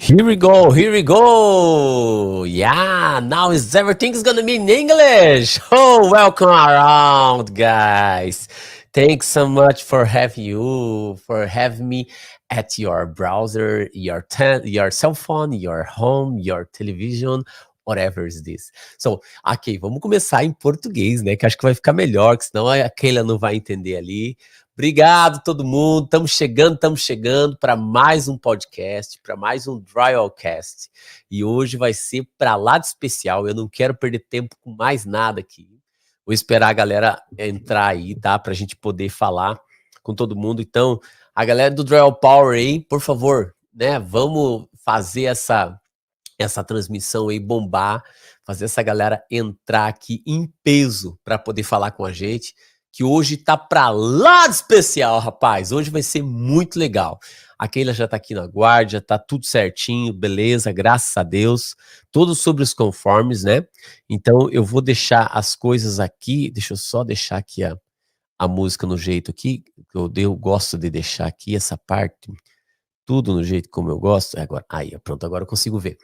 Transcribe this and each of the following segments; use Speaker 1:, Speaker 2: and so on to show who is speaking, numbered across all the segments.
Speaker 1: Here we go, here we go. Yeah, now is everything's gonna be in English. Oh, welcome around, guys. Thanks so much for having me at your browser, your cell phone, your home, your television, whatever is this. So, ok, vamos começar em português, né? Que acho que vai ficar melhor, que senão a Kayla não vai entender ali. Obrigado todo mundo, estamos chegando para mais um podcast, para mais um DrywallCast. E hoje vai ser para lá de especial, eu não quero perder tempo com mais nada aqui. Vou esperar a galera entrar aí, tá? Pra gente poder falar com todo mundo. Então, a galera do Drywall Power aí, por favor, né? Vamos fazer essa transmissão aí bombar, fazer essa galera entrar aqui em peso para poder falar com a gente, que hoje tá pra lá de especial, rapaz. Hoje vai ser muito legal. A Kayla já tá aqui na guarda, já tá tudo certinho, beleza, graças a Deus. Tudo sobre os conformes, né? Então eu vou deixar as coisas aqui, deixa eu só deixar aqui a música no jeito aqui, eu gosto de deixar aqui essa parte, tudo no jeito como eu gosto. Agora, aí, pronto, agora eu consigo ver.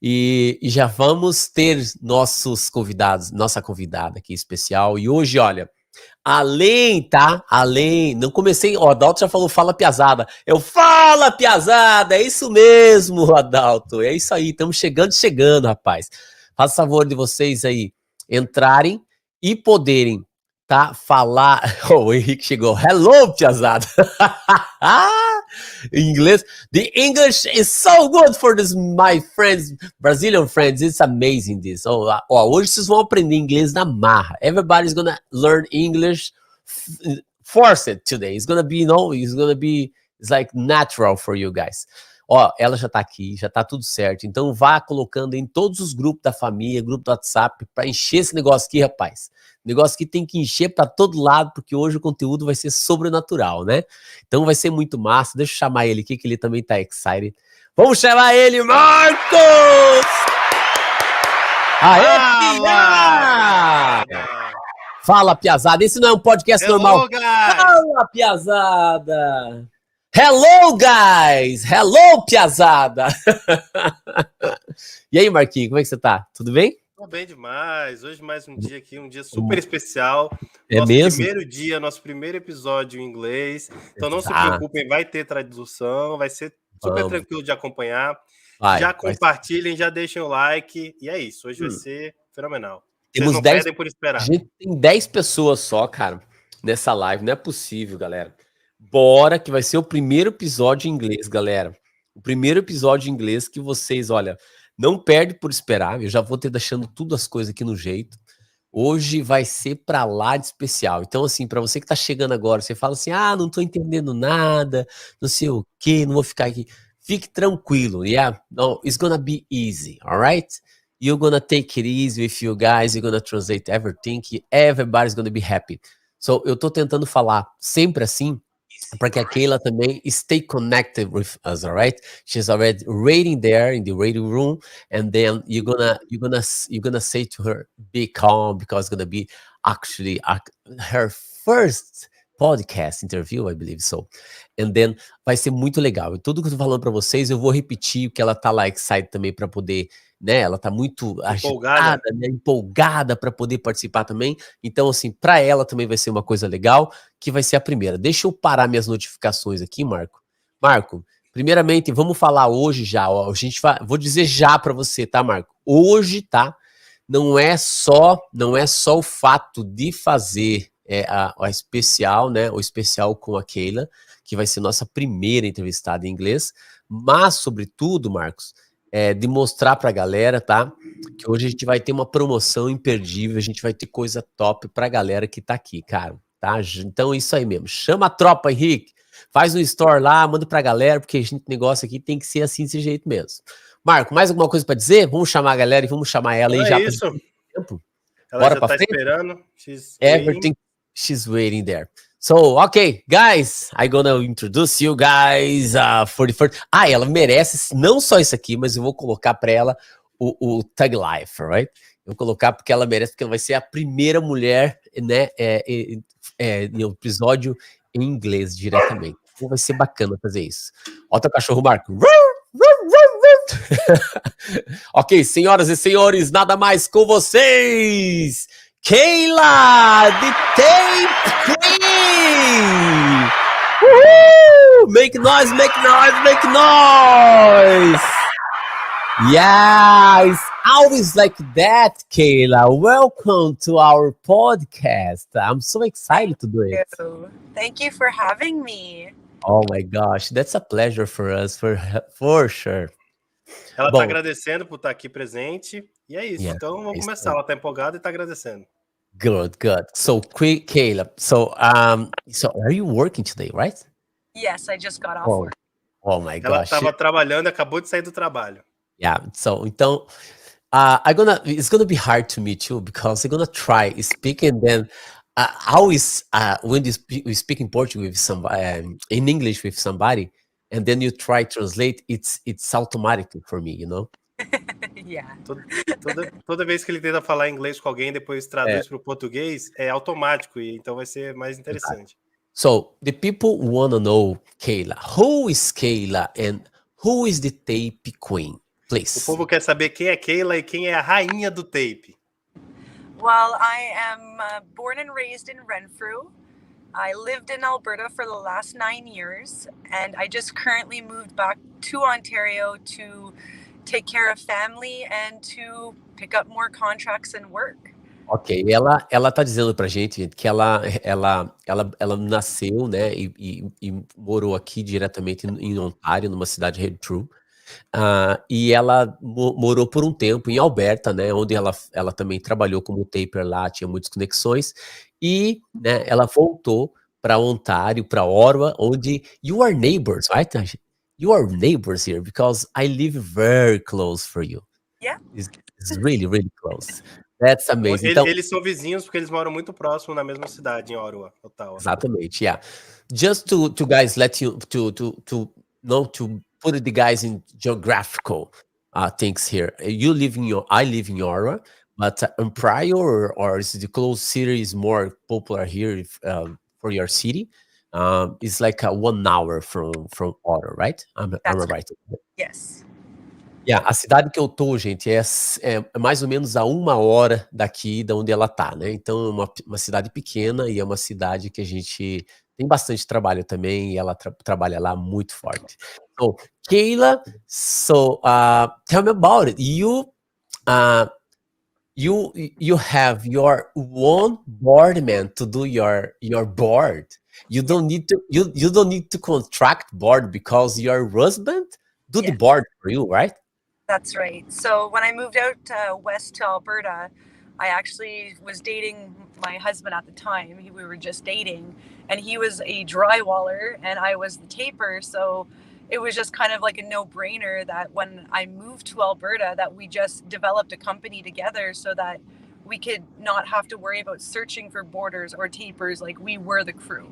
Speaker 1: E já vamos ter nossos convidados, nossa convidada aqui especial. E hoje, olha, além, não comecei, o Adalto já falou fala piazada, fala piazada, é isso mesmo, Adalto, é isso aí, estamos chegando, rapaz. Faça favor de vocês aí entrarem e poderem, tá, falar, o Henrique chegou, hello, piazada, em inglês, the English is so good for this, my friends, Brazilian friends, it's amazing this. Hoje vocês vão aprender inglês na marra. Everybody's gonna learn English forced today. It's gonna be, it's like natural for you guys. Ela já tá aqui, já tá tudo certo. Então vá colocando em todos os grupos da família, grupo do WhatsApp, pra encher esse negócio aqui, rapaz. O negócio aqui tem que encher pra todo lado, porque hoje o conteúdo vai ser sobrenatural, né? Então vai ser muito massa. Deixa eu chamar ele aqui, que ele também tá excited. Vamos chamar ele, Marcos! Aê, filha! Fala, piazada. Esse não é um podcast normal.
Speaker 2: Guys.
Speaker 1: Fala, piazada! Hello, guys! Hello, piazada! E aí, Marquinhos, como é que você tá? Tudo bem?
Speaker 2: Tô bem demais. Hoje mais um dia aqui, um dia super especial.
Speaker 1: É mesmo?
Speaker 2: Primeiro dia, nosso primeiro episódio em inglês. Então não se preocupem, vai ter tradução, vai ser super tranquilo de acompanhar. Já compartilhem, já deixem o like. E é isso, hoje vai ser fenomenal.
Speaker 1: Temos
Speaker 2: Vocês não pedem por esperar.
Speaker 1: A gente tem 10 pessoas só, cara, nessa live. Não é possível, galera. Bora, que vai ser o primeiro episódio em inglês, galera. O primeiro episódio em inglês que vocês, olha, não perde por esperar. Eu já vou ter deixando tudo as coisas aqui no jeito. Hoje vai ser pra lá de especial. Então, assim, pra você que tá chegando agora, você fala assim, não tô entendendo nada, não sei o quê, não vou ficar aqui. Fique tranquilo, yeah? No, it's gonna be easy, alright? You're gonna take it easy with you guys, you're gonna translate everything, everybody's gonna be happy. So, eu tô tentando falar sempre assim, para que a Kayla também stay connected with us, alright? She's already waiting there in the waiting room, and then you're gonna say to her, be calm, because it's gonna be actually her first podcast interview, I believe so. And then vai ser muito legal. E tudo que eu tô falando para vocês, eu vou repetir, o que ela tá lá excited também para poder, né? Ela tá muito agitada, né? Empolgada para poder participar também. Então, assim, para ela também vai ser uma coisa legal, que vai ser a primeira. Deixa eu parar minhas notificações aqui, Marco. Marco, primeiramente, vamos falar hoje já. Ó, vou dizer já para você, tá, Marco? Hoje, tá? Não é só o fato de fazer a especial, né? O especial com a Kayla, que vai ser nossa primeira entrevistada em inglês, mas, sobretudo, Marcos, de mostrar pra galera, tá? Que hoje a gente vai ter uma promoção imperdível, a gente vai ter coisa top pra galera que tá aqui, cara, tá? Então, isso aí mesmo. Chama a tropa, Henrique. Faz um store lá, manda pra galera, porque a gente negócio aqui tem que ser assim, desse jeito mesmo. Marco, mais alguma coisa pra dizer? Vamos chamar a galera e vamos chamar ela aí já.
Speaker 2: Isso.
Speaker 1: Tempo.
Speaker 2: Ela
Speaker 1: Bora
Speaker 2: já tá
Speaker 1: frente?
Speaker 2: esperando.
Speaker 1: She's waiting there. So, okay, guys, I'm gonna introduce you guys for the first... ela merece não só isso aqui, mas eu vou colocar pra ela o Tag Life, right? Eu vou colocar porque ela merece, porque ela vai ser a primeira mulher, né, no episódio em inglês diretamente. Então vai ser bacana fazer isso. Ó teu cachorro, Marco. Ok, senhoras e senhores, nada mais com vocês, Kayla, the Tape Queen! Uhul! Make noise, make noise, make noise! Yeah, it's always like that, Kayla. Welcome to our podcast. I'm so excited to do it.
Speaker 3: Thank you for having me.
Speaker 1: Oh my gosh, that's a pleasure for us, for sure.
Speaker 2: Ela tá agradecendo por estar aqui presente. E é isso.
Speaker 1: Yeah,
Speaker 2: então vamos começar. Ela tá empolgada e tá agradecendo.
Speaker 1: Good. So, Kayla, so are you working today, right?
Speaker 3: Yes, I just got off work.
Speaker 1: Oh my gosh.
Speaker 2: Ela tava trabalhando e acabou de sair do trabalho.
Speaker 1: Yeah, so então it's gonna be hard to me too, because I'm gonna try speaking, and then always when you speak in Portuguese with somebody, in English with somebody, and then you try translate, it's automatic for me, you know?
Speaker 3: Yeah.
Speaker 2: Toda vez que ele tenta falar inglês com alguém, depois traduz para o português, é automático, e então vai ser mais interessante.
Speaker 1: So the people want to know, Kayla, who is Kayla and who is the Tape Queen? Please.
Speaker 2: O povo quer saber quem é Kayla e quem é a rainha do tape.
Speaker 3: Well, I am born and raised in Renfrew. I lived in Alberta for the last 9 years, and I just currently moved back to Ontario to take care of family and to pick up more contracts and work.
Speaker 1: Ok, ela tá dizendo pra gente que ela nasceu, né, e morou aqui diretamente em Ontário, numa cidade de True. E ela morou por um tempo em Alberta, né, onde ela também trabalhou como taper lá, tinha muitas conexões, e, né, ela voltou para Ontário, para Ottawa, onde you are neighbors, right? You are neighbors here, because I live very close for you.
Speaker 3: Yeah.
Speaker 1: It's really, really close. That's amazing. Então,
Speaker 2: eles são vizinhos porque eles moram muito próximo na mesma cidade, em Ottawa, Ottawa.
Speaker 1: Exatamente, yeah. Just to guys let you to put the guys in geographical things here. I live in Ottawa, but Ontario or is the close city is more popular here for your city. It's like 1 hour from Ottawa, right? I'm right.
Speaker 3: Yes.
Speaker 1: Yeah, a cidade que eu tô, gente, é mais ou menos a 1 hora daqui da onde ela tá, né? Então é uma cidade pequena e é uma cidade que a gente tem bastante trabalho também, e ela trabalha lá muito forte. So, Kayla, tell me about it. You have your own board man to do your board. You don't need to contract board, because your husband do the board for you, right?
Speaker 3: That's right. So when I moved out west to Alberta, I actually was dating my husband at the time. We were just dating, and he was a drywaller and I was the taper. So it was just kind of like a no-brainer that when I moved to Alberta, that we just developed a company together so that we could not have to worry about searching for boarders or tapers. Like, we were the crew.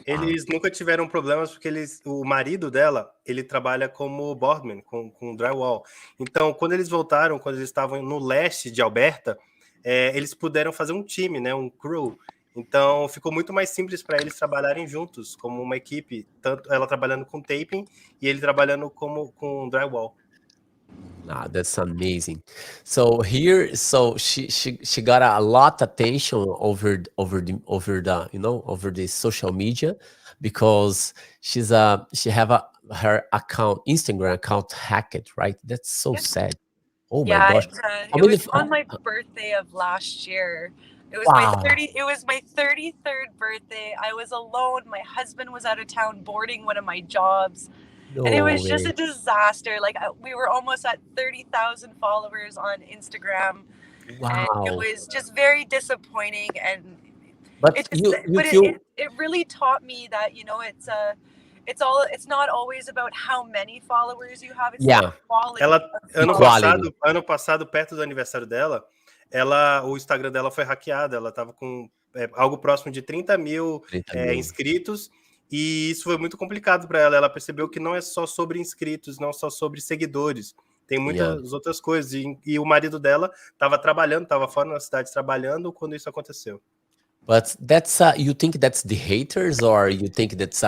Speaker 2: Eles nunca tiveram problemas porque o marido dela, ele trabalha como boardman, com drywall. Então, quando eles voltaram, quando eles estavam no leste de Alberta, eles puderam fazer um time, né, um crew. Então, ficou muito mais simples para eles trabalharem juntos, como uma equipe, tanto ela trabalhando com taping e ele trabalhando com drywall.
Speaker 1: That's amazing. So here, she got a lot of attention over the social media, because she have her Instagram account hacked, right? That's so sad. Oh my gosh!
Speaker 3: It was on my birthday of last year. It was my 33rd birthday. I was alone. My husband was out of town boarding one of my jobs. And it was just a disaster. Like, we were almost at 30,000 followers on Instagram.
Speaker 1: Wow.
Speaker 3: And it was just very disappointing. And it really taught me that, it's not always about how many followers you have. It's the quality.
Speaker 2: Ano passado, perto do aniversário dela, o Instagram dela foi hackeado. Ela estava com algo próximo de 30 mil inscritos. E isso foi muito complicado para ela. Ela percebeu que não é só sobre inscritos, não só sobre seguidores. Tem muitas outras coisas. E o marido dela estava fora na cidade trabalhando quando isso aconteceu.
Speaker 1: But that's you think that's the haters, or you think that's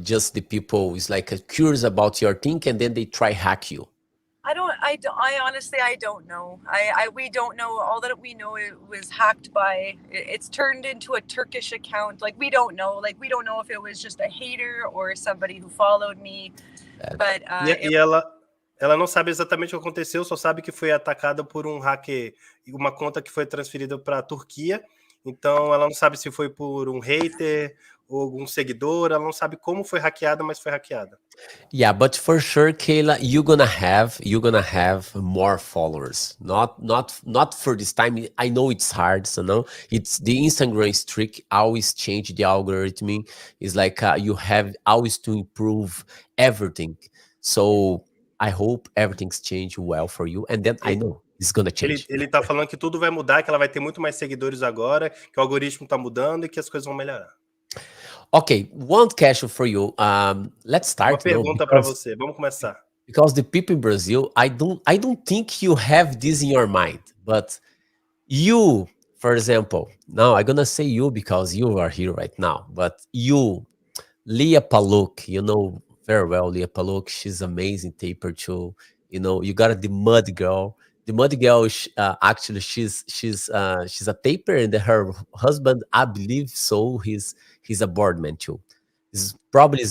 Speaker 1: just the people is like curious about your thing and then they try hack you?
Speaker 3: I honestly, I don't know. We don't know. All that we know, it was hacked by, it's turned into a Turkish account. Like, we don't know. Like, we don't know if it was just a hater or somebody who followed me. But,
Speaker 2: ela não sabe exatamente o que aconteceu, só sabe que foi atacada por um hacker, uma conta que foi transferida para a Turquia. Então, ela não sabe se foi por um hater ou algum seguidor, ela não sabe como foi hackeada, mas foi hackeada.
Speaker 1: Yeah, but for sure, Kayla, you're gonna have more followers. Not for this time. I know it's hard, so no. It's the Instagram streak always change the algorithm. It's like you have always to improve everything. So I hope everything's changed well for you, and then I know it's gonna change.
Speaker 2: Ele tá falando que tudo vai mudar, que ela vai ter muito mais seguidores agora, que o algoritmo tá mudando e que as coisas vão melhorar.
Speaker 1: Okay, one question for you. Let's start.
Speaker 2: Uma pergunta para você. Vamos começar.
Speaker 1: Because the people in Brazil, I don't think you have this in your mind, but you, for example, now I'm gonna say you because you are here right now. But you, Leah Paluk, you know very well Leah Paluk. She's amazing taper too. You know, you got the Mud Girl. The Mud Girl, actually, she's a taper, and her husband, I believe so, he's a boardman too. It's probably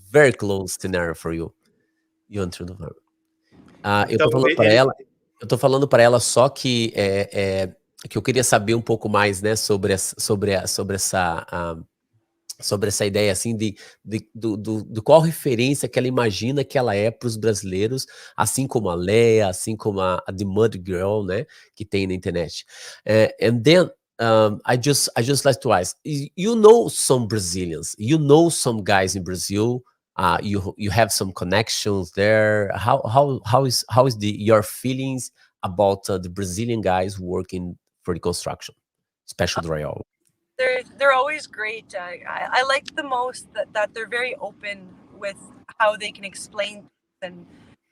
Speaker 1: very close scenario for you. You understand? Eu tô falando para ela só que que eu queria saber um pouco mais, né, sobre essa ideia, assim, de qual referência que ela imagina que ela é para os brasileiros, assim como a Leia, assim como a The Mud Girl, né, que tem na internet. And then I just like to ask, you know some Brazilians, you know some guys in Brazil, you have some connections there. How is your feelings about the Brazilian guys working for the construction, especially drywall?
Speaker 3: They're always great. I like the most that they're very open with how they can explain, and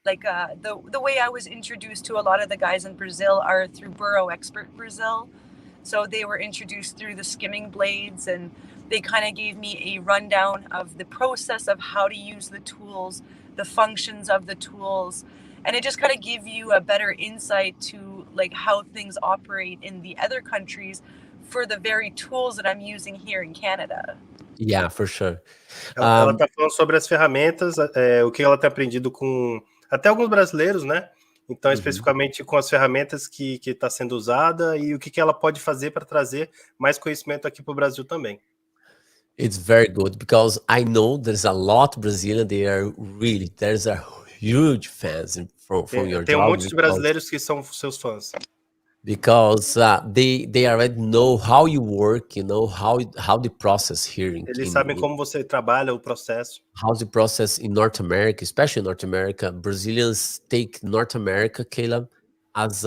Speaker 3: like the way I was introduced to a lot of the guys in Brazil are through Burrow Expert Brazil. So they were introduced through the skimming blades, and they kind of gave me a rundown of the process of how to use the tools, the functions of the tools, and it just kind of give you a better insight to like how things operate in the other countries for the very tools that I'm using here in Canada.
Speaker 1: Yeah, for sure.
Speaker 2: Ela tá falando sobre as ferramentas, o que ela tem aprendido com até alguns brasileiros, né? Então, especificamente com as ferramentas que está sendo usada e o que ela pode fazer para trazer mais conhecimento aqui para o Brasil também.
Speaker 1: It's very good because I know there's a lot of Brazilian. There's a huge fans from your job.
Speaker 2: Tem um monte de brasileiros que são seus fãs.
Speaker 1: Because they already know how you work, you know how the process here.
Speaker 2: Eles sabem como você trabalha, o processo.
Speaker 1: How's the process in North America, especially in North America? Brazilians take North America, Kayla, as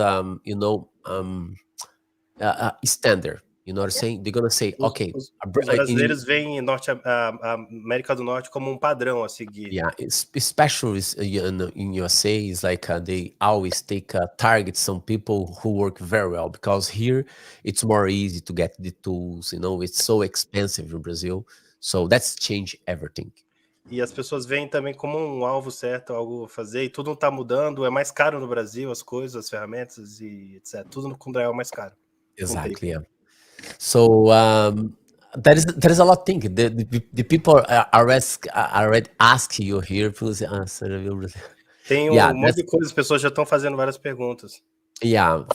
Speaker 1: standard. You know what I'm saying? They're gonna say, okay.
Speaker 2: Os brasileiros veem a América do Norte como um padrão a seguir.
Speaker 1: Yeah, especially in USA, it's like they always take target some people who work very well, because here it's more easy to get the tools. You know, it's so expensive in Brazil, so that's changed everything.
Speaker 2: E as pessoas veem também como um alvo certo, algo a fazer, e tudo está mudando. É mais caro no Brasil, as coisas, as ferramentas e etc. Tudo com drywall é mais caro.
Speaker 1: Exactly. Yeah. So there is a lot of things. The people already ask you here.
Speaker 2: Tem monte de coisas, as pessoas já estão fazendo várias perguntas.
Speaker 1: Yeah,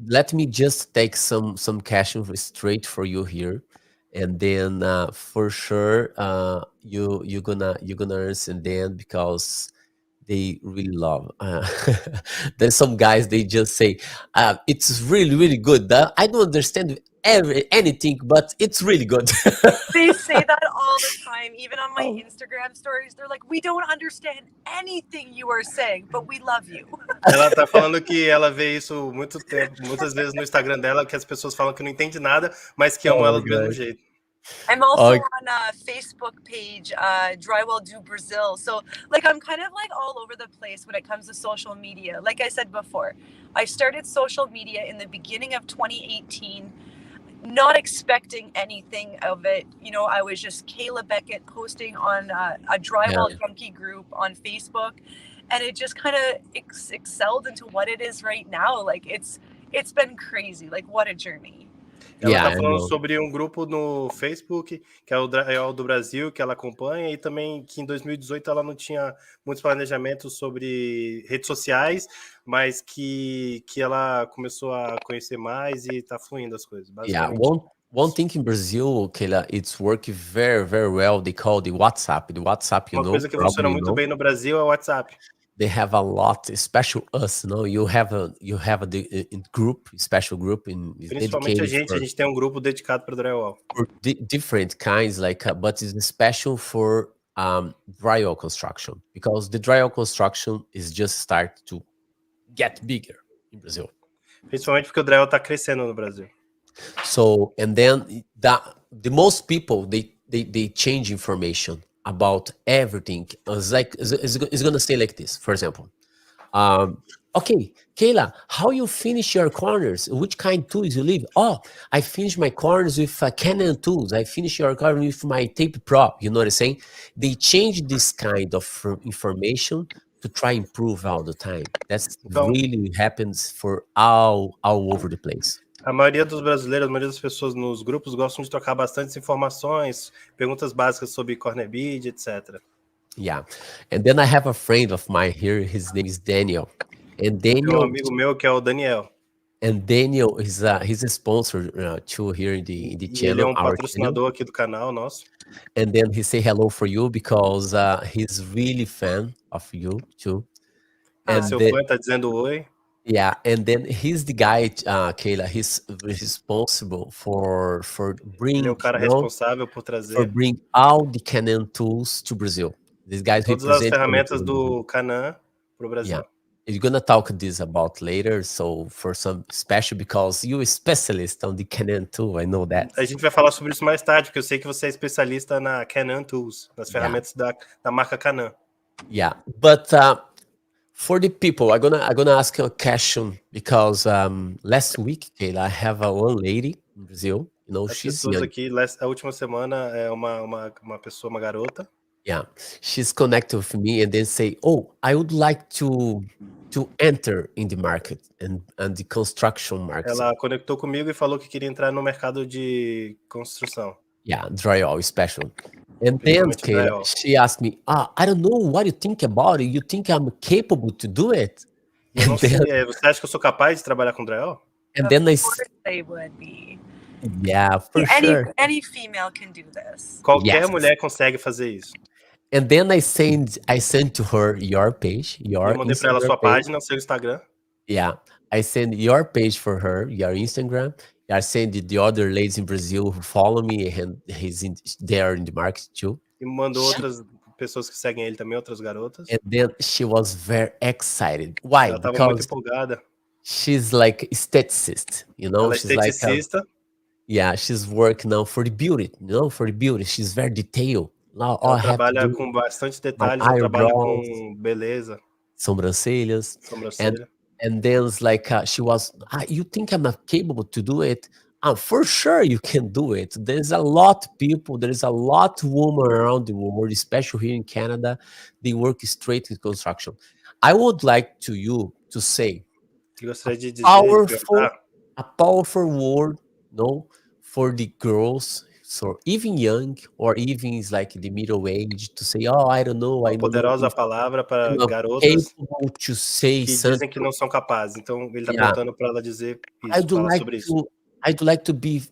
Speaker 1: let me just take some questions straight for you here, and then for sure you're gonna understand then, because they really love. There's some guys, they just say it's really, really good. I don't understand anything, but it's really good.
Speaker 3: They say that all the time, even on my Instagram stories. They're like, we don't understand anything you are saying, but we love you.
Speaker 2: Ela tá falando que ela vê isso muito tempo, muitas vezes no Instagram dela, que as pessoas falam que não entende nada, mas que amam ela do mesmo jeito.
Speaker 3: I'm also on a Facebook page, Drywall do Brazil. So like I'm kind of like all over the place when it comes to social media. Like I said before, I started social media in the beginning of 2018, not expecting anything of it. You know, I was just Kayla Beckett posting on a drywall junkie group on Facebook. and it just kind of excelled into what it is right now. Like it's been crazy. Like what a journey.
Speaker 2: Ela tá falando sobre um grupo no Facebook, que é o Drywall do Brasil, que ela acompanha, e também que em 2018 ela não tinha muitos planejamentos sobre redes sociais, mas que ela começou a conhecer mais e tá fluindo as coisas, basicamente.
Speaker 1: One thing in Brazil, Kayla, it's working very, very well. They call the WhatsApp. The WhatsApp,
Speaker 2: Uma coisa que funciona muito bem no Brasil é o WhatsApp.
Speaker 1: They have a lot, especially us, you have a group, special group
Speaker 2: principalmente a gente tem um grupo dedicado para drywall.
Speaker 1: For different kinds, but it's special for drywall construction, because the drywall construction is just start to get bigger in Brazil.
Speaker 2: Principalmente porque o drywall está crescendo no Brasil.
Speaker 1: So, and then the most people they change information about everything. It's gonna say like this, for example. Okay, Kayla, how you finish your corners? Which kind of tools you leave? Oh, I finish my corners with Canon tools. I finish your corner with my tape prop. You know what I'm saying? They change this kind of information to try improve all the time. That's really happens for all over the place.
Speaker 2: A maioria dos brasileiros, a maioria das pessoas nos grupos gostam de trocar bastantes informações, perguntas básicas sobre corner bead, etc.
Speaker 1: Yeah, and then I have a friend of mine here. His name is Daniel. And Daniel,
Speaker 2: um amigo meu que é o Daniel.
Speaker 1: And Daniel is he's a sponsor too here in the channel.
Speaker 2: Ele é patrocinador aqui do canal nosso.
Speaker 1: And then he say hello for you because he's really fan of you too.
Speaker 2: And seu fã tá dizendo oi.
Speaker 1: Yeah, and then he's the guy, Kayla. He's responsible for bring.
Speaker 2: Ele é o cara responsável por trazer.
Speaker 1: For bring all the Canon tools to Brazil. These guys
Speaker 2: todas as ferramentas do Canon pro Brasil.
Speaker 1: Yeah. You're gonna talk this about later, so for some special, because you're a specialist on the Canon tool, I know that.
Speaker 2: A gente vai falar sobre isso mais tarde, porque eu sei que você é especialista na Canon Tools, nas ferramentas da marca Canon.
Speaker 1: Yeah, but for the people, I'm gonna ask you a question, because last week, Kayla, I have one lady in Brazil. She's young.
Speaker 2: Aqui, a última semana é uma pessoa, uma garota.
Speaker 1: Yeah, she's connected with me and then say, "Oh, I would like to enter in the market and the construction market."
Speaker 2: Ela conectou comigo e falou que queria entrar no mercado de construção.
Speaker 1: Yeah, drywall special. And then Kayla, she asked me, "I don't know what you think about it. You think I'm capable to do it?"
Speaker 2: Eu não sei, você acha que eu sou capaz de trabalhar com drywall?
Speaker 1: And then I
Speaker 3: they would be.
Speaker 1: Yeah, for sure.
Speaker 3: Any female can do this.
Speaker 2: Qualquer mulher consegue fazer isso.
Speaker 1: And then I sent to her your page,
Speaker 2: Eu mandei para ela sua página, seu Instagram.
Speaker 1: Yeah, I sent your page for her, your Instagram. I sent the other ladies in Brazil who follow me, and he's there in the market too.
Speaker 2: E mandou outras pessoas que seguem ele também, outras garotas.
Speaker 1: And then she was very excited. Why?
Speaker 2: Ela estava muito empolgada.
Speaker 1: She's like esteticist,
Speaker 2: Ela é esteticista.
Speaker 1: Yeah, she's working now for the beauty, for the beauty. She's very detailed.
Speaker 2: Ela trabalha com bastante detalhes, ela trabalha com beleza.
Speaker 1: Sobrancelhas.
Speaker 2: Sobrancelha.
Speaker 1: And then it's like she was, you think I'm not capable to do it? For sure you can do it. There's a lot of people, there's a lot of women around the world, especially here in Canada, they work straight in construction. I would like you to say a powerful word, for the girls, so even young or even is like the middle age, to say, I don't know.
Speaker 2: Uma poderosa palavra para garotas
Speaker 1: to say
Speaker 2: que dizem que não são capazes. Então ele está perguntando para ela dizer isso, falar sobre isso.
Speaker 1: I'd like to be,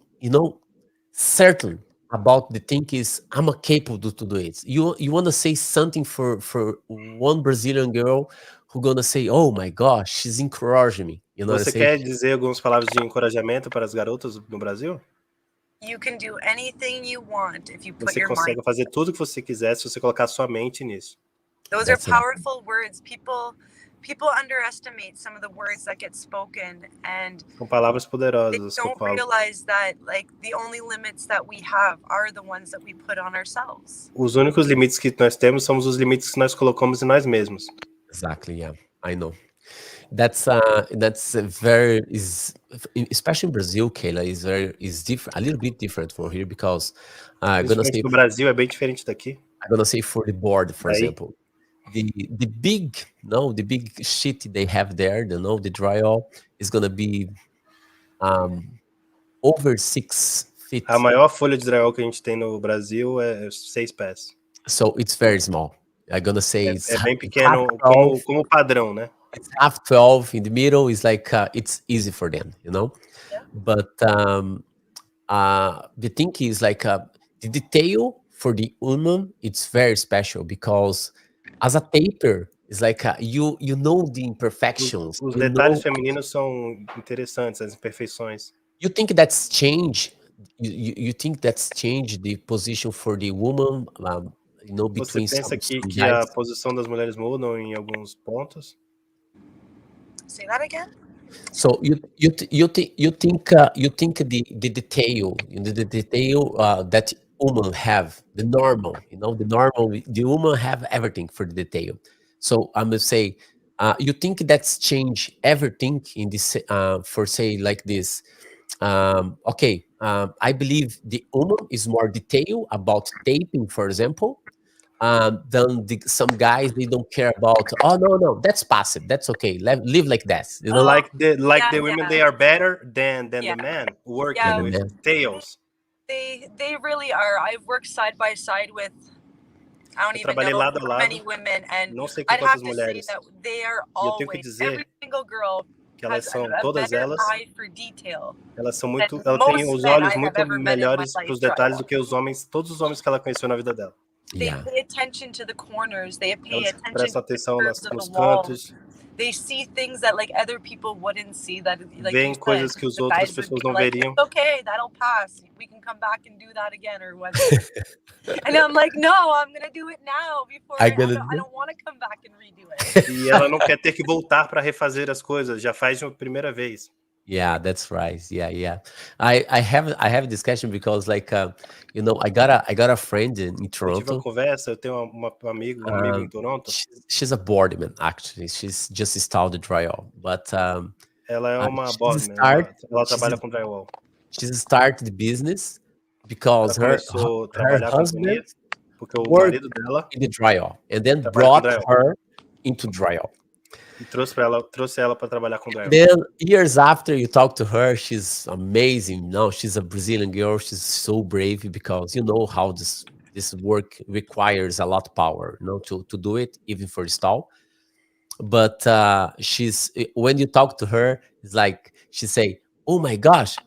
Speaker 1: certain about the thing is I'm capable to do it. You want to say something for one Brazilian girl who gonna say, oh my gosh, she's encouraging me.
Speaker 2: Você quer dizer algumas palavras de encorajamento para as garotas no Brasil?
Speaker 3: You can do anything you want if you put
Speaker 2: você
Speaker 3: your
Speaker 2: consegue
Speaker 3: mind.
Speaker 2: fazer tudo que você quiser se você colocar sua mente nisso.
Speaker 3: Those are powerful words. People underestimate some of the words that get spoken, and
Speaker 2: são palavras poderosas.
Speaker 3: They don't realize that the only limits that we have are the ones that we put on ourselves.
Speaker 2: Os únicos limites que nós temos são os limites que nós colocamos em nós mesmos.
Speaker 1: Exactly. Yeah, I know. That's very especially in Brazil, Kayla, is different, a little bit different from here, because
Speaker 2: no Brasil é bem diferente daqui.
Speaker 1: I'm gonna say for the board, for example. the big sheet they have there, the drywall is gonna be over 6 feet.
Speaker 2: A maior folha de drywall que a gente tem no Brasil é 6 pés.
Speaker 1: So it's very small. I'm gonna say
Speaker 2: é bem pequeno como padrão, né?
Speaker 1: It's half 12 in the middle. Is like it's easy for them, you know.
Speaker 3: Yeah.
Speaker 1: But the thing is like the detail for the woman, it's very special because as a taper, it's like you know the imperfections.
Speaker 2: Os detalhes femininos são interessantes, as imperfeições.
Speaker 1: You think that's changed? You think that's changed the position for the woman? You know, between
Speaker 2: Você pensa que a posição das mulheres mudam em alguns pontos?
Speaker 3: Say that again.
Speaker 1: So you think the detail, that women have, the normal, the woman have everything for the detail. So I'm gonna say, you think that's changed everything in this for say like this. I believe the woman is more detailed about taping, for example, than some guys. They don't care about. Oh no, that's passive. That's okay. Live like that. You know,
Speaker 2: like the women, they are better than the men working with details.
Speaker 3: They really are. I've worked side by side with. I don't even know
Speaker 2: lado a lado,
Speaker 3: many women, and
Speaker 2: não sei
Speaker 3: I'd have to
Speaker 2: mulheres.
Speaker 3: say that they are always every single girl.
Speaker 2: Que elas são
Speaker 3: todas elas.
Speaker 2: Elas são muito. Ela tem os olhos muito melhores para os detalhes do que os homens. Todos os homens que ela conheceu na vida dela.
Speaker 3: They pay attention to the corners. They pay attention
Speaker 2: prestam
Speaker 3: to
Speaker 2: atenção
Speaker 3: the
Speaker 2: nos
Speaker 3: cantos. They see things that like other people wouldn't see. That like
Speaker 2: veem coisas que as outras pessoas não veriam.
Speaker 3: Okay, that'll pass. We can come back and do that again or whatever. And I'm like, no, I'm gonna do it now before I don't want to come back and redo it.
Speaker 2: E ela não quer ter que voltar para refazer as coisas. Já faz de uma primeira vez.
Speaker 1: Yeah, that's right. Yeah. I have a discussion because like I got a friend in Toronto.
Speaker 2: Eu tive uma conversa. Eu tenho um amigo em Toronto.
Speaker 1: She's a boardman actually. She's just installed the drywall, but
Speaker 2: ela é uma boardman. Ela trabalha com drywall.
Speaker 1: She's started the business because her husband
Speaker 2: porque o marido dela
Speaker 1: in the drywall and then brought her into drywall.
Speaker 2: E trouxe ela para trabalhar com drywall.
Speaker 1: Then years after you talk to her, she's amazing. No, she's a Brazilian girl. She's so brave because you know how this work requires a lot of power, to do it, even for install. But she's when you talk to her, it's like she say, "Oh my gosh,"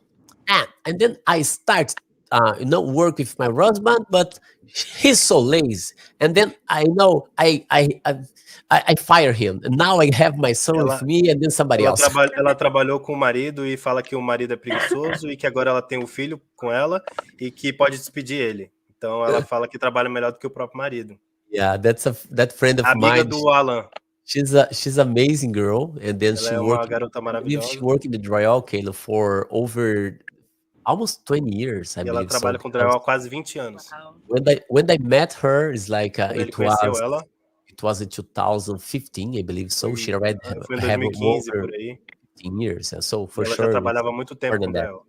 Speaker 1: and then I start work with my husband, but he's so lazy. And then I fire him. And now I have my son with me and then somebody else.
Speaker 2: Ela trabalhou com o marido e fala que o marido é preguiçoso e que agora ela tem um filho com ela e que pode despedir ele. Então ela fala que trabalha melhor do que o próprio marido.
Speaker 1: Yeah, that friend of mine.
Speaker 2: Amiga do Alan.
Speaker 1: She's an amazing girl, and then
Speaker 2: ela é uma garota maravilhosa.
Speaker 1: She worked in the drywall, Kayla, for over almost 20 years, I believe.
Speaker 2: Ela trabalha com drywall há quase 20 anos.
Speaker 1: When I met her, it's like it was in 2015, I believe. So she already have over 15 years. So for sure,
Speaker 2: ela trabalhava muito tempo com drywall.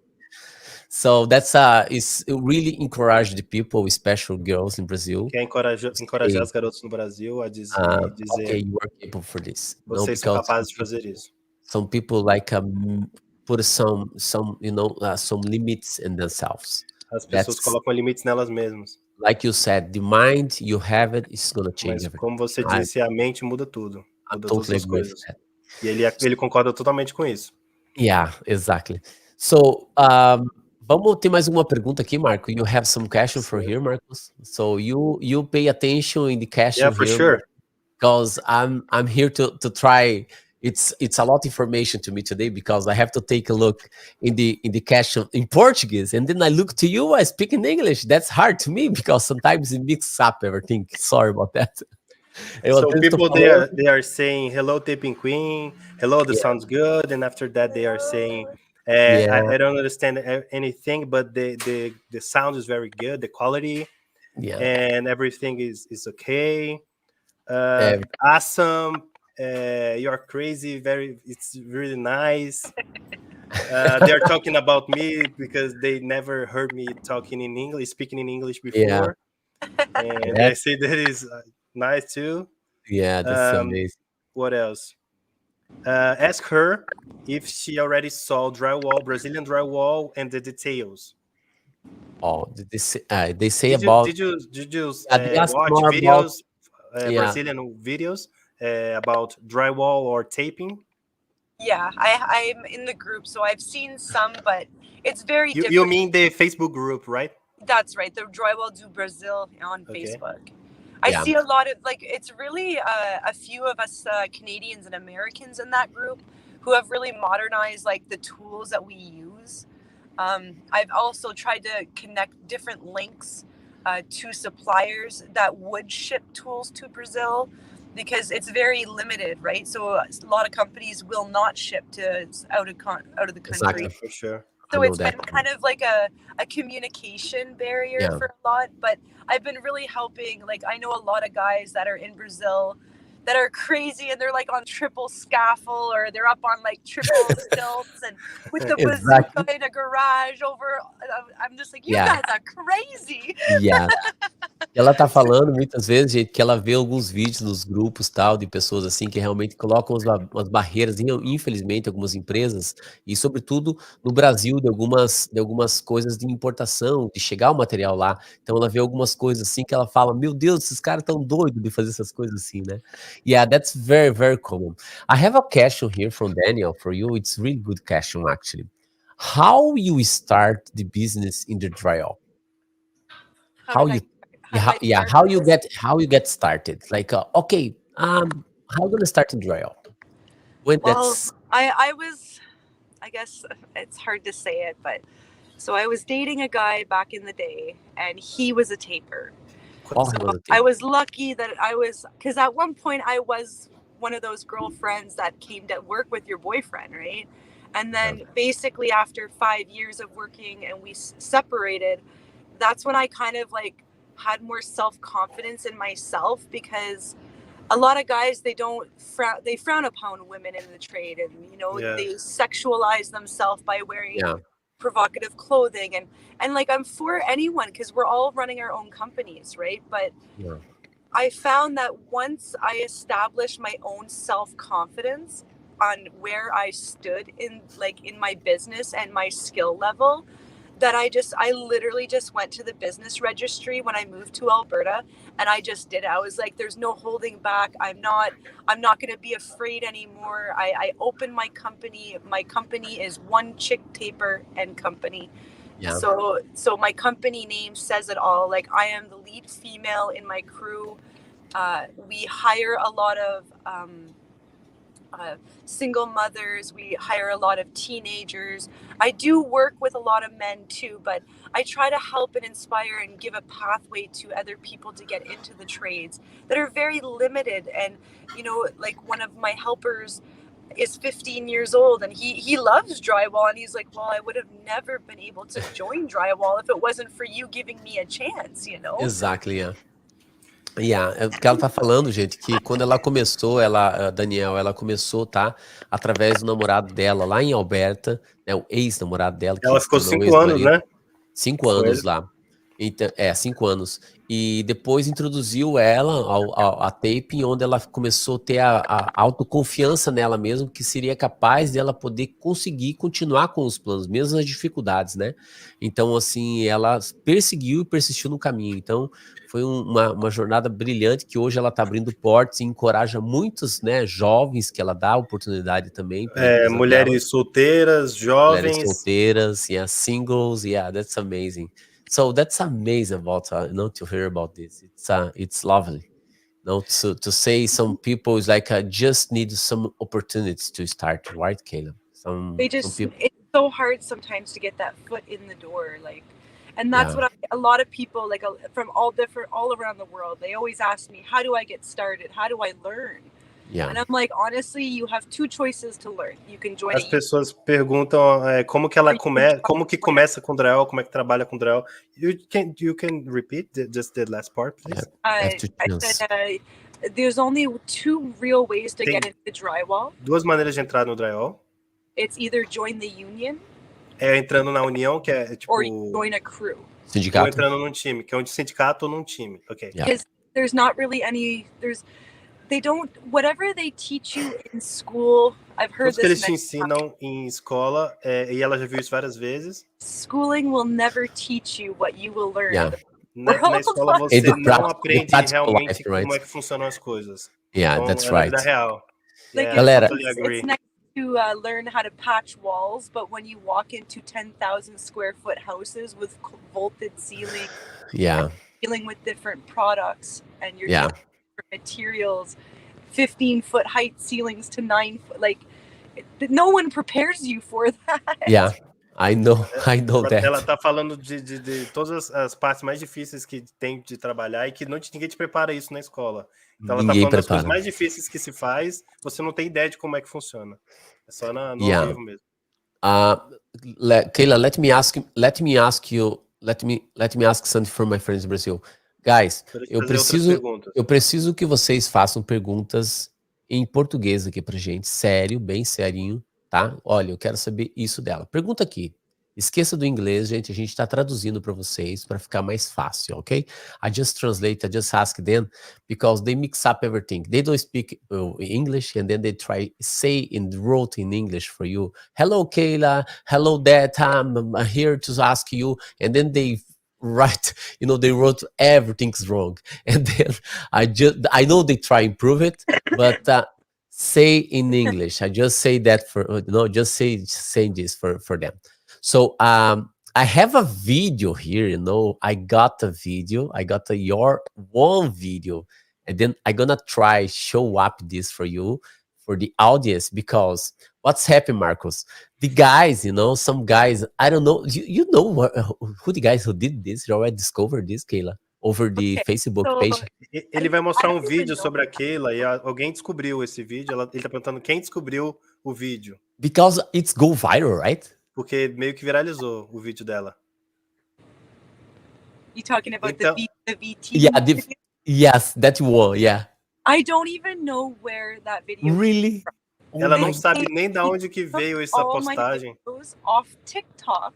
Speaker 1: So that's it's really encourage the people, especially girls in Brazil.
Speaker 2: Quer encorajar as garotas no Brasil a dizer,
Speaker 1: okay, you are capable for this.
Speaker 2: Vocês são capazes de fazer isso.
Speaker 1: Some people like put some limits in themselves.
Speaker 2: As pessoas colocam limites nelas mesmas.
Speaker 1: Like you said, the mind you have it's gonna change everything.
Speaker 2: Como você disse, a mente muda tudo. Muda todas as coisas. E ele concorda totalmente com isso.
Speaker 1: Yeah, exactly. So, vamos ter mais uma pergunta aqui, Marco. You have some question for here, Marcos. So you pay attention in the question.
Speaker 2: Yeah, for sure.
Speaker 1: Because I'm here to try. It's a lot of information to me today because I have to take a look in the question in Portuguese, and then I look to you. I speak in English. That's hard to me because sometimes it mixes up everything. Sorry about that.
Speaker 2: So people they are saying hello, taping queen. Hello, that sounds good. And after that, they are saying. I don't understand anything, but the sound is very good, the quality, and everything is okay. Awesome. You're crazy. It's really nice. They're talking about me because they never heard me speaking in English before. And I say that is nice too.
Speaker 1: Yeah, that's amazing.
Speaker 2: What else? Ask her if she already saw Brazilian drywall, and the details.
Speaker 1: Oh, they say
Speaker 2: Did
Speaker 1: about
Speaker 2: you
Speaker 1: they ask
Speaker 2: watch
Speaker 1: more about
Speaker 2: videos, Brazilian videos about drywall or taping?
Speaker 3: Yeah, I'm in the group, so I've seen some, but it's very different.
Speaker 2: You mean the Facebook group, right?
Speaker 3: That's right, the Drywall do Brazil on Facebook. I see a lot of, like, it's really a few of us Canadians and Americans in that group who have really modernized, like, the tools that we use. I've also tried to connect different links to suppliers that would ship tools to Brazil, because it's very limited, right? So a lot of companies will not ship to out of the country.
Speaker 1: Exactly.
Speaker 2: For sure.
Speaker 3: So it's been kind of like a communication barrier for a lot, but I've been really helping. Like, I know a lot of guys that are in Brazil that are crazy, and they're like on triple scaffold, or they're up on like triple stilts and with the bazooka in a garage over. I'm just like, you guys are crazy.
Speaker 1: Yeah. Ela tá falando muitas vezes, gente, que ela vê alguns vídeos nos grupos, tal, de pessoas assim que realmente colocam umas barreiras, infelizmente, algumas empresas, e sobretudo no Brasil, de algumas coisas de importação, de chegar o material lá. Então ela vê algumas coisas assim que ela fala, meu Deus, esses caras tão doidos de fazer essas coisas assim, né? Yeah, that's very, very common. I have a question here from Daniel for you. It's really good question, actually. How you start the business in the drywall? How you get started? Like, okay, how you gonna start in drywall?
Speaker 3: I guess it's hard to say it, but so I was dating a guy back in the day, and he was a taper. I was lucky that because at one point I was one of those girlfriends that came to work with your boyfriend, right? And then basically after 5 years of working and we separated, that's when I kind of like had more self-confidence in myself, because a lot of guys, they frown upon women in the trade, and they sexualize themselves by wearing provocative clothing, and like, I'm for anyone, because we're all running our own companies, right? But I found that once I established my own self-confidence on where I stood in my business and my skill level, that I literally just went to the business registry when I moved to Alberta, and I just did it. I was like, there's no holding back. I'm not going to be afraid anymore. I opened my company. My company is One Chick Taper and Company. Yeah. So my company name says it all. Like, I am the lead female in my crew. We hire a lot of single mothers. We hire a lot of teenagers. I do work with a lot of men too, but I try to help and inspire and give a pathway to other people to get into the trades that are very limited. And, like, one of my helpers is 15 years old, and he loves drywall, and he's like, well, I would have never been able to join drywall if it wasn't for you giving me a chance,
Speaker 1: Exactly, yeah. Yeah, o que ela tá falando, gente, que quando ela começou, Daniel, ela começou, tá? Através do namorado dela lá em Alberta, né? O ex-namorado dela.
Speaker 2: Ela ficou 5 anos, né?
Speaker 1: 5 anos lá. Então, 5 anos. E depois introduziu ela a taping, onde ela começou a ter a autoconfiança nela mesma, que seria capaz dela poder conseguir continuar com os planos, mesmo as dificuldades, né? Então, assim, ela perseguiu e persistiu no caminho. Então, foi uma jornada brilhante, que hoje ela está abrindo portas e encoraja muitos, né, jovens, que ela dá oportunidade também.
Speaker 2: Mulheres solteiras, jovens.
Speaker 1: Mulheres solteiras, singles, that's amazing. So that's amazing about to hear about this. It's lovely. To say some people is like just need some opportunities to start, right, Kayla?
Speaker 3: It's so hard sometimes to get that foot in the door, like, and that's what a lot of people, like, from all around the world, they always ask me, how do I get started? How do I learn? Yeah. And I'm like, honestly, you have 2 choices to learn. You can join.
Speaker 2: As pessoas perguntam como que ela como que começa com drywall, como é que trabalha com drywall. You can repeat just the last part, please.
Speaker 3: I said, there's only 2 real ways to get into drywall.
Speaker 2: 2 maneiras de entrar no drywall.
Speaker 3: It's either join the union.
Speaker 2: Entrando na união, que é tipo.
Speaker 3: Or join a crew.
Speaker 1: Sindicato.
Speaker 2: Ou entrando num time, que é um sindicato ou num time. Okay.
Speaker 3: Because there's not really any. They don't. Whatever they teach you in school, I've heard
Speaker 2: Tudo que eles
Speaker 3: this
Speaker 2: te
Speaker 3: many
Speaker 2: ensinam em escola, e ela já viu isso várias vezes.
Speaker 3: schooling will never teach you what you will learn.
Speaker 1: Yeah.
Speaker 2: Na escola você não aprende realmente
Speaker 1: life, right?
Speaker 2: como é que funcionam as coisas.
Speaker 1: Yeah,
Speaker 2: então,
Speaker 1: that's
Speaker 2: é na vida
Speaker 1: right.
Speaker 2: real.
Speaker 3: Like
Speaker 2: Yeah,
Speaker 1: Galera,
Speaker 2: totally agree.
Speaker 3: it's nice to learn how to patch walls, but when you walk into 10,000 square foot houses with vaulted ceilings,
Speaker 1: yeah,
Speaker 3: dealing with different products, and you're
Speaker 1: yeah.
Speaker 3: dealing with materials, 15-foot height ceilings to 9 foot, like no one prepares you for that.
Speaker 1: Yeah, I know that.
Speaker 2: Ela tá falando de todas as partes mais difíceis que tem de trabalhar e que ninguém te prepara isso na escola. Então ela tá falando das coisas mais difíceis que se faz, você não tem ideia de como é que funciona. É só no ao vivo mesmo.
Speaker 1: Kayla, let me ask something for my friends in Brazil. Guys, eu preciso que vocês façam perguntas em português aqui pra gente, sério, bem serinho, tá? Olha, eu quero saber isso dela. Pergunta aqui. Esqueça do inglês, gente, a gente tá traduzindo para vocês para ficar mais fácil, ok? I just translate, I just ask them because they mix up everything. They don't speak English and then they try say and wrote in English for you. Hello, Kayla. Hello, Dad. I'm here to ask you. And then they write, they wrote everything's wrong. And then I know they try improve it, but say in English. I just say that just saying this for them. So I have a video here, I got your one video, and then I'm gonna try show up this for you, for the audience, because what's happened, Marcos? The guys, some guys, I don't know, you know who the guys who did this? You already discovered this, Kayla? Over the Facebook page?
Speaker 2: Ele vai mostrar um vídeo sobre a Kayla e alguém descobriu esse vídeo. Ele tá perguntando quem descobriu o vídeo.
Speaker 1: Because it's go viral, right?
Speaker 2: Porque meio que viralizou o vídeo dela.
Speaker 3: You talking about the VT?
Speaker 1: Yeah, yes, that one, yeah.
Speaker 3: I don't even know where that video
Speaker 1: really?
Speaker 2: Ela não sabe nem de onde que veio essa postagem.
Speaker 3: Off TikTok.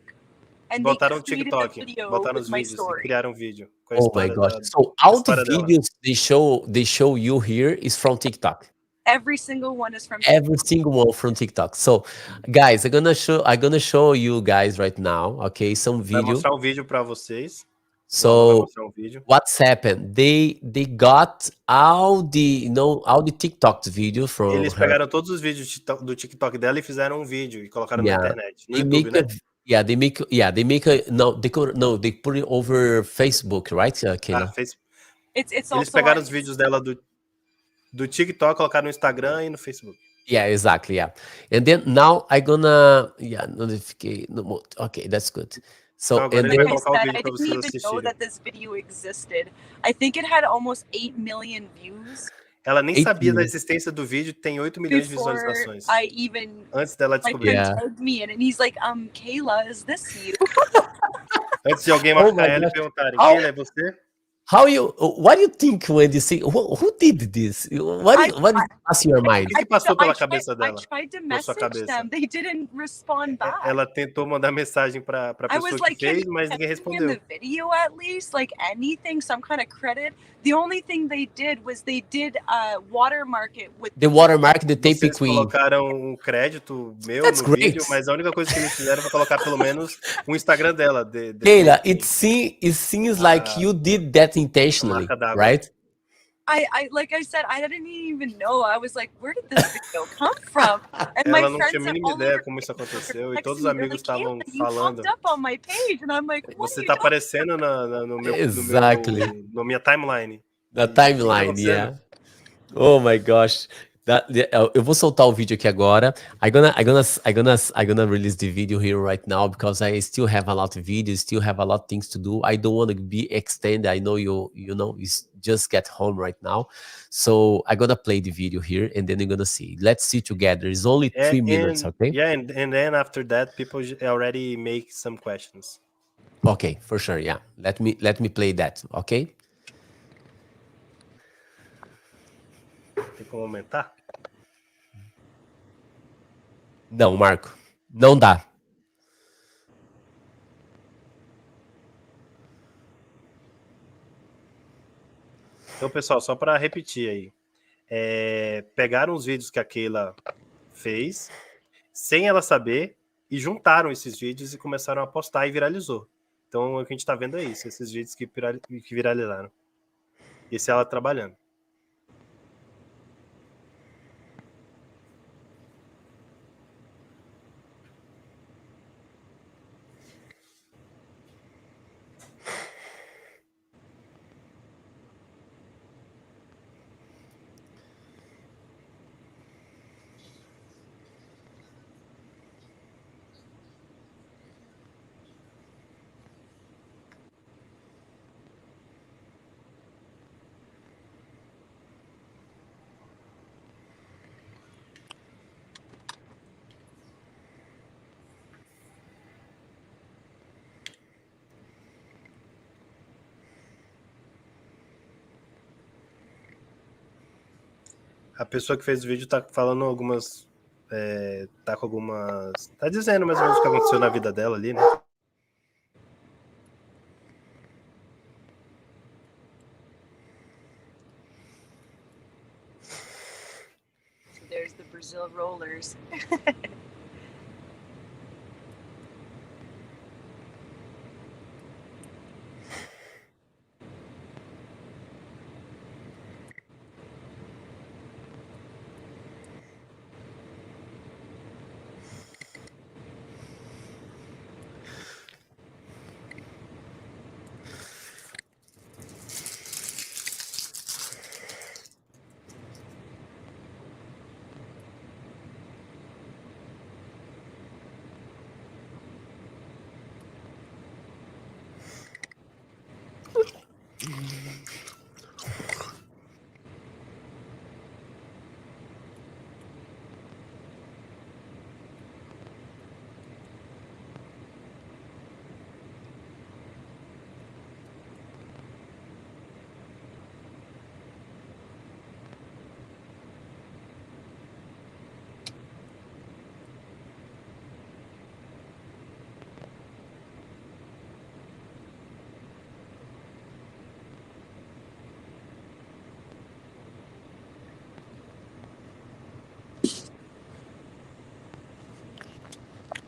Speaker 3: And
Speaker 2: botaram no TikTok, botaram os vídeos e criaram um vídeo.
Speaker 1: Oh my gosh. So all the videos they show you here is from TikTok.
Speaker 3: Every single one is from TikTok.
Speaker 1: Every single one from TikTok. So, guys, I'm gonna show you guys right now, okay, some video.
Speaker 2: Vai mostrar um vídeo para vocês.
Speaker 1: So, what's happened? They got all the TikTok videos from
Speaker 2: Eles pegaram todos os vídeos do TikTok dela e fizeram um vídeo e colocaram na internet, no YouTube, né?
Speaker 1: They put it over Facebook, right, Kayla?
Speaker 3: Facebook.
Speaker 2: Eles pegaram os vídeos dela do TikTok, colocaram no Instagram e no Facebook.
Speaker 1: Yeah, exactly, yeah. And then now I'm gonna notification. Okay, that's good. So
Speaker 2: and then
Speaker 3: I didn't even know that this video existed. I think it had almost 8 million views.
Speaker 2: Ela nem sabia da existência do vídeo, tem 8 milhões de visualizações. Antes dela descobrir.
Speaker 3: My friend tagged me in and he's like, Kayla, is this you?
Speaker 2: Antes de alguém marcar ela e perguntarem, Kayla, é você?
Speaker 1: What do you think when you see who did this? What passed your mind?
Speaker 2: O que passou pela cabeça dela?
Speaker 3: I tried to message them. They didn't respond back.
Speaker 2: Ela tentou mandar mensagem para pessoa que fez, mas ninguém respondeu.
Speaker 3: In the video at least, like anything, some kind of credit. The only thing they did was they did watermark it with
Speaker 1: the watermark, the tape
Speaker 2: Vocês
Speaker 1: queen.
Speaker 2: Colocaram um crédito meu no vídeo, mas a única coisa que eles fizeram foi colocar pelo menos o Instagram dela.
Speaker 1: Kayla, it seems like you did that intentionally, right?
Speaker 3: I like I said, I didn't even know. I was like, where did this video come from? And
Speaker 2: Ela não tinha a mínima ideia como isso aconteceu e todos os amigos estavam falando. Você tá aparecendo no meu na minha timeline.
Speaker 1: Na timeline, yeah. Oh my gosh. Eu vou soltar o vídeo aqui agora. I'm gonna release the video here right now because I still have a lot of videos, still have a lot of things to do. I don't want to be extended. I know you just get home right now. So I'm gonna play the video here and then you're gonna see. Let's see together. It's only 3 minutes, okay?
Speaker 2: Yeah, and then after that, people already make some questions.
Speaker 1: Okay, for sure, yeah. Let me play that, okay?
Speaker 2: Tem como aumentar?
Speaker 1: Não, Marco. Não dá.
Speaker 2: Então, pessoal, só para repetir aí. pegaram os vídeos que a Kayla fez, sem ela saber, e juntaram esses vídeos e começaram a postar e viralizou. Então, o que a gente tá vendo é isso, esses vídeos que viralizaram. Esse é ela trabalhando. A pessoa que fez o vídeo tá falando algumas... tá com algumas... Tá dizendo mais ou menos o que aconteceu na vida dela ali, né?
Speaker 3: So there's the Brazil rollers.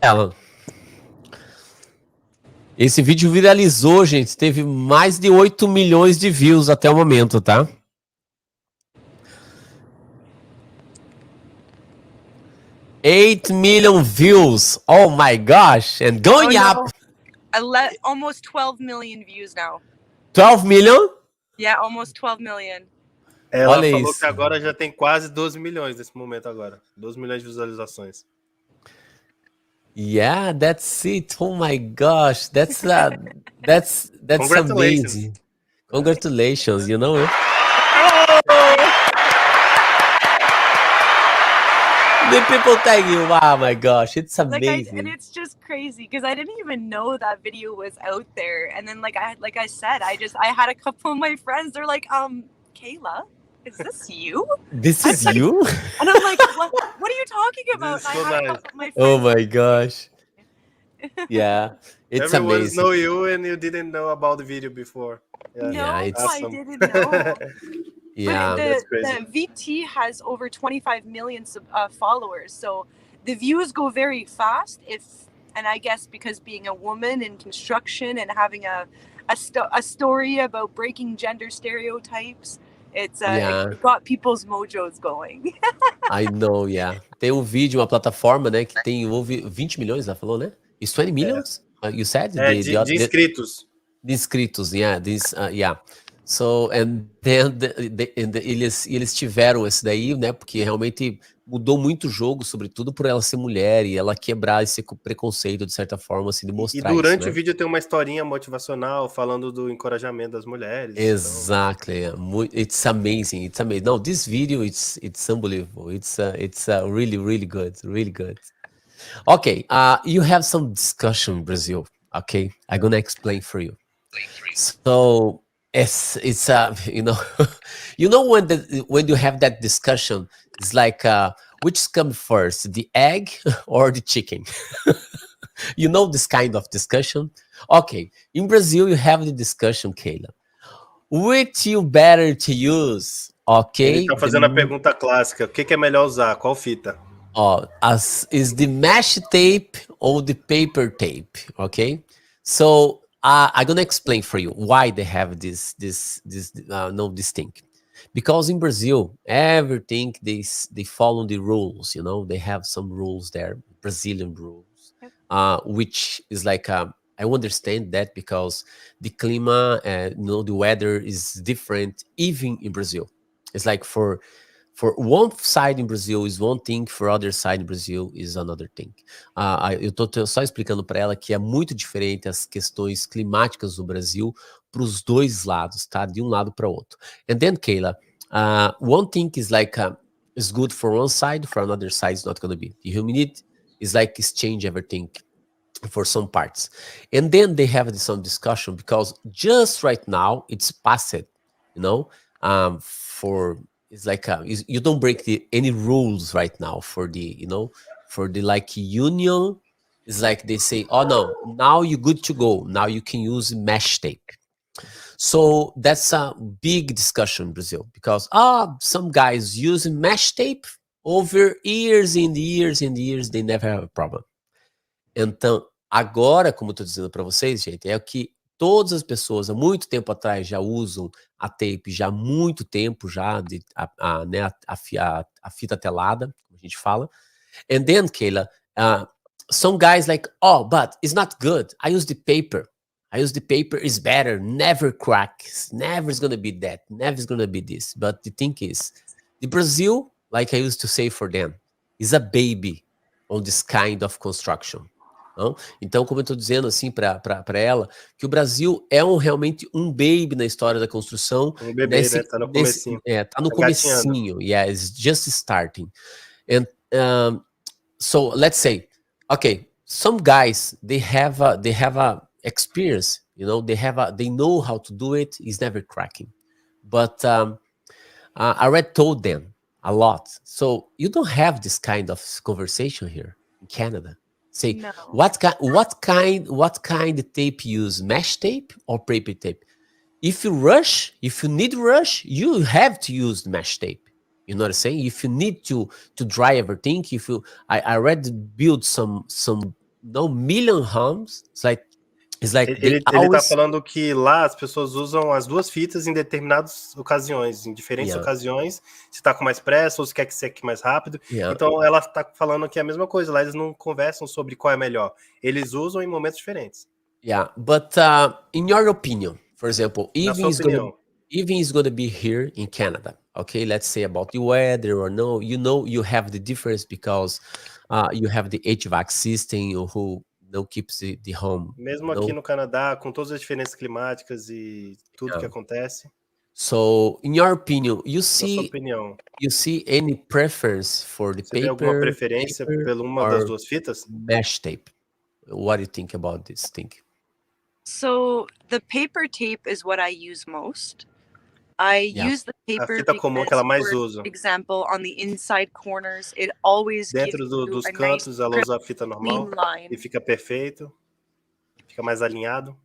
Speaker 1: Ela. Esse vídeo viralizou, gente. Teve mais de 8 milhões de views até o momento, tá? $8 million views. Oh my gosh. And going up.
Speaker 3: Almost 12 million views now.
Speaker 1: 12 million?
Speaker 3: Yeah, almost 12 million.
Speaker 2: Ela
Speaker 1: Olha
Speaker 2: falou
Speaker 1: isso.
Speaker 2: que agora já tem quase 12 milhões nesse momento agora. 12 milhões de visualizações.
Speaker 1: Yeah, that's it. Oh my gosh. That's amazing. Congratulations, you know it. The people tag you. Oh my gosh, it's amazing.
Speaker 3: And it's just crazy because I didn't even know that video was out there. And then like I said, I had a couple of my friends, they're like, Kayla, is this you?
Speaker 1: This is you?
Speaker 3: And I'm like, what are you talking about?
Speaker 2: This is so nice.
Speaker 1: Oh my gosh. Yeah, it's
Speaker 2: Everyone
Speaker 1: amazing.
Speaker 2: know you and you didn't know about the video before.
Speaker 3: No,
Speaker 1: Yeah, it's
Speaker 3: I
Speaker 2: awesome.
Speaker 3: didn't know.
Speaker 1: Yeah.
Speaker 3: But
Speaker 2: That's crazy.
Speaker 3: the VT has over 25 million followers, so the views go very fast. And I guess because being a woman in construction and having a story about breaking gender stereotypes, it got people's mojos going.
Speaker 1: I know, yeah. Tem um vídeo, uma plataforma, né, que tem 20 milhões, ela falou, né? It's 20 millions? You said?
Speaker 2: De inscritos.
Speaker 1: De inscritos, yeah. Yeah. So, and then eles tiveram esse daí, né, porque realmente mudou muito o jogo, sobretudo por ela ser mulher e ela quebrar esse preconceito, de certa forma, assim, de mostrar
Speaker 2: E durante
Speaker 1: isso, né?
Speaker 2: o vídeo tem uma historinha motivacional falando do encorajamento das mulheres.
Speaker 1: Exactly. Então... It's amazing. It's amazing. No, this video, it's unbelievable. It's really, really good. Really good. Okay, you have some discussion, Brazil. Okay, I'm gonna explain for you. So it's you know, when you have that discussion, it's like which comes first, the egg or the chicken? You know this kind of discussion. Okay, in Brazil you have the discussion, Kayla. Which you better to use? Ok.
Speaker 2: Ele tá fazendo a pergunta clássica. O que é melhor usar? Qual fita?
Speaker 1: Is the mesh tape or the paper tape? Okay. So I'm gonna explain for you why they have this thing. Because in Brazil, everything they follow the rules. They have some rules there, Brazilian rules, which is like I understand that because the clima, the weather is different even in Brazil. It's like for one side in Brazil is one thing, for other side in Brazil is another thing. Eu tô só explicando para ela que é muito diferente as questões climáticas do Brasil para os dois lados, tá? De um lado para outro. And then, Kayla, one thing is like is good for one side, for another side is not going to be. The humidity is like exchange everything for some parts. And then they have some discussion because just right now it's passed, for it's like you don't break any rules right now for the like union. It's like they say, oh no, now you're good to go. Now you can use mesh tape. So that's a big discussion in Brazil because some guys using mesh tape over years and years and years, they never have a problem. Então, agora, como eu tô dizendo para vocês, gente, é que todas as pessoas há muito tempo atrás já usam a tape, já há muito tempo já, a fita telada, como a gente fala. And then, Kayla, some guys like, but it's not good. I use the paper. Is better. Never cracks. Never is going to be that. Never is going to be this. But the thing is, the Brazil, like I used to say for them, is a baby on this kind of construction. Não? Então, como eu estou dizendo assim para ela, que o Brasil é realmente um baby na história da construção.
Speaker 2: Um bebê, né? Tá no comecinho.
Speaker 1: Tá no comecinho. Yeah, it's just starting. And so let's say, okay, some guys they have a experience, they know how to do it. It's never cracking. But I already told them a lot. So you don't have this kind of conversation here in Canada. Say, no. What kind of tape you use? Mesh tape or paper tape? If you need rush, you have to use mesh tape. You know what I'm saying? If you need to dry everything, I already built some million homes.
Speaker 2: Ele tá falando que lá as pessoas usam as duas fitas em determinadas ocasiões, em diferentes ocasiões, se tá com mais pressa ou se quer que seque mais rápido. Então ela tá falando que é a mesma coisa, lá eles não conversam sobre qual é melhor. Eles usam em momentos diferentes.
Speaker 1: Yeah, but in your opinion, for example, even is going to be here in Canada. Okay, let's say about the weather or no, you have the difference because you have the HVAC system who não keeps the home.
Speaker 2: Mesmo aqui no Canadá, com todas as diferenças climáticas e tudo que acontece.
Speaker 1: So, in your opinion, you see any preference for the paper?
Speaker 2: Você tem alguma preferência pela uma das duas fitas?
Speaker 1: Mesh tape. What do you think about this thing?
Speaker 3: So, the paper tape is what I use most. I use the paper
Speaker 2: a fita comum que ela mais usa.
Speaker 3: For example, on the inside corners, it always
Speaker 2: dentro dos cantos, nice, ela usa a fita normal e fica perfeito, fica mais alinhado.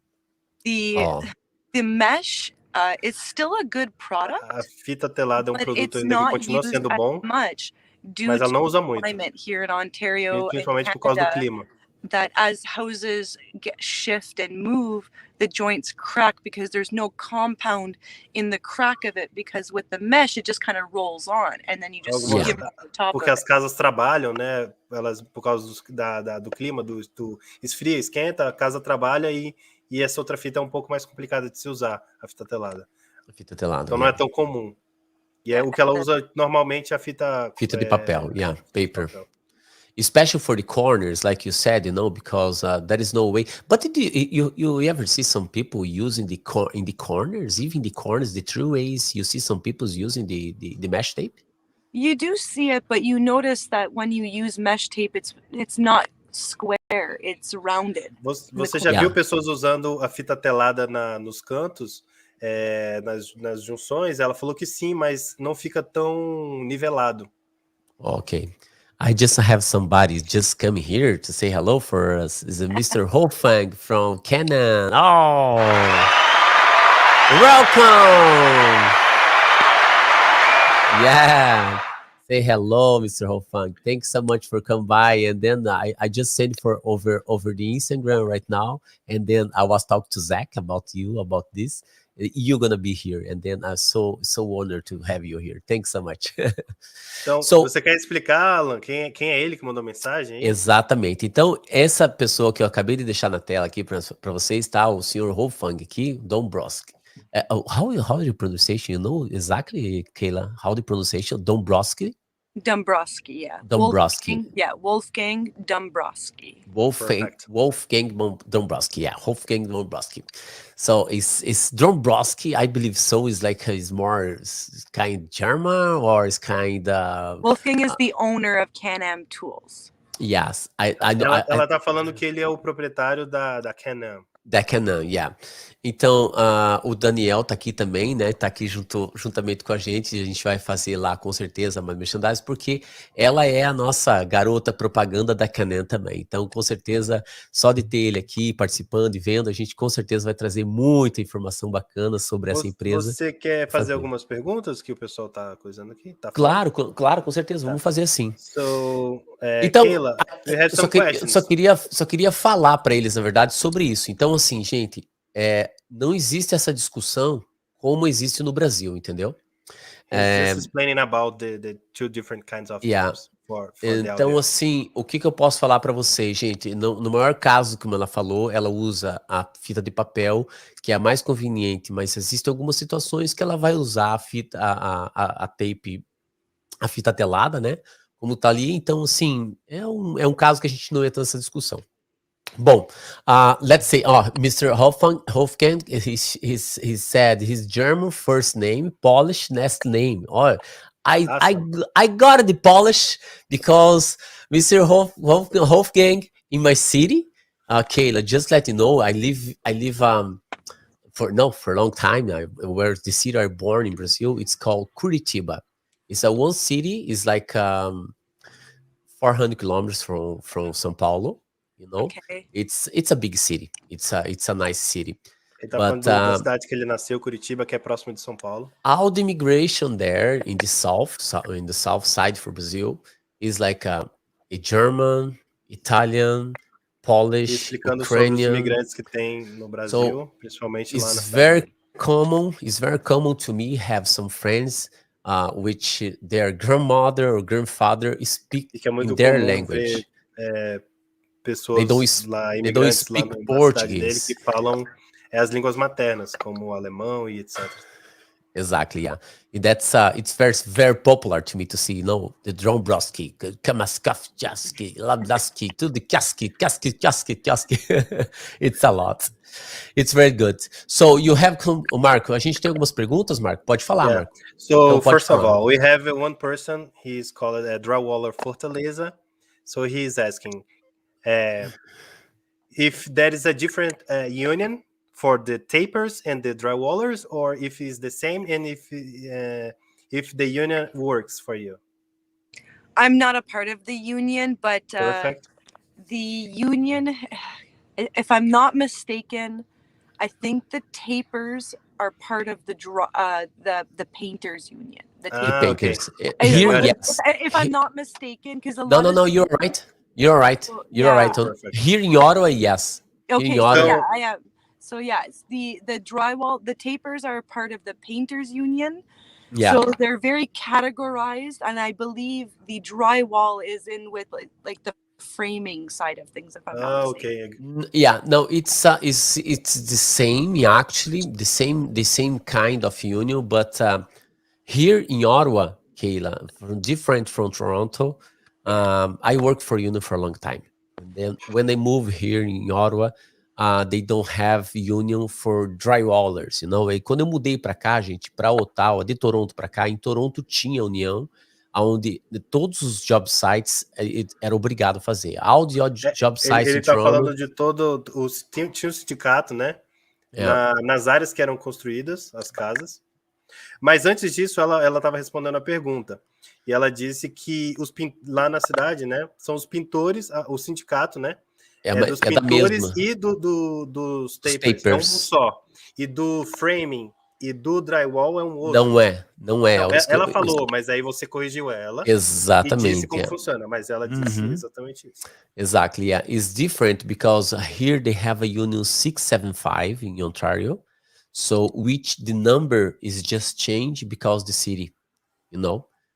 Speaker 3: The mesh is still a good product.
Speaker 2: A fita telada é um produto ainda que continua sendo bom, mas ela não usa muito.
Speaker 3: Here in Ontario,
Speaker 2: principalmente por causa do clima.
Speaker 3: That as houses shift and move, the joints crack because there's no compound in the crack of it, because with the mesh it just kind of rolls on and then you just skip the top.
Speaker 2: Porque as casas trabalham, né? Elas, por causa do clima, do esfria, esquenta, a casa trabalha e essa outra fita é um pouco mais complicada de se usar, a fita telada. Então não é tão comum. E é o que ela usa normalmente, a fita
Speaker 1: de papel, paper. Especially for the corners, like you said, because there is no way. But you ever see some people using in the corners, even the corners, the true ways? You see some people using the mesh tape.
Speaker 3: You do see it, but you notice that when you use mesh tape, it's not square, it's rounded.
Speaker 2: Você já viu pessoas usando a fita telada nos cantos, nas junções? Ela falou que sim, mas não fica tão nivelado.
Speaker 1: Ok. I just have somebody just come here to say hello for us. It's Mr. Hofang from Canada. Oh, welcome! Yeah. Say hello, Mr. Hofang. Thanks so much for coming by. And then I just sent for over the Instagram right now. And then I was talking to Zach about you, about this. You're gonna be here. And then I'm so honored to have you here. Thanks so much.
Speaker 2: Então, você quer explicar, Alan, quem é ele que mandou mensagem? Hein?
Speaker 1: Exatamente. Então, essa pessoa que eu acabei de deixar na tela aqui para vocês, tá? O senhor Hofang aqui, Dombrowski. How do you pronunciation? You know exactly, Kayla? How the pronunciation? Dombrowski, yeah.
Speaker 3: Dombrowski. Wolfgang Dombrowski.
Speaker 1: Wolfgang Dombrowski, yeah. Wolfgang Dombrowski. So is Dombrowski, I believe so, is like is more kind German or is kind
Speaker 3: Wolfgang is the owner of Can-Am Tools.
Speaker 1: Yes.
Speaker 2: Ela tá falando que ele é o proprietário da Can-Am.
Speaker 1: Da Can-Am, yeah. Então, o Daniel tá aqui também, né? Tá aqui juntamente com a gente. A gente vai fazer lá, com certeza, uma merchandising, porque ela é a nossa garota propaganda da Can-Am também. Então, com certeza, só de ter ele aqui participando e vendo, a gente com certeza vai trazer muita informação bacana sobre essa empresa.
Speaker 2: Você quer fazer algumas perguntas que o pessoal tá coisando aqui? Tá
Speaker 1: claro, com certeza. Tá. Vamos fazer assim.
Speaker 2: Então, Kayla,
Speaker 1: só queria falar para eles, na verdade, sobre isso. Então, assim, gente, não existe essa discussão como existe no Brasil, entendeu?
Speaker 2: Just explaining about the two different kinds of
Speaker 1: terms for então, assim, o que eu posso falar para vocês, gente? No maior caso, como ela falou, ela usa a fita de papel, que é a mais conveniente, mas existem algumas situações que ela vai usar a fita, a tape, a fita telada, né? Como tá ali. Então, assim, é um caso que a gente não entra nessa discussão. Bom, let's say, Mr. Hofgang, he said his German first name, Polish last name. I got the Polish because Mr. Hofgang in my city, Kayla, just let you know, I live for a long time. Where the city I born in Brazil, it's called Curitiba. It's one city, it's like 400 kilometers from São Paulo. You know, okay. It's a big city. It's a nice city.
Speaker 2: Ele tá falando da cidade que ele nasceu, Curitiba, que é próximo de São Paulo.
Speaker 1: All the immigration there in the south side for Brazil is like a German, Italian, Polish,
Speaker 2: explicando
Speaker 1: Ukrainian.
Speaker 2: Sobre os imigrantes que tem no Brasil, principalmente lá na
Speaker 1: cidade. It's very common to me have some friends which their grandmother or grandfather speak in their language.
Speaker 2: Pessoas imigrantes lá na cidade dele que falam as línguas maternas, como o alemão e etc.
Speaker 1: Exactly, yeah. That's it's very popular to me to see, the Dombrowski, Kamaskafjaski, Labdaski, to the Kaski. It's a lot. It's very good. So you have, Marco, a gente tem algumas perguntas, Marco? Pode falar, Marco.
Speaker 2: So first of all, we have one person, he's called Drywaller Fortaleza. So he's asking, if there is a different union for the tapers and the drywallers, or if it's the same, and if the union works for you.
Speaker 3: I'm not a part of the union, but the union, if I'm not mistaken, I think the tapers are part of the painters union. The
Speaker 1: painters.
Speaker 3: Here, yes. If I'm not mistaken, because
Speaker 1: no, you're right. You're right. Here in Ottawa, yes.
Speaker 3: Okay, in Ottawa. I am. So it's the drywall. The tapers are part of the painters union. Yeah. So they're very categorized, and I believe the drywall is in with like the framing side of things. If I'm not mistaken.
Speaker 1: Okay. Yeah. No, it's the same actually, the same kind of union, but here in Ottawa, Kayla, different from Toronto. I worked for union for a long time, and then when I moved here in Ottawa, they don't have union for drywallers, E quando eu mudei para cá, gente, para Ottawa, de Toronto para cá, em Toronto tinha união, onde todos os job sites era obrigado a fazer. All the job sites
Speaker 2: ele tá falando de tinha um sindicato, né? Nas áreas que eram construídas, as casas. Mas antes disso, ela estava respondendo a pergunta. E ela disse que lá na cidade, né, são os pintores, o sindicato, né? Dos pintores e dos tapers, não um só. E do framing, e do drywall é um outro.
Speaker 1: Não é.
Speaker 2: Não, ela falou, mas aí você corrigiu ela.
Speaker 1: Exatamente.
Speaker 2: E disse como funciona, mas ela disse exatamente isso.
Speaker 1: Exactly, yeah. It's different because here they have a union 675 in Ontario. So which the number is just changed because the city,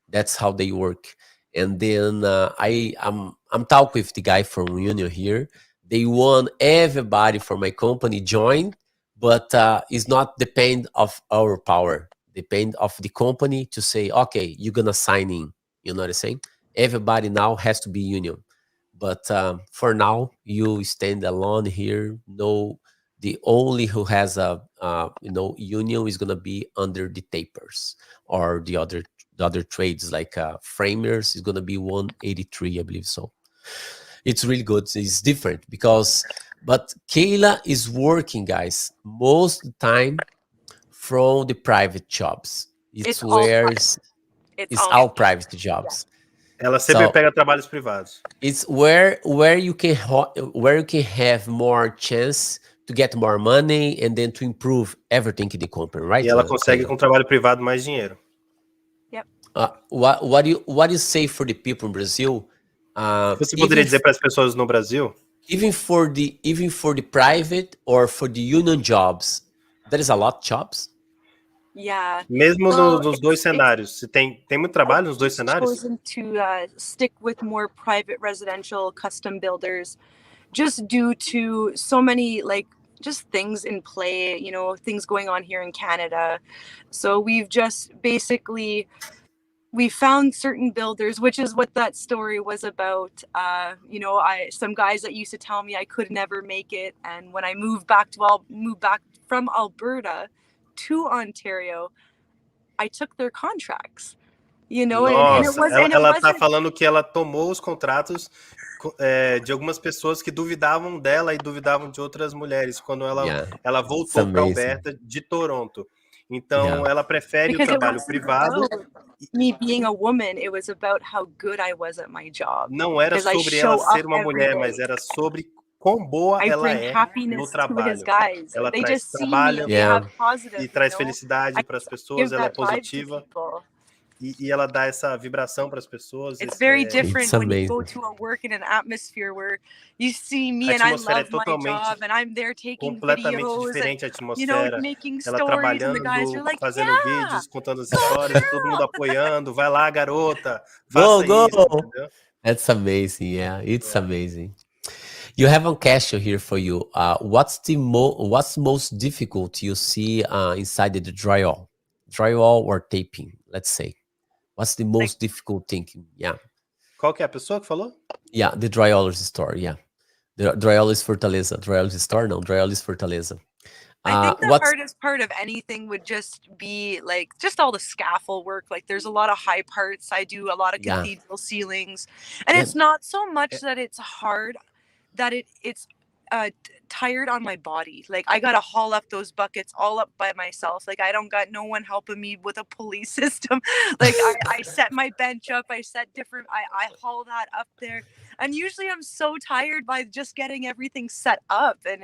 Speaker 1: that's how they work. And then I'm talking with the guy from union here. They want everybody from my company join, but it's not depend of our power. Depend of the company to say, okay, you're gonna sign in. You know what I'm saying? Everybody now has to be union. But for now, you stand alone here. No, the only who has a union is gonna be under the tapers or the other trades like framers is gonna be 183, I believe so. It's really good. It's different but Kayla is working, guys, most of the time from the private jobs. It's all private jobs.
Speaker 2: Ela sempre pega trabalhos privados.
Speaker 1: It's where you can have more chance to get more money and then to improve everything in the company, right?
Speaker 2: E ela consegue com trabalho privado mais dinheiro.
Speaker 3: Yep.
Speaker 1: What do you say for the people in Brazil?
Speaker 2: Você poderia dizer para as pessoas no Brasil?
Speaker 1: Even for the private or for the union jobs, there is a lot of jobs.
Speaker 3: Yeah.
Speaker 2: Mesmo nos dois cenários. Tem muito trabalho nos dois cenários?
Speaker 3: Chosen to stick with more private residential custom builders just due to so many just things in play, things going on here in Canada. So we've just basically we found certain builders, which is what that story was about. Some guys that used to tell me I could never make it, and when I moved back from Alberta to Ontario, I took their contracts.
Speaker 2: Ela tá falando que ela tomou os contratos de algumas pessoas que duvidavam dela e duvidavam de outras mulheres quando ela voltou para Alberta de Toronto. Então ela prefere o trabalho privado.
Speaker 3: Me being a woman, it was about how good I was at my job.
Speaker 2: Não era sobre ela ser uma mulher, mas era sobre quão boa ela é no trabalho. Ela traz trabalho e traz felicidade para as pessoas, ela é positiva. E ela dá essa vibração para as pessoas.
Speaker 3: It's very different when you go to a work in an atmosphere where you see me and I love my job and I'm there taking videos
Speaker 2: diferente a atmosfera.
Speaker 3: Making
Speaker 2: ela
Speaker 3: stories
Speaker 2: trabalhando,
Speaker 3: and the guys are like,
Speaker 2: fazendo vídeos, contando as histórias, todo mundo apoiando. Vai lá, garota. Faça
Speaker 1: go.
Speaker 2: Isso, entendeu?
Speaker 1: That's amazing. Yeah, it's amazing. You have a question here for you. What's most difficult you see inside the drywall or taping? Let's say. What's the most difficult thing? Yeah.
Speaker 2: Qual que é a pessoa que falou?
Speaker 1: Yeah, the drywaller's store. Yeah, the drywaller's Fortaleza. Drywaller's store? No, drywaller's Fortaleza.
Speaker 3: I think the hardest part of anything would just be just all the scaffold work. There's a lot of high parts. I do a lot of cathedral ceilings, and it's not so much that it's hard, that it's tired on my body. I gotta haul up those buckets all up by myself. I don't got no one helping me with a pulley system. I set my bench up, I haul that up there, and usually I'm so tired by just getting everything set up, and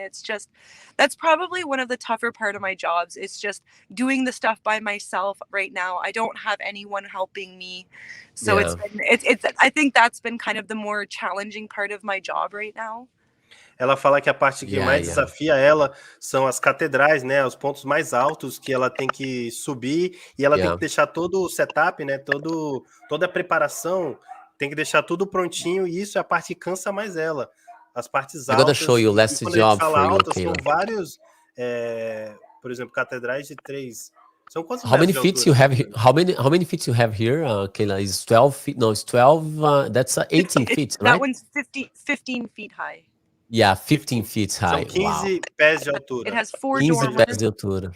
Speaker 3: that's probably one of the tougher part of my jobs. It's just doing the stuff by myself right now. I don't have anyone helping me, so I think that's been kind of the more challenging part of my job right now.
Speaker 2: Ela fala que a parte que mais desafia ela são as catedrais, né? Os pontos mais altos que ela tem que subir e ela tem que deixar todo o setup, né? Toda a preparação, tem que deixar tudo prontinho e isso é a parte que cansa mais ela. As partes altas.
Speaker 1: I'm gonna show you last job for you, Kayla.
Speaker 2: São vários, por exemplo, catedrais de 3. São quantos
Speaker 1: How many feet you have here? How many feet you have here, Kayla? Is 12 feet? No, it's 12. That's 18 feet, right?
Speaker 3: That one's 15 feet high.
Speaker 1: Yeah, 15 feet high.
Speaker 2: São 15 pés de altura.
Speaker 3: It has 4
Speaker 1: 15 pés de altura.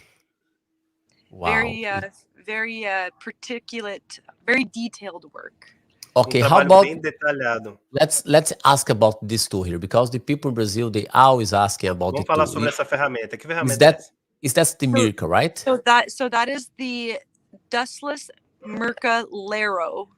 Speaker 1: Wow.
Speaker 3: Very particulate, very detailed work.
Speaker 1: Okay, how about
Speaker 2: bem detalhado.
Speaker 1: Let's ask about this tool here, because the people in Brazil, they always asking about
Speaker 2: Vamos
Speaker 1: the
Speaker 2: falar
Speaker 1: tool.
Speaker 2: sobre essa ferramenta. Que ferramenta é essa?
Speaker 1: Is that the Mirka, right?
Speaker 3: So that is the dustless Mirka Lero.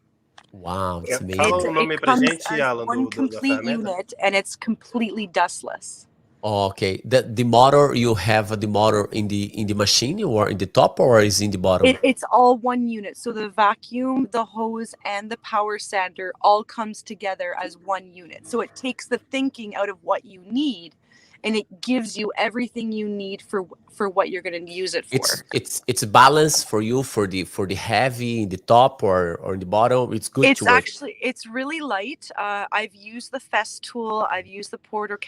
Speaker 1: Wow, it's amazing.
Speaker 2: Fala o nome pra gente,
Speaker 3: Alan,
Speaker 2: Alan,
Speaker 3: one
Speaker 2: da
Speaker 3: complete
Speaker 2: ferramenta.
Speaker 3: unit, and it's completely dustless.
Speaker 1: Okay. The motor, you have the motor in the machine or in the top, or is in the bottom?
Speaker 3: It's all one unit. So the vacuum, the hose, and the power sander all comes together as one unit. So it takes the thinking out of what you need, and it gives you everything you need for what you're going to use it for.
Speaker 1: It's balanced for you for the heavy in the top or in the bottom. It's good.
Speaker 3: It's really light. I've used the Festool. I've used the Porter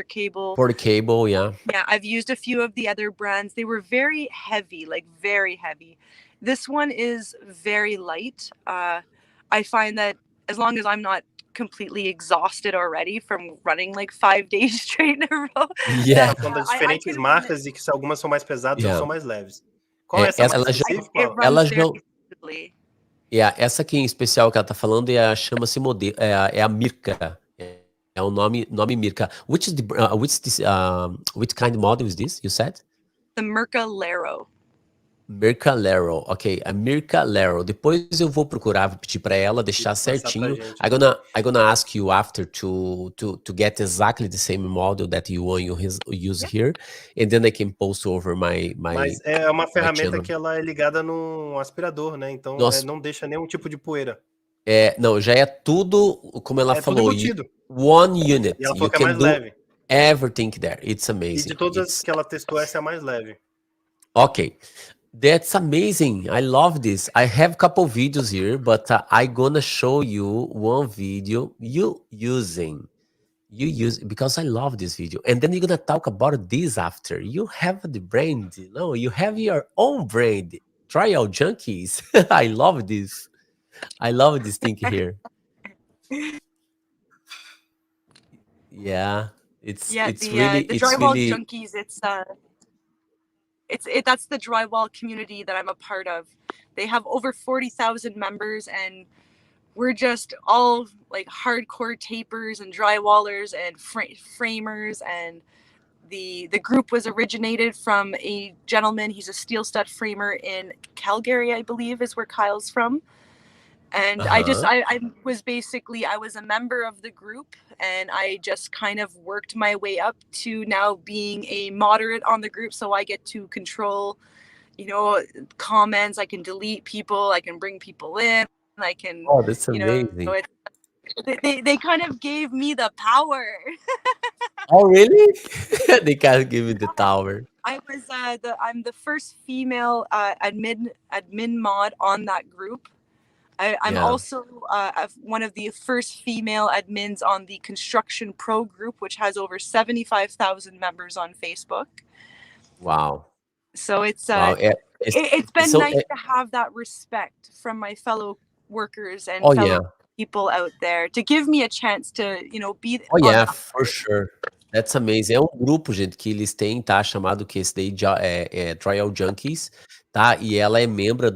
Speaker 3: cable.
Speaker 1: Porter cable, yeah.
Speaker 3: Yeah, I've used a few of the other brands. They were very heavy, like very heavy. This one is very light. I find that as long as I'm not completely exhausted already from running like 5 days straight in a row.
Speaker 1: Yeah.
Speaker 2: São das diferentes marcas e que algumas são mais pesadas, outras são mais leves. Qual é essa marca específica?
Speaker 1: Essa aqui em especial que ela tá falando chama-se modelo, é a Mirka. É o nome Mirka. Which kind of model is this? You said?
Speaker 3: The Mirka Lero.
Speaker 1: Mirka Lero, ok, a Mirka Lero. Depois eu vou procurar, vou pedir para ela deixar certinho. I'm gonna ask you after to get exactly the same model that you want to use here, and then I can post over my.
Speaker 2: Mas é uma ferramenta que ela é ligada num aspirador, né? Então não deixa nenhum tipo de poeira.
Speaker 1: Não, já é tudo como ela falou. One unit.
Speaker 2: E ela falou que é mais leve.
Speaker 1: Everything there. It's amazing.
Speaker 2: E de todas as que ela testou, essa é a mais leve.
Speaker 1: Ok. That's amazing. I love this. I have a couple videos here, but I'm gonna show you one video you use because I love this video. And then you're gonna talk about this after. You have the brand, you have your own brand. Trial Junkies. I love this. I love this thing here. Yeah, it's really
Speaker 3: the Drywall Junkies. That's the drywall community that I'm a part of. They have over 40,000 members, and we're just all like hardcore tapers and drywallers and framers. And the group was originated from a gentleman. He's a steel stud framer in Calgary, I believe, is where Kyle's from. And I was a member of the group, and I just kind of worked my way up to now being a moderate on the group. So I get to control, comments. I can delete people. I can bring people in. I can.
Speaker 1: Oh, that's amazing.
Speaker 3: They kind of gave me the power.
Speaker 1: Oh, really? They kind of gave me the power.
Speaker 3: I'm the first female admin mod on that group. I'm also one of the first female admins on the Construction Pro group, which has over 75,000 members on Facebook.
Speaker 1: Wow.
Speaker 3: So it's been nice to have that respect from my fellow workers and fellow people out there to give me a chance to, be.
Speaker 1: Oh, yeah, for sure. That's amazing. É grupo, gente, que eles têm, tá? Chamado que esse daí é Trial Junkies. Tá? E ela é membro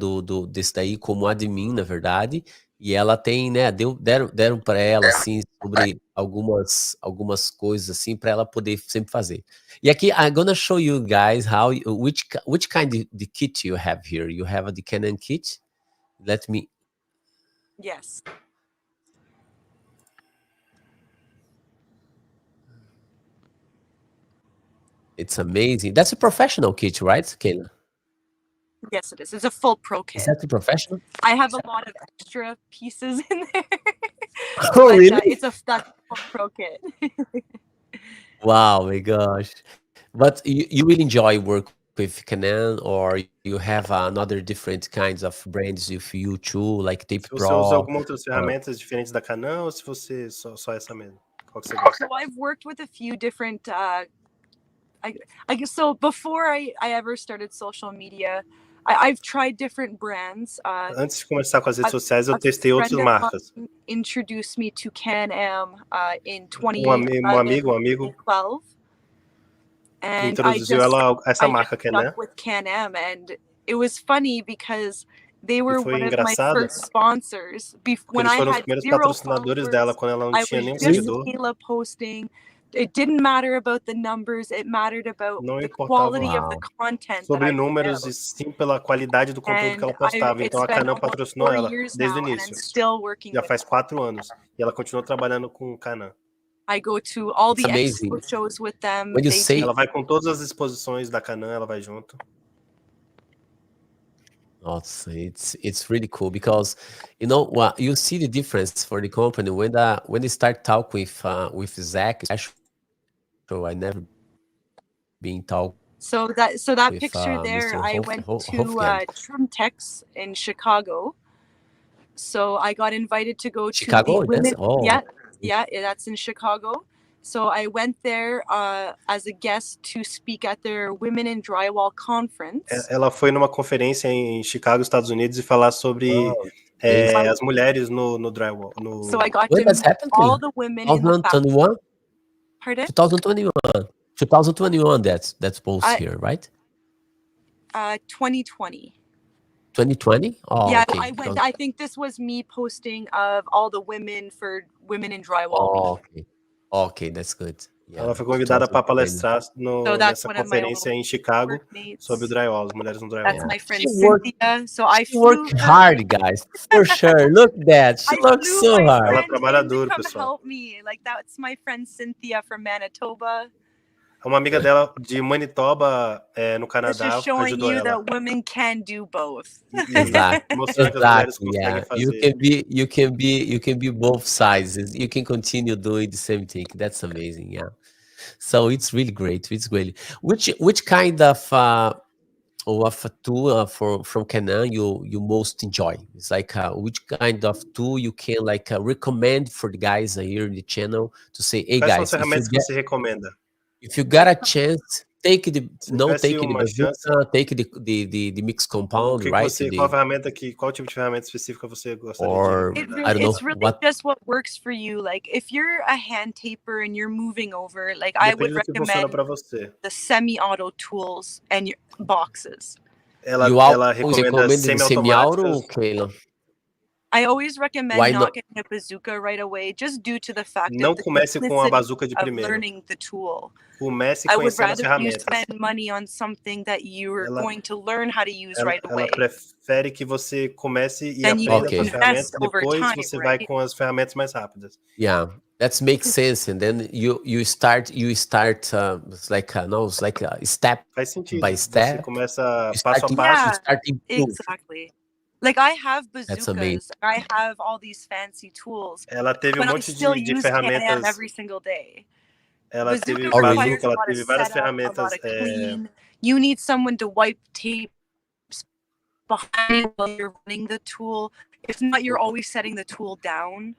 Speaker 1: desse daí como admin, na verdade, e ela tem, né, deram para ela, assim, sobre algumas coisas, assim, para ela poder sempre fazer. E aqui, I'm gonna show you guys which kind of the kit you have here. You have the Canon kit? Let me...
Speaker 3: Yes.
Speaker 1: It's amazing. That's a professional kit, right, Kayla?
Speaker 3: Yes, it is. It's a full pro kit.
Speaker 1: Is that the professional?
Speaker 3: I have a lot of extra pieces in there.
Speaker 1: Oh, really?
Speaker 3: That's a full pro kit.
Speaker 1: Wow, my gosh. But you really enjoy work with Canon, or you have another different kinds of brands if you too, like Tape Pro?
Speaker 2: Você usa alguma outras ferramentas diferentes da Canon, ou se você só essa mesmo? Qual que você gosta?
Speaker 3: So I've worked with a few different... I guess so. Before I ever started social media, I've tried different brands.
Speaker 2: Antes de começar com as redes sociais, eu testei outras marcas.
Speaker 3: Introduced me to Can-Am in 2012.
Speaker 2: Um amigo introduziu ela a essa marca, Can-Am.
Speaker 3: With Can-Am, and it was funny because they were one of my first sponsors. When I had zero followers,
Speaker 2: dela quando ela não tinha nenhum seguidor.
Speaker 3: Kayla posting. It didn't matter about the numbers, it mattered about the quality of the content.
Speaker 2: Sobre números e sim pela qualidade do conteúdo que ela postava. Então a Canon patrocinou ela desde o início. Já faz 4 anos. E ela continuou trabalhando com o Canon.
Speaker 3: I go to all the
Speaker 1: amazing.
Speaker 3: expo shows with them.
Speaker 1: When you say...
Speaker 2: Ela vai com todas as exposições da Canaan, ela vai junto.
Speaker 1: Also, it's really cool because you see the difference for the company when they start talk with Zach. So I never been talk.
Speaker 3: So that
Speaker 1: with,
Speaker 3: picture there,
Speaker 1: Mr.
Speaker 3: I went to Trimtex in Chicago. So I got invited to go
Speaker 1: Chicago?
Speaker 3: to the women.
Speaker 1: Yeah,
Speaker 3: that's in Chicago. So I went there as a guest to speak at their Women in Drywall conference.
Speaker 2: Ela foi numa conferência em Chicago, Estados Unidos, e falar sobre as mulheres no drywall.
Speaker 3: So I got to meet all the women in the factory.
Speaker 1: 2021?
Speaker 3: Pardon?
Speaker 1: 2021, that's both here, right?
Speaker 3: 2020.
Speaker 1: 2020? Oh,
Speaker 3: yeah,
Speaker 1: okay.
Speaker 3: I went. I think this was me posting of all the women for Women in Drywall.
Speaker 1: Oh, okay, that's good. Yeah,
Speaker 2: ela foi convidada para palestrar nessa conferência em Chicago sobre o drywall, as mulheres no drywall.
Speaker 3: That's my friend Cynthia. So I
Speaker 1: work hard, guys, for sure. Look at that. She works so hard.
Speaker 2: Ela trabalha duro,
Speaker 3: come
Speaker 2: pessoal.
Speaker 3: Help me. Like that's my friend Cynthia from Manitoba.
Speaker 2: Uma amiga dela de Manitoba, no Canadá,
Speaker 3: Just showing
Speaker 2: ajudou
Speaker 3: you
Speaker 2: ela.
Speaker 3: that women can do both.
Speaker 1: Exactly.
Speaker 2: Yeah.
Speaker 1: You can be both sides. You can continue doing the same thing. That's amazing. Yeah. So it's really great. It's great. Which kind of a tool from Canaan you most enjoy? It's like which kind of tool you can recommend for the guys here in the channel to say, hey guys,
Speaker 2: são as ferramentas que você recomenda?
Speaker 1: If you got a chance, take the mixed compound, right?
Speaker 2: Qual tipo de ferramenta específica você gostaria de recomendar?
Speaker 1: I don't know.
Speaker 3: It's really just what works for you. Like if you're a hand taper and you're moving over, like I would recommend the semi-auto tools and your boxes.
Speaker 2: Ela recomenda semi-automáticas.
Speaker 1: Kayla?
Speaker 3: I always recommend not getting a bazooka right away, just due to the fact
Speaker 2: Não comece com a bazuca de primeiro.
Speaker 3: Learning the tool.
Speaker 2: Comece
Speaker 3: I would
Speaker 2: conhecendo as
Speaker 3: rather you
Speaker 2: ferramentas.
Speaker 3: spend money on something that you're going to learn how to use right away.
Speaker 2: Ela prefere que você comece e aprenda com as ferramentas, depois você vai com as ferramentas mais rápidas.
Speaker 1: Yeah, that makes sense. And then you start it's like a step by step.
Speaker 2: Você começa passo a passo.
Speaker 3: Exactly. Like I have bazookas, I have all these fancy tools.
Speaker 2: Ela teve monte de ferramentas
Speaker 3: every single day.
Speaker 2: Ela teve bazuca, ela teve várias ferramentas.
Speaker 3: You need someone to wipe tape behind while you're running the tool. If not, you're always setting the tool down.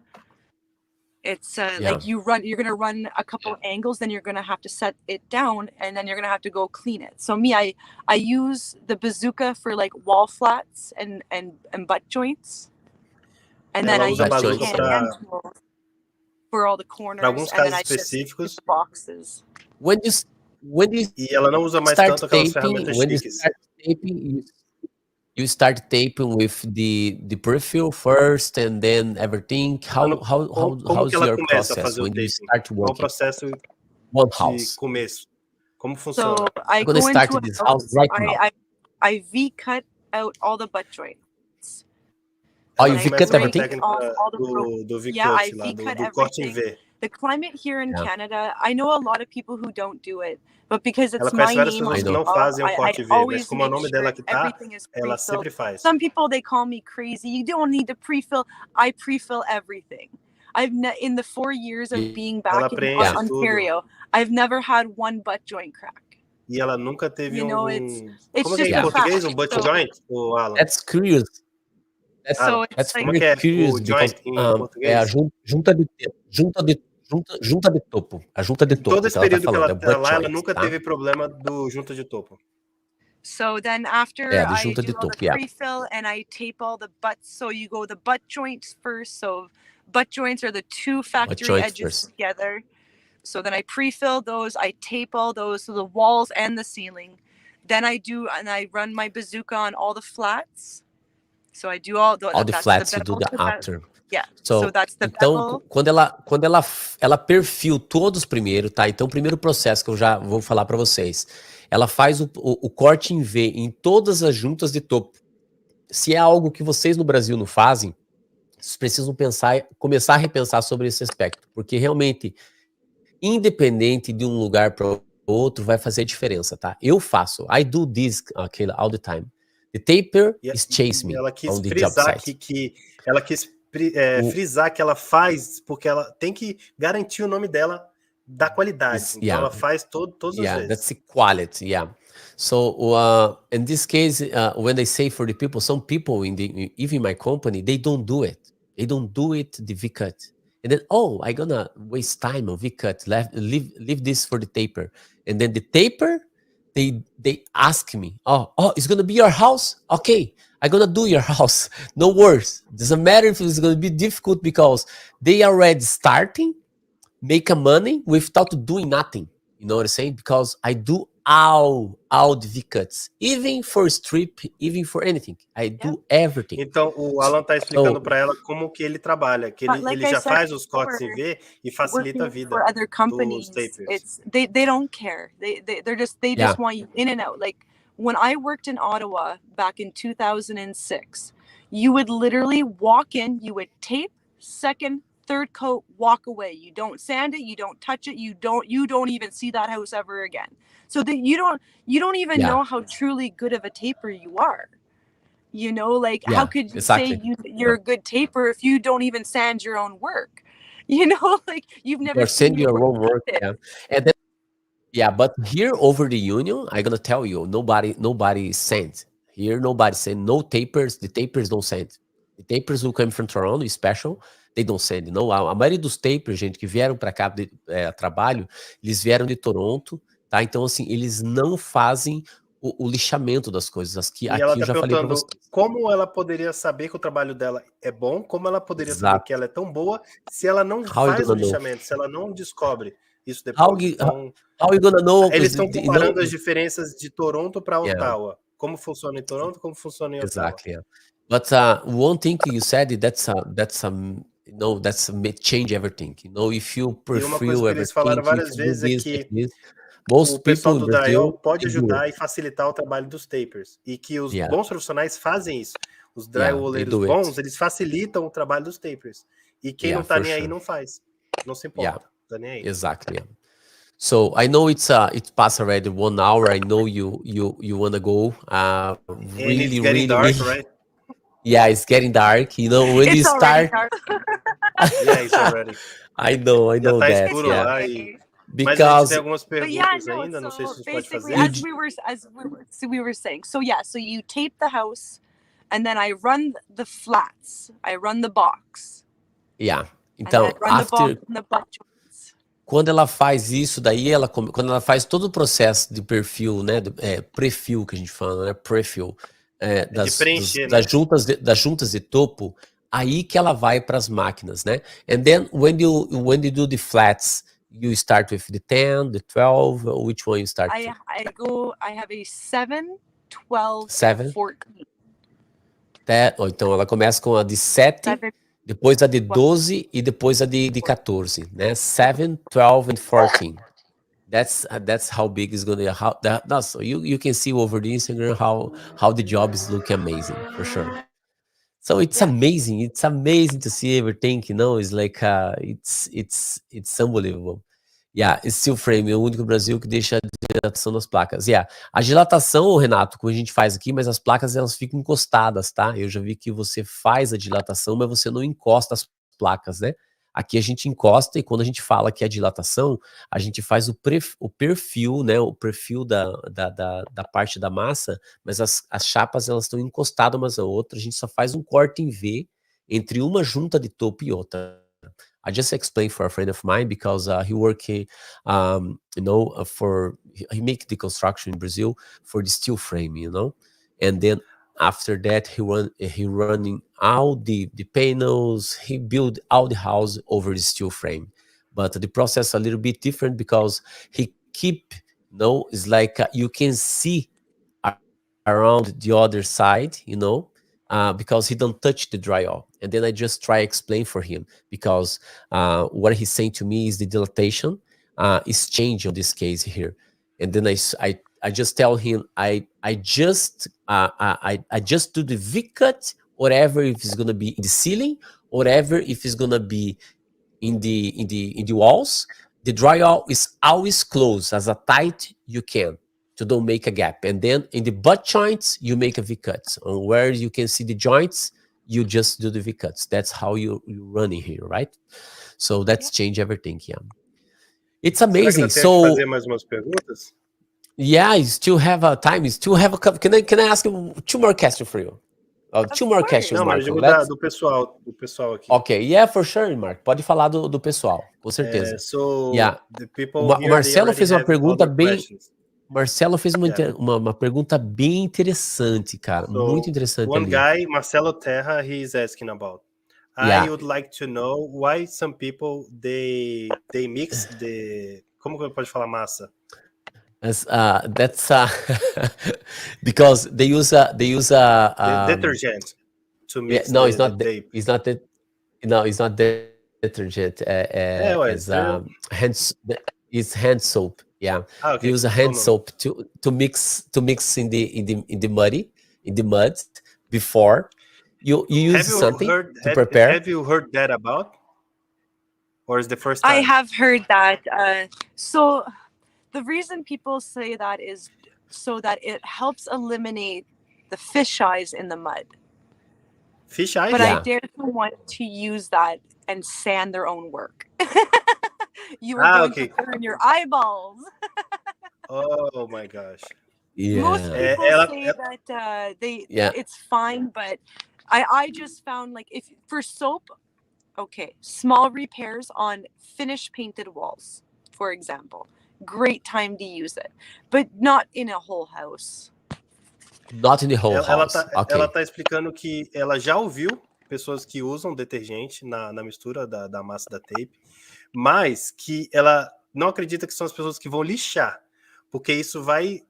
Speaker 3: It's like you're going to run a couple angles, then you're going to have to set it down, and then you're going to have to go clean it. So I use the bazooka for like wall flats and butt joints, and then I use the hand tool for all the corners, and then I just the boxes.
Speaker 1: When you
Speaker 2: e ela não usa mais tanto aquelas ferramentas chiques.
Speaker 1: You start taping with the prefill first, and then everything. How's your process when you start working?
Speaker 2: Qual o processo
Speaker 1: de
Speaker 2: começo? Como funciona?
Speaker 3: So I go into this house right now. I V-cut out all the butt joints.
Speaker 1: Oh, you V-cut everything?
Speaker 2: Do V-cut, do corte em V.
Speaker 3: The climate here in Canada, I know a lot of people who don't do it, but because it's my name,
Speaker 2: não fazem o corte V, mas como é o nome dela que tá, ela sempre faz.
Speaker 3: Some people, they call me crazy. You don't need to pre-fill. I pre-fill everything. In the 4 years of being back in Ontario, I've never had one butt joint crack.
Speaker 2: E ela nunca teve
Speaker 3: como
Speaker 2: é que é em português, butt joint? Alan?
Speaker 1: That's curious. That's very curious because é a junta de topo. A junta de topo.
Speaker 2: Todo esse período que ela tá lá, ela nunca teve problema do junta de topo.
Speaker 3: So then after I do all the pre-fill and I tape all the butts, so you go the butt joints first. So butt joints are the two factory edges together. So then I pre-fill those, I tape all those, so the walls and the ceiling. Then I run my bazooka on all the flats. So I do all the
Speaker 1: flats, you do the after.
Speaker 3: Yeah. So that's the
Speaker 1: então, quando ela perfil todos primeiro, tá? Então, o primeiro processo que eu já vou falar para vocês, ela faz o corte em V em todas as juntas de topo. Se é algo que vocês no Brasil não fazem, vocês precisam começar a repensar sobre esse aspecto, porque realmente independente de um lugar para outro, vai fazer diferença, tá? Eu faço. I do this, Kayla, all the time. The taper is chase me
Speaker 2: ela quis
Speaker 1: on the job
Speaker 2: frisar
Speaker 1: site.
Speaker 2: que ela quis frisar que ela faz, porque ela tem que garantir o nome dela da qualidade. Então ela faz todos os vezes.
Speaker 1: That's the quality, So in this case, when I say for the people, some people even my company, they don't do it. They don't do it the V-cut. And then, I'm gonna waste time on V-cut, leave this for the taper. And then the taper, they ask me, it's gonna be your house? Okay, I'm gonna do your house. No worries. Doesn't matter if it's gonna be difficult because they already starting, make a money without doing nothing. You know what I'm saying? Because I do all the V-cuts, even for strip, even for anything. I do everything.
Speaker 2: Então, o Alan tá explicando para ela como que ele trabalha, que ele já faz os cortes em V e facilita a vida
Speaker 3: for other companies,
Speaker 2: dos tapers.
Speaker 3: They don't care. They just want you in and out. Like when I worked in Ottawa back in 2006, you would literally walk in, you would tape, second, third coat, walk away. You don't sand it, you don't touch it, you don't even see that house ever again. So that you don't even know how truly good of a taper you are. You know, like how could you say you're a good taper if you don't even sand your own work? You know, like you've never
Speaker 1: sand your own work. And then, but here over the union, I'm gonna tell you, nobody sent. Here nobody sent. No tapers. The tapers don't send. The tapers who come from Toronto, special, they don't send. Não, a maioria dos tapers, gente, que vieram para cá a trabalho, eles vieram de Toronto, tá? Então, assim, eles não fazem o lixamento das coisas. Aqui
Speaker 2: ela
Speaker 1: eu já falei para vocês.
Speaker 2: Como ela poderia saber que o trabalho dela é bom? Como ela poderia saber que ela é tão boa se ela não faz o lixamento, se ela não descobre isso depois?
Speaker 1: How you gonna know?
Speaker 2: Eles estão comparando as diferenças de Toronto para Ottawa. Como funciona em Toronto, como funciona em Ottawa.
Speaker 1: Exactly. But one thing you said, that's change everything. You know, if you perfil
Speaker 2: eles falaram várias vezes que
Speaker 1: most
Speaker 2: o pessoal do Drywall
Speaker 1: Brazil
Speaker 2: pode ajudar e facilitar o trabalho dos tapers. E que os bons profissionais fazem isso. Os drywalleiros bons, eles facilitam o trabalho dos tapers. E quem não tá nem aí não faz. Não se importa. Tá nem aí.
Speaker 1: Exactly. So I know it's passed already 1 hour. I know you wanna go.
Speaker 2: Really, it's getting dark, right?
Speaker 1: Yeah, it's getting dark. You know, when you start.
Speaker 2: It's already.
Speaker 1: I know
Speaker 2: tá
Speaker 1: that.
Speaker 2: Escuro lá
Speaker 1: because
Speaker 2: mas a gente tem algumas perguntas ainda, não sei se você pode fazer.
Speaker 3: As we were saying, so you tape the house, and then I run the flats, I run the box.
Speaker 1: Então, quando ela faz isso, daí quando ela faz todo o processo de perfil, né, prefil que a gente fala, né, prefil, das juntas de topo, aí que ela vai para as máquinas, né? And then when you do the flats, you start with the 10, the 12, which one you start?
Speaker 3: I have a 7, 12, 14.
Speaker 1: Então ela começa com a de 7, depois a de 12 e depois a de 14, né? 7, 12 and 14. That's how big it's gonna be. So you can see over the Instagram how the jobs look amazing for sure. So it's amazing. It's amazing to see everything. You know, it's like it's unbelievable. Steel frame é o único Brasil que deixa a dilatação das placas. A dilatação, Renato, como a gente faz aqui, mas as placas elas ficam encostadas, tá? Eu já vi que você faz a dilatação, mas você não encosta as placas, né? Aqui a gente encosta e quando a gente fala que é dilatação, a gente faz o perfil, né? O perfil da parte da massa, mas as chapas elas estão encostadas umas a outra. A gente só faz um corte em V entre uma junta de topo e outra. I just explained for a friend of mine because he working, he make the construction in Brazil for the steel frame, you know, and then after that he running all the panels, he build all the house over the steel frame, but the process a little bit different because he keep, it's like you can see around the other side, because he don't touch the drywall. And then I just try explain for him because what he's saying to me is the dilatation is changing on this case here. And then I just tell him I just do the V-cut, whatever if it's gonna be in the ceiling, whatever if it's gonna be in the walls. the drywall is always closed as a tight you can to don't make a gap. And then in the butt joints, you make a V-cuts. And where you can see the joints, you just do the V-cuts. That's how you running here, right? So that's change everything, yeah. It's amazing. So
Speaker 2: fazer mais umas perguntas?
Speaker 1: Yeah, you still have a time. You still have a couple. Can I ask you 2 more questions for you? Two more questions,
Speaker 2: Não, mas
Speaker 1: Marco.
Speaker 2: do pessoal aqui.
Speaker 1: Ok, yeah, for sure, Marco. Pode falar do pessoal, com certeza.
Speaker 2: So the people
Speaker 1: o Marcelo fez uma pergunta bem.
Speaker 2: Questions.
Speaker 1: Marcelo fez uma pergunta bem interessante, cara. Muito interessante.
Speaker 2: One guy, Marcelo Terra, he's asking about. I would like to know why some people they mix the. Como que pode falar massa?
Speaker 1: That's because they use
Speaker 2: detergent to mix.
Speaker 1: No, it's not. It's not that. No, it's not detergent. It's hand soap. Yeah, okay. They use a hand soap to mix in the mud before you use something to prepare.
Speaker 2: Have you heard that about? Or is the first time?
Speaker 3: I have heard that. So the reason people say that is so that it helps eliminate the fish eyes in the mud.
Speaker 2: Fish eyes?
Speaker 3: But I dare someone to use that and sand their own work. You are going to burn your eyeballs.
Speaker 2: Oh my gosh.
Speaker 1: Yeah.
Speaker 3: Most people say that it's fine, but I just found like if for soap, okay, small repairs on finished painted walls, for example. Great time to use it, but not in a whole house.
Speaker 1: Not in the whole house.
Speaker 2: Ela tá explicando que ela já ouviu pessoas que usam detergente na mistura da massa da tape, mas que ela não acredita que são as pessoas que vão lixar, porque isso vai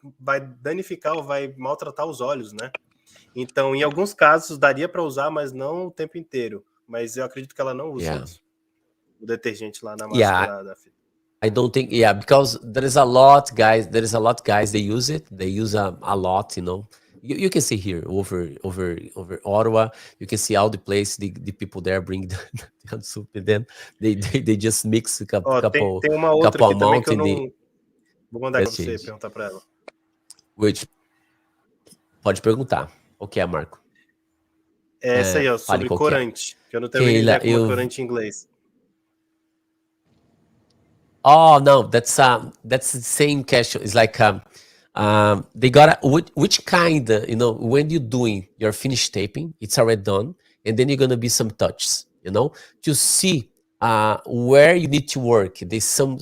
Speaker 2: danificar ou vai maltratar os olhos, né? Então, em alguns casos daria para usar, mas não o tempo inteiro. Mas eu acredito que ela não usa isso. O detergente lá na massa da fita.
Speaker 1: I don't think, because there is a lot, guys. They use it. They use a lot, you know. You can see here over Ottawa. You can see all the place. The people there bring the soup, and then they just mix a couple.
Speaker 2: Tem uma outra aqui também que eu não vou mandar para você perguntar para ela.
Speaker 1: Which? Pode perguntar. O que é, Marco?
Speaker 2: Essa aí, ó, sobre corante. Que eu não tenho ideia como corante em inglês.
Speaker 1: Oh no, that's the same question. It's like they got which kind, you know, when you're doing your finish taping, it's already done, and then you're gonna be some touches, you know, to see where you need to work. There's some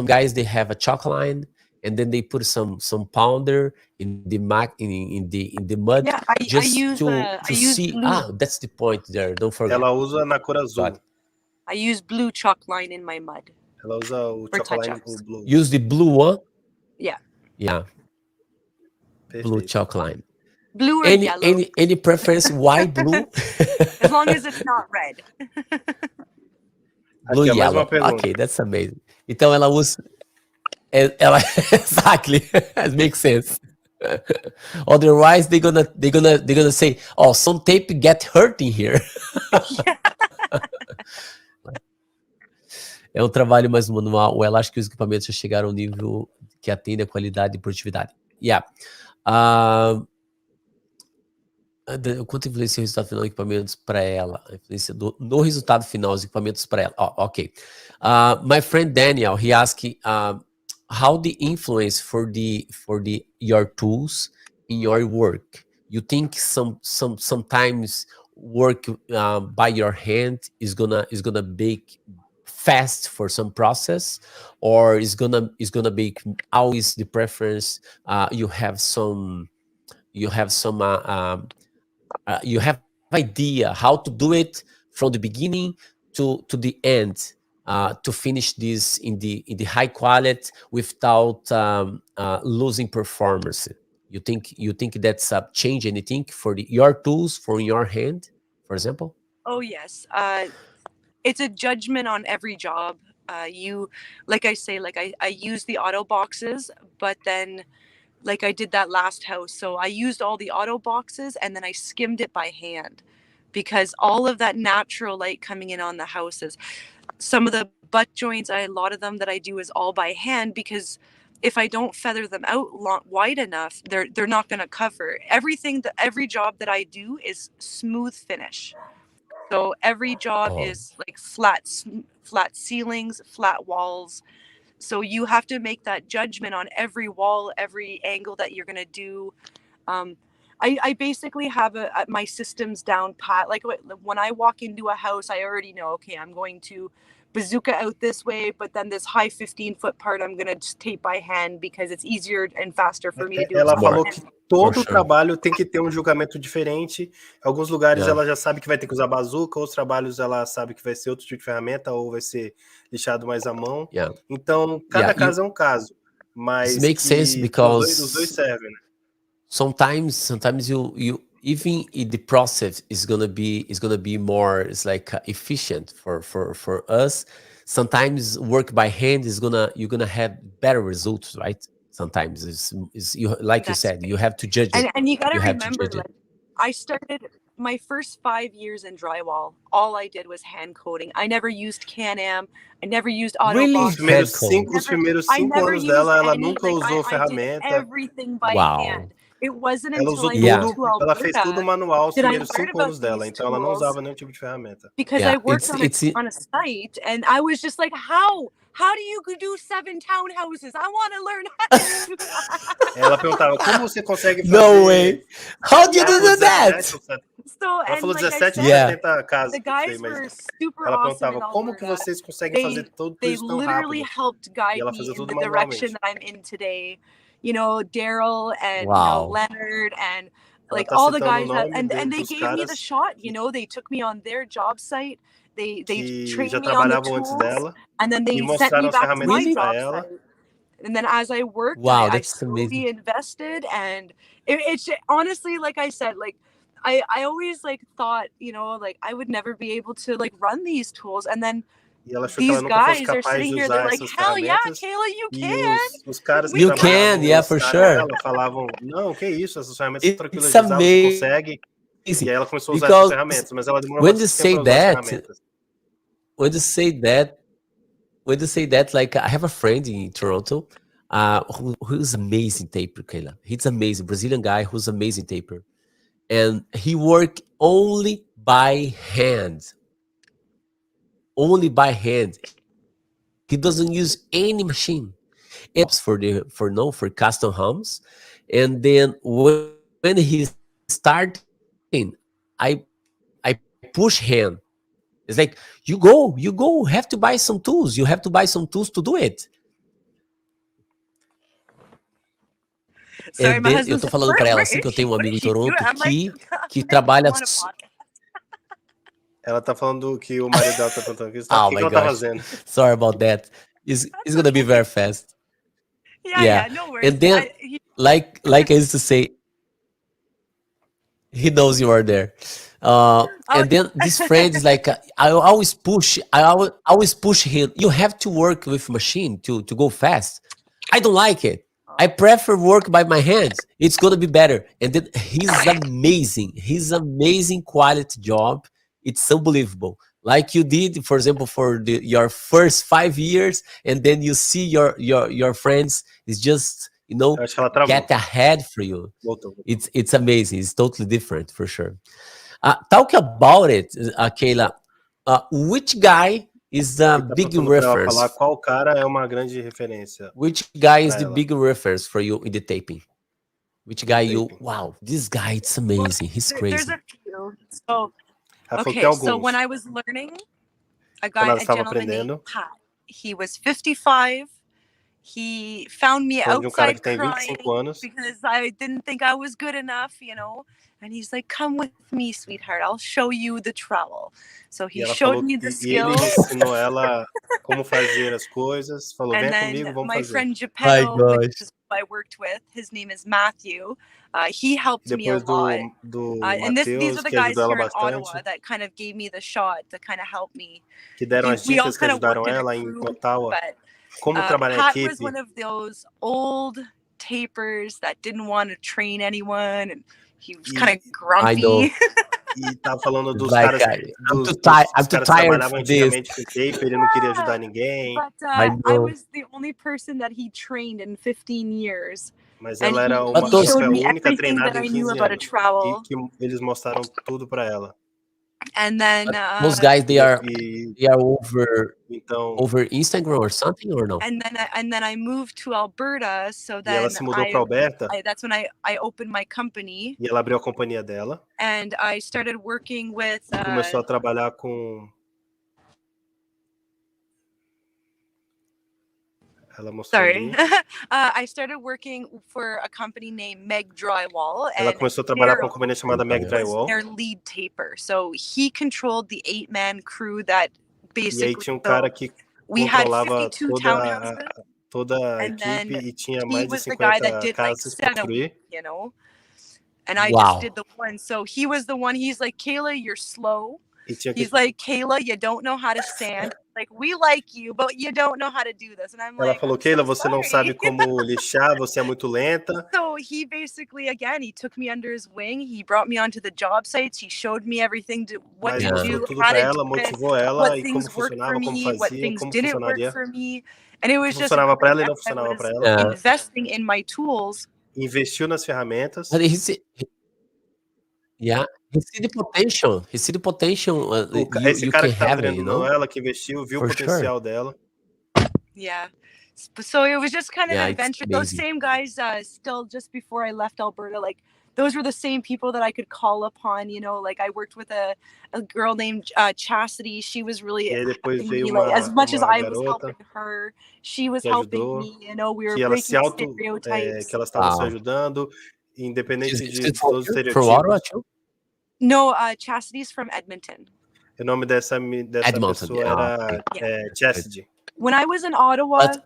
Speaker 1: guys, they have a chalk line, and then they put some powder in the mud.
Speaker 3: Yeah, I use
Speaker 1: see.
Speaker 3: Blue.
Speaker 1: That's the point there. Don't forget.
Speaker 2: Ela usa na cor azul.
Speaker 3: I use blue chalk line in my mud.
Speaker 2: Ela usa o chocolate blue.
Speaker 1: Use the blue one?
Speaker 3: Yeah.
Speaker 1: Yeah. Perfect. Blue chalk line.
Speaker 3: Blue or yellow?
Speaker 1: Any preference? Why blue?
Speaker 3: As long as it's not red.
Speaker 1: Blue, yellow. Okay, that's amazing. Então ela usa... Exactly. That makes sense. Otherwise, they're gonna say, "Oh, some tape get hurt in here." É um trabalho mais manual. Ela acha que os equipamentos já chegaram ao nível que atende a qualidade e produtividade. Quanto influencia o resultado final dos equipamentos para ela? A influência no resultado final dos equipamentos para ela. Ok. My friend Daniel, he asked how the influence for your tools in your work. You think sometimes work by your hand is gonna bake fast for some process, or is gonna be always the preference? You have idea how to do it from the beginning to the end, to finish this in the high quality without losing performance. You think that's change anything for your tools, for your hand, for example?
Speaker 3: Oh yes. It's a judgment on every job. Like I say, like I use the auto boxes, but then like I did that last house. So I used all the auto boxes and then I skimmed it by hand, because all of that natural light coming in on the houses, some of the butt joints, a lot of them that I do is all by hand, because if I don't feather them out wide enough, they're not going to cover. Every job that I do is smooth finish. So every job is like flat ceilings, flat walls. So you have to make that judgment on every wall, every angle that you're going to do. I basically have my systems down pat. Like when I walk into a house, I already know, okay, I'm going to bazooka out this way, but then this high 15-foot part I'm going to just tape by hand because it's easier and faster for me to do.
Speaker 2: Ela falou que todo trabalho tem que ter julgamento diferente. Em alguns lugares ela já sabe que vai ter que usar bazuca, outros trabalhos ela sabe que vai ser outro tipo de ferramenta ou vai ser lixado mais à mão. Então, cada caso é caso. Mas
Speaker 1: makes sense because
Speaker 2: os dois servem, né?
Speaker 1: Sometimes you even in the process is gonna be more, it's like efficient for us. Sometimes work by hand you're gonna have better results, right? Sometimes is you like you said, you have to judge it.
Speaker 3: And you gotta remember, like, I started my first 5 years in drywall. All I did was hand coating. I never used Can-Am. I never used Autobox.
Speaker 2: Really? Os primeiros 5 anos dela, ela nunca usou ferramenta.
Speaker 3: I did everything by hand. It wasn't until
Speaker 2: ela fez tudo manual os primeiros 5 anos dela, então ela não usava nenhum tipo de ferramenta.
Speaker 3: Because I worked on a site, and I was just like, how do you do 7 townhouses? I want to learn how to do that.
Speaker 2: Ela perguntava, como você consegue fazer?
Speaker 1: No way. How do you do that?
Speaker 3: So,
Speaker 2: ela falou 17 ou 70 casas. The guys were super ela perguntava, como que vocês conseguem fazer tudo isso tão rápido?
Speaker 3: They literally helped guide me in the direction that I'm in today. You know, Daryl and Leonard and like all the guys and they gave me the shot. You know, they took me on their job site. They trained me on the tools, and then they sent me back to my job site. And then as I worked, I slowly invested, and it's honestly, like I said, like I always like thought, you know, like I would never be able to like run these tools, and then these guys are sitting here, they're like, hell yeah, Kayla, you can.
Speaker 2: Os caras
Speaker 1: you can, yeah, for sure.
Speaker 2: Ela falavam, não, que isso, essas ferramentas são tranquilas de usar, você consegue. E aí ela começou a usar essas ferramentas, mas ela demorou bastante tempo para usar as ferramentas.
Speaker 1: When you say that, like I have a friend in Toronto, who's amazing taper, Kayla. He's amazing, Brazilian guy who's amazing taper, and he work only by hand. Only by hand. He doesn't use any machine. It's for custom homes. And then when he starting, I push him. It's like, you go, have to buy some tools. You have to buy some tools to do it.
Speaker 3: Sorry,
Speaker 1: eu tô falando pra ela assim que eu tenho um amigo em Toronto que trabalha.
Speaker 2: Ela tá falando que o marido dela tá perguntando o que ela tá fazendo.
Speaker 1: Sorry about that. It's gonna be very fast.
Speaker 3: Yeah, no worries.
Speaker 1: And then, like I used to say, he knows you are there. And then this friend is like, I always push him. You have to work with machine to go fast. I don't like it. I prefer work by my hands. It's gonna be better. And then he's amazing. He's amazing quality job. It's unbelievable. Like you did, for example, for your first 5 years, and then you see your friends is just, you know, get ahead for you. It's amazing. It's totally different for sure. Talk about it, Kayla. Which guy is the big reference?
Speaker 2: Falar qual cara é uma grande referência.
Speaker 1: Which guy is the big reference for you in the taping? Which guy wow, this guy, it's amazing. He's crazy.
Speaker 3: There's a few. So when I was learning, a gentleman named Pat, he was 55. He found me outside crying because I didn't think I was good enough, you know. And he's like, come with me, sweetheart. I'll show you the trowel. So he showed me the skills.
Speaker 2: Ele ensinou ela como fazer as coisas. Falou, vem comigo, vamos fazer.
Speaker 3: My friend Geppetto, which is who I worked with, his name is Matthew. He helped me a lot. And these are the guys here in Ottawa that kind of gave me the shot, that kind of helped me.
Speaker 2: Que deram as dicas que ajudaram ela em Ottawa. Como trabalhar em equipe.
Speaker 3: Pat was one of those old tapers that didn't want to train anyone, and he was kind of grumpy.
Speaker 2: E tava falando dos
Speaker 1: like,
Speaker 2: caras,
Speaker 1: I'm
Speaker 2: dos
Speaker 1: too tired. I'm
Speaker 2: os
Speaker 1: too
Speaker 2: caras
Speaker 1: tired
Speaker 2: trabalhavam
Speaker 1: for this.
Speaker 2: antigamente com tape, ele não queria ajudar ninguém.
Speaker 3: But
Speaker 1: I
Speaker 3: I
Speaker 1: know.
Speaker 3: was the only person that he trained in 15 years.
Speaker 2: Mas
Speaker 3: And
Speaker 2: ela era
Speaker 3: he
Speaker 2: ela
Speaker 1: those-
Speaker 2: foi
Speaker 3: showed
Speaker 2: a
Speaker 3: me
Speaker 2: única
Speaker 3: everything
Speaker 2: treinada
Speaker 3: that
Speaker 2: em
Speaker 3: I knew
Speaker 2: 15
Speaker 3: about a
Speaker 2: anos.
Speaker 3: trowel.
Speaker 2: E que eles mostraram tudo pra ela.
Speaker 3: And then
Speaker 1: Those guys, they are
Speaker 2: Então,
Speaker 1: over Instagram or something or no?
Speaker 3: and then I moved to Alberta, so
Speaker 2: e ela
Speaker 3: then
Speaker 2: se mudou pra Alberta
Speaker 3: that's when I opened my company
Speaker 2: e ela abriu a companhia dela.
Speaker 3: and I started working with
Speaker 2: Começou a trabalhar com... Ela mostrou
Speaker 3: sorry.
Speaker 2: ali.
Speaker 3: I started working for a company named Meg Drywall,
Speaker 2: Ela
Speaker 3: and
Speaker 2: começou a trabalhar com uma
Speaker 3: Daryl
Speaker 2: companhia chamada Meg
Speaker 3: was
Speaker 2: Drywall.
Speaker 3: their lead taper. So he controlled the 8-man crew that
Speaker 2: E aí
Speaker 3: basically
Speaker 2: tinha um cara que
Speaker 3: we had
Speaker 2: controlava
Speaker 3: 52 townhouses,
Speaker 2: toda a
Speaker 3: and then
Speaker 2: equipe e tinha
Speaker 3: he
Speaker 2: mais de
Speaker 3: was the guy that
Speaker 2: 50
Speaker 3: did like
Speaker 2: casas para
Speaker 3: 7 a week,
Speaker 2: construir.
Speaker 3: you know. And I
Speaker 1: Wow.
Speaker 3: just did the one. So he was the one. He's like, Kayla, you're slow.
Speaker 2: E tinha que...
Speaker 3: He's like, Kayla, you don't know how to sand. Like, we like you, but you don't know how to do this. And I'm
Speaker 2: Ela
Speaker 3: like,
Speaker 2: falou,
Speaker 3: I'm
Speaker 2: Kayla,
Speaker 3: so
Speaker 2: você não
Speaker 3: sorry.
Speaker 2: sabe como lixar, você é muito lenta.
Speaker 3: So he basically, again, he took me under his wing. He brought me onto the job sites. He showed me everything, what
Speaker 2: Mas
Speaker 3: to
Speaker 2: mostrou
Speaker 3: do,
Speaker 2: tudo
Speaker 3: how
Speaker 2: pra
Speaker 3: to
Speaker 2: ela,
Speaker 3: do it,
Speaker 2: motivou ela
Speaker 3: what
Speaker 2: e como
Speaker 3: things worked for
Speaker 2: funcionava, como
Speaker 3: me, what
Speaker 2: fazia,
Speaker 3: things
Speaker 2: como
Speaker 3: didn't work
Speaker 2: funcionaria.
Speaker 3: for me. And it was just
Speaker 2: Funcionava pra ela e
Speaker 3: great.
Speaker 2: não
Speaker 3: I
Speaker 2: funcionava pra
Speaker 3: was
Speaker 2: ela.
Speaker 3: investing in my tools.
Speaker 2: Investiu nas ferramentas.
Speaker 1: But he see the potential. He see the potential
Speaker 2: Esse
Speaker 1: you
Speaker 2: cara
Speaker 1: can
Speaker 2: que tava
Speaker 1: have it, you
Speaker 2: treinando
Speaker 1: know?
Speaker 2: ela, que investiu, viu
Speaker 1: For
Speaker 2: o potencial dela.
Speaker 3: Yeah. So it was just kind of
Speaker 1: Yeah,
Speaker 3: an
Speaker 1: it's
Speaker 3: adventure. Those
Speaker 1: amazing.
Speaker 3: same guys, still just before I left Alberta, like those were the same people that I could call upon, you know, like I worked with a girl named Chastity. She was really
Speaker 2: E aí depois
Speaker 3: helping
Speaker 2: veio
Speaker 3: me, like, as much as
Speaker 2: uma
Speaker 3: I was
Speaker 2: garota
Speaker 3: helping her, she was
Speaker 2: que
Speaker 3: helping
Speaker 2: ajudou,
Speaker 3: me, you know, we were
Speaker 2: que ela se
Speaker 3: breaking stereotypes.
Speaker 2: que elas estavam se
Speaker 1: Wow.
Speaker 2: ajudando, independente de
Speaker 1: She's
Speaker 2: todos os
Speaker 1: from Ottawa
Speaker 2: estereotipos.
Speaker 1: too?
Speaker 3: No, Chastity's from Edmonton.
Speaker 2: O nome dessa
Speaker 1: Edmonton,
Speaker 2: pessoa
Speaker 1: okay.
Speaker 2: era Chastity.
Speaker 3: When I was in Ottawa,
Speaker 1: But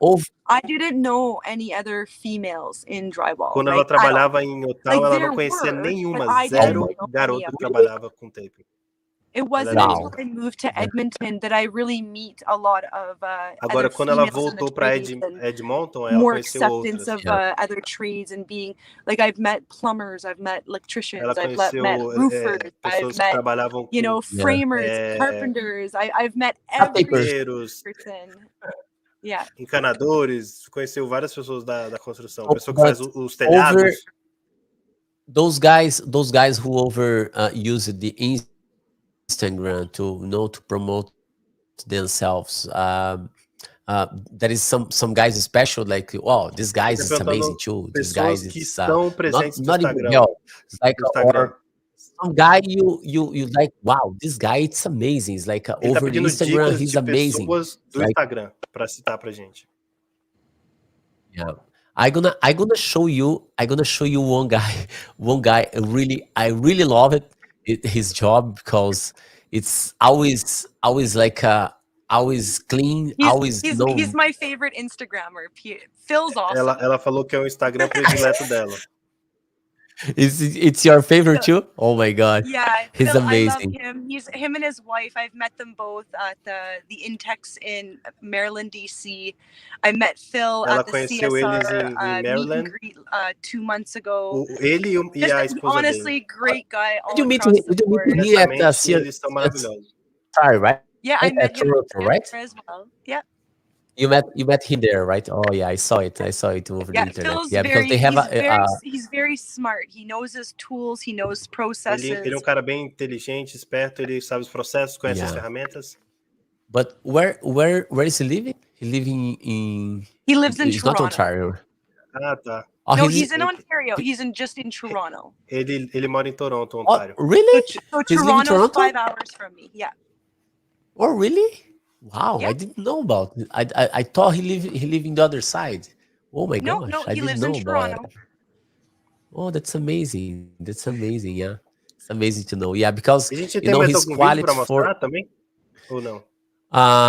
Speaker 3: I didn't know any other females in drywall.
Speaker 2: Quando ela
Speaker 3: like,
Speaker 2: trabalhava em Ottawa, ela
Speaker 3: there
Speaker 2: não conhecia
Speaker 3: were,
Speaker 2: nenhuma,
Speaker 3: but I
Speaker 2: zero
Speaker 3: didn't know
Speaker 2: garota
Speaker 3: any
Speaker 2: que
Speaker 3: of
Speaker 2: trabalhava com tape.
Speaker 3: It wasn't
Speaker 2: Wow.
Speaker 3: until I moved to Edmonton that I really meet a lot of
Speaker 2: Agora,
Speaker 3: other
Speaker 2: quando ela
Speaker 3: females in the
Speaker 2: voltou para
Speaker 3: trades and
Speaker 2: Edmonton, ela
Speaker 3: more
Speaker 2: conheceu
Speaker 3: acceptance
Speaker 2: outras.
Speaker 3: of other trades and being like I've met plumbers, I've met electricians,
Speaker 2: Ela
Speaker 3: I've
Speaker 2: conheceu
Speaker 3: met roofers,
Speaker 2: pessoas
Speaker 3: I've
Speaker 2: que
Speaker 3: met
Speaker 2: trabalhavam com
Speaker 3: framers, carpenters. I've met every
Speaker 2: tapeiros,
Speaker 3: person. Yeah.
Speaker 2: encanadores, conheceu várias pessoas da construção.
Speaker 1: Oh,
Speaker 2: Pessoa que faz os telhados.
Speaker 1: Those guys who use the Instagram to promote themselves. There is some guys special, like, wow, this guy is amazing too. This guy
Speaker 2: Pessoas que
Speaker 1: is
Speaker 2: estão presentes
Speaker 1: not
Speaker 2: no
Speaker 1: even
Speaker 2: Instagram.
Speaker 1: well. It's like
Speaker 2: Instagram.
Speaker 1: some guy you like, wow, this guy it's amazing. It's like
Speaker 2: Ele tá
Speaker 1: over
Speaker 2: pedindo
Speaker 1: Instagram,
Speaker 2: dicas
Speaker 1: he's
Speaker 2: de
Speaker 1: amazing.
Speaker 2: pessoas do
Speaker 1: Like,
Speaker 2: Instagram para citar pra gente.
Speaker 1: yeah. I'm gonna show you one guy I really love his job because it's always like always clean,
Speaker 3: He's my favorite Instagrammer. Phil's awesome.
Speaker 2: Ela falou que é o Instagram predileto dela.
Speaker 1: It's your favorite too? Oh my god.
Speaker 3: Yeah,
Speaker 1: he's
Speaker 3: Phil,
Speaker 1: amazing.
Speaker 3: I love him. Him and his wife. I've met them both at the Intex in Maryland, DC. I met Phil
Speaker 2: Ela
Speaker 3: at the
Speaker 2: conheceu
Speaker 3: CSR
Speaker 2: eles em Maryland.
Speaker 3: meet and greet 2 months ago.
Speaker 2: Ele e a esposa
Speaker 3: honestly,
Speaker 2: dele.
Speaker 3: great guy. All
Speaker 1: Did you meet
Speaker 3: across the board.
Speaker 1: me at
Speaker 2: Eles são maravilhosos.
Speaker 1: Sorry, right?
Speaker 3: Yeah, I met him
Speaker 1: Toronto, right?
Speaker 3: as well. Yeah.
Speaker 1: You met him there, right? Oh yeah, I saw it over the internet.
Speaker 3: Phil's
Speaker 1: Because they have
Speaker 3: he's very smart. He knows his tools. He knows processes.
Speaker 2: Ele é um cara bem inteligente, esperto. Ele sabe os processos, conhece as ferramentas.
Speaker 1: But where is he living? He lives in
Speaker 3: Toronto.
Speaker 1: Not Ontario.
Speaker 2: Ah, tá.
Speaker 1: Oh,
Speaker 3: no, he's in Ontario. He's just in Toronto.
Speaker 2: Ele mora em Toronto, Ontário.
Speaker 1: Oh, really?
Speaker 3: So Toronto's 5 hours from me. Yeah.
Speaker 1: Oh, really? Wow,
Speaker 3: Yeah.
Speaker 1: I didn't know about it. I thought he lived in the other side. Oh my gosh,
Speaker 3: No,
Speaker 1: I
Speaker 3: he
Speaker 1: didn't
Speaker 3: lives
Speaker 1: know
Speaker 3: in
Speaker 1: about
Speaker 3: Toronto.
Speaker 1: it. Oh, that's amazing. That's amazing, yeah. It's amazing to know. Yeah, because
Speaker 2: A gente
Speaker 1: you
Speaker 2: tem
Speaker 1: know
Speaker 2: mais
Speaker 1: his
Speaker 2: algum vídeo
Speaker 1: quality
Speaker 2: para mostrar
Speaker 1: for
Speaker 2: também? Ou não?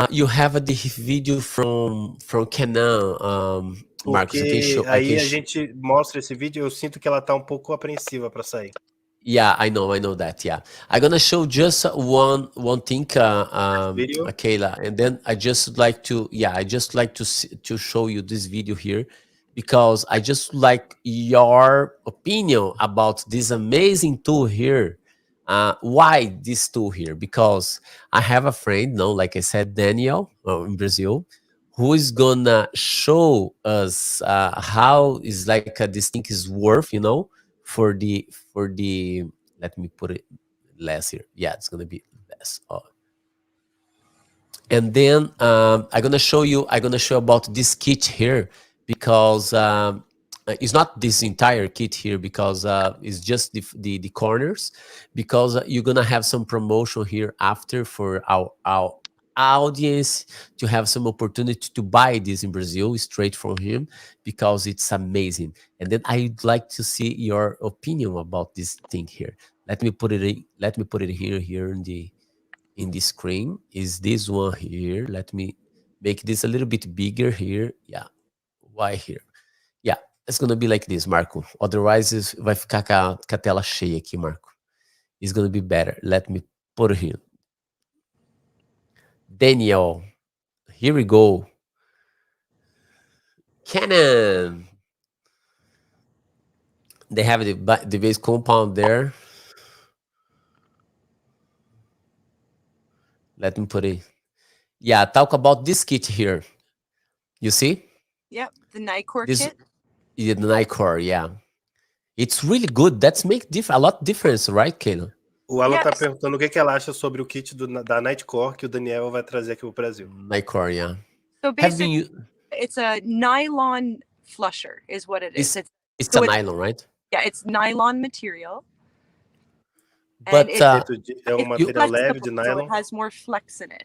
Speaker 1: you have the video from Canon, Marcos. I can show.
Speaker 2: Aí a gente mostra esse vídeo, eu sinto que ela tá um pouco apreensiva para sair.
Speaker 1: Yeah, I know that. Yeah, I'm gonna show just one thing, Kayla, and then I just like to show you this video here because I just like your opinion about this amazing tool here. Why this tool here? Because I have a friend, like I said, Daniel, in Brazil, who is gonna show us how is like this thing is worth, for the let me put it less here. Yeah, it's gonna be less. And then I'm gonna show you about this kit here, because it's not this entire kit here, because it's just the corners, because you're gonna have some promotion here after for our audience to have some opportunity to buy this in Brazil straight from him, because it's amazing. And then I'd like to see your opinion about this thing here. Let me put it here in the screen. Is this one here? Let me make this a little bit bigger here. Yeah. Why here? Yeah, it's gonna be like this, Marco. Otherwise, vai ficar com a tela cheia aqui, Marco. It's gonna be better. Let me put it here. Daniel, here we go. Canon. They have the base compound there. Let me put it. Yeah, talk about this kit here. You see?
Speaker 3: Yep, the Nicor kit.
Speaker 1: Yeah, the Nicor, yeah. It's really good. That's make a lot difference, right, Kayla?
Speaker 2: O Alan tá perguntando o que ela acha sobre o kit da Nightcore que o Daniel vai trazer aqui pro Brasil.
Speaker 1: Nicor, yeah.
Speaker 3: So basically, it's a nylon flusher, is what it is.
Speaker 1: It's a nylon, right?
Speaker 3: Yeah, it's nylon material.
Speaker 1: But
Speaker 2: é um material leve de nylon.
Speaker 3: So it has more flex in it.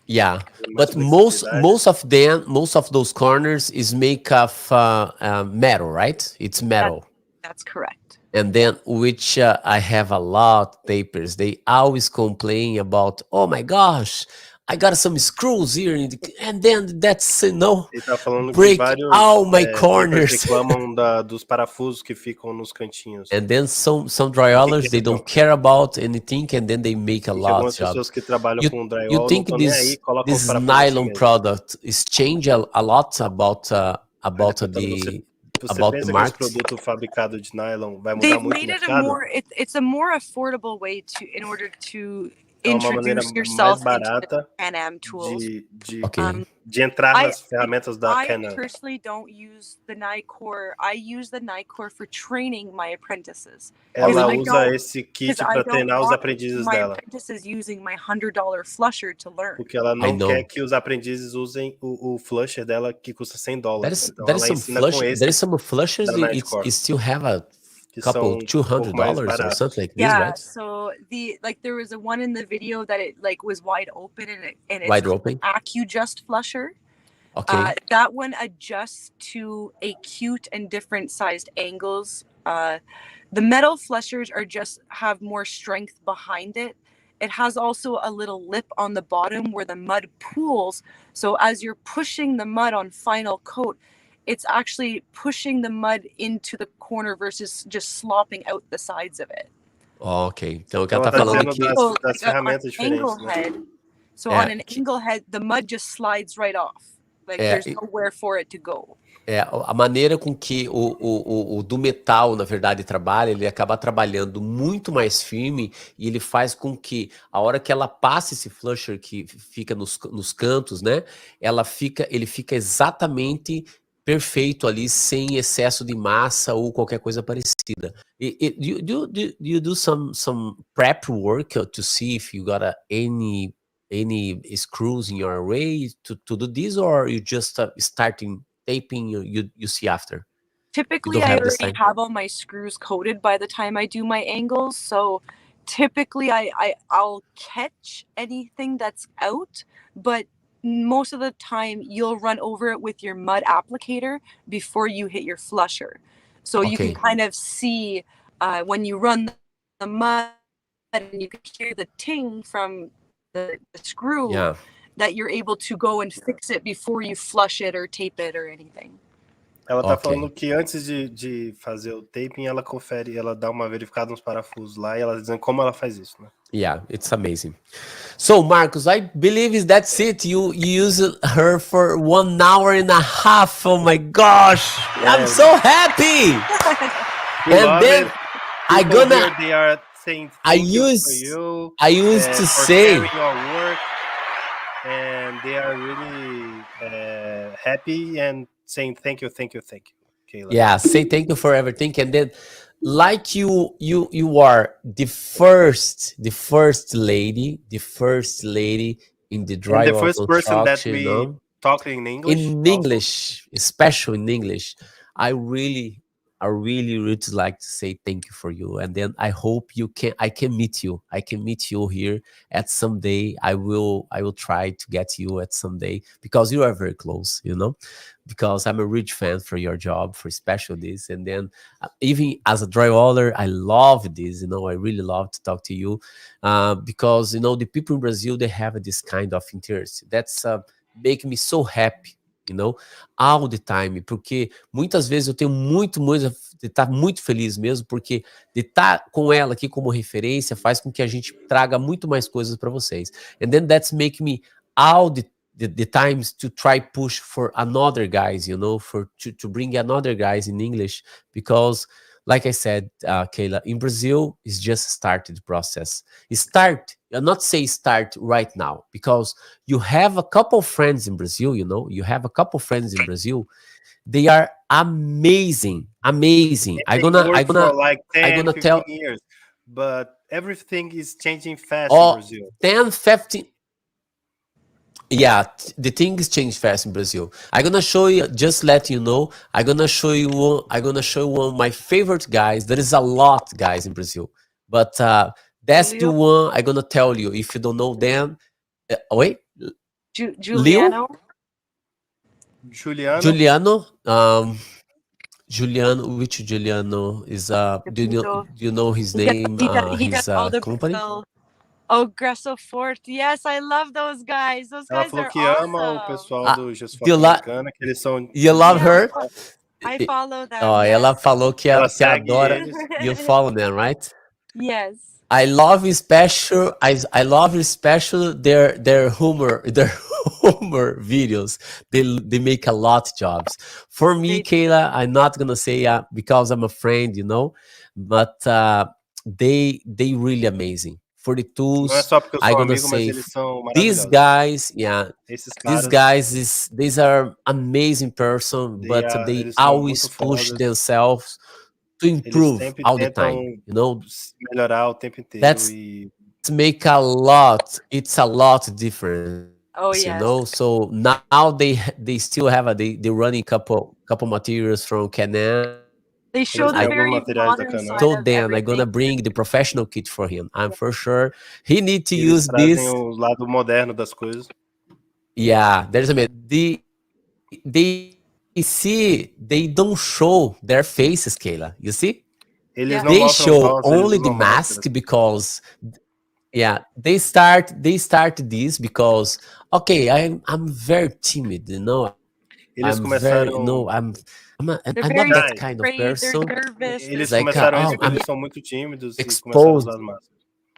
Speaker 1: Yeah, but most of those corners is made of metal, right? It's metal.
Speaker 3: That's correct.
Speaker 1: And then, which I have a lot of papers. They always complain about, oh my gosh, I got some screws here, and then that's, break all my corners.
Speaker 2: Reclamam dos parafusos que ficam nos cantinhos.
Speaker 1: And then some drywallers, they don't care about anything, and then they make a lot of
Speaker 2: pessoas que trabalham com drywall,
Speaker 1: you think this nylon product is change a lot about the
Speaker 2: pensa que esse produto fabricado de nylon vai mudar muito o mercado?
Speaker 3: It's a more affordable way in order to introduce yourself into the Can-Am tools.
Speaker 2: De entrar nas ferramentas da Can-Am.
Speaker 3: I personally don't use the Nicor. I use the Nicor for training my apprentices.
Speaker 2: Ela usa esse kit para treinar os aprendizes dela.
Speaker 3: My apprentices using my $100 flusher to learn.
Speaker 2: Porque ela não quer que os aprendizes usem o flusher dela que custa $100. Então ela ensina com esse.
Speaker 1: There is some flushers you still have a couple $200 or something like this, right?
Speaker 3: So there was one in the video that it was wide open and it's
Speaker 1: wide open.
Speaker 3: AccuJust flusher.
Speaker 1: Okay.
Speaker 3: That one adjusts to acute and different sized angles. The metal flushers have more strength behind it. It has also a little lip on the bottom where the mud pools. So as you're pushing the mud on final coat, it's actually pushing the mud into the corner versus just slopping out the sides of it.
Speaker 1: Ok, então o que ela tá falando aqui
Speaker 2: das ferramentas diferentes, né?
Speaker 3: So on an angle head, the mud just slides right off. There's nowhere for it to go.
Speaker 1: A maneira com que o do metal, na verdade, trabalha, ele acaba trabalhando muito mais firme e ele faz com que a hora que ela passa esse flusher que fica nos cantos, né? Ele fica exatamente perfeito ali, sem excesso de massa ou qualquer coisa parecida. You do some prep work to see if you got any screws in your array to do this, or you just starting taping, you see after?
Speaker 3: Typically, I already have all my screws coated by the time I do my angles, so typically I'll catch anything that's out, but most of the time you'll run over it with your mud applicator before you hit your flusher. So you can kind of see when you run the mud and you can hear the ting from the screw that you're able to go and fix it before you flush it or tape it or anything.
Speaker 2: Ela tá falando que antes de fazer o taping, ela confere, ela dá uma verificada nos parafusos lá e ela dizendo como ela faz isso, né?
Speaker 1: Yeah, it's amazing. So, Marcus, I believe that's it. You used her for 1 hour and a half. Oh my gosh, I'm so happy.
Speaker 2: And then they are saying
Speaker 1: I
Speaker 2: thank you for
Speaker 1: used
Speaker 2: you
Speaker 1: I used to
Speaker 2: for
Speaker 1: say,
Speaker 2: sharing your work, and they are really happy and saying thank you, thank you, thank you, Kayla.
Speaker 1: yeah, say thank you for everything, and then like you are the first lady in the
Speaker 2: And the
Speaker 1: drywall
Speaker 2: first person that
Speaker 1: construction,
Speaker 2: we talking in English
Speaker 1: in
Speaker 2: also.
Speaker 1: English, especially in English. I really, really like to say thank you for you, and then I hope I can meet you. I can meet you here at some day. I will try to get you at some day because you are very close, because I'm a rich fan for your job, for special this, and then even as a drywaller, I love this. I really love to talk to you, because the people in Brazil, they have this kind of interest. That's make me so happy, all the time, porque muitas vezes eu tenho muito de estar muito feliz mesmo, porque de estar com ela aqui como referência faz com que a gente traga muito mais coisas para vocês. And then that's make me all the times to try push for another guys, to bring another guys in English, because like I said, Kayla, in Brazil, it's just started process. I'll not say start right now, because you have a couple friends in Brazil, you have a couple friends in Brazil. They are amazing, amazing.
Speaker 2: They work for like 10, 15 years, but everything is changing fast in Brazil.
Speaker 1: 10, 15. Yeah, the things change fast in Brazil. I'm gonna show you, just let you know. I'm gonna show you one of my favorite guys. There is a lot, guys, in Brazil, but that's the one I'm gonna tell you. If you don't know them, wait,
Speaker 3: Juliano.
Speaker 1: Juliano. Juliano, which Juliano is? Do you know his name? His company.
Speaker 3: Oh, Grasso Forte. Yes, I love those guys. Those
Speaker 2: Ela
Speaker 3: guys
Speaker 2: falou
Speaker 3: are
Speaker 2: que
Speaker 3: awesome.
Speaker 2: ama o pessoal do Just for Americana, que eles são...
Speaker 1: You love her?
Speaker 3: I follow them.
Speaker 1: Oh,
Speaker 3: yes.
Speaker 1: ela falou que adora.
Speaker 2: Eles.
Speaker 1: You follow them, right?
Speaker 3: Yes.
Speaker 1: I love especially their humor videos. They make a lot of jobs. For me, Kayla, I'm not gonna say because I'm a friend, but they really amazing. For the tools,
Speaker 2: não é só porque eu sou
Speaker 1: I'm gonna
Speaker 2: amigo,
Speaker 1: say
Speaker 2: mas eles são
Speaker 1: these
Speaker 2: maravilhosos.
Speaker 1: guys, these are amazing person, but they always push themselves to improve all the time,
Speaker 2: melhorar o tempo inteiro.
Speaker 1: It's make a lot. It's a lot difference.
Speaker 3: Oh yes.
Speaker 1: So now they still have they running couple materials from Canon.
Speaker 3: They show the very modern side
Speaker 1: so
Speaker 3: of
Speaker 1: then
Speaker 3: everything.
Speaker 1: I'm gonna bring the professional kit for him. I'm for sure he need to use this.
Speaker 2: O lado moderno das coisas.
Speaker 1: Yeah, there's a they don't show their faces, Kayla. You see? They show only the mask because they start this because I'm very timid,
Speaker 2: Eles começaram.
Speaker 1: I'm not that kind of person.
Speaker 2: Eles começaram isso porque eles são muito tímidos e começaram a usar as máscaras.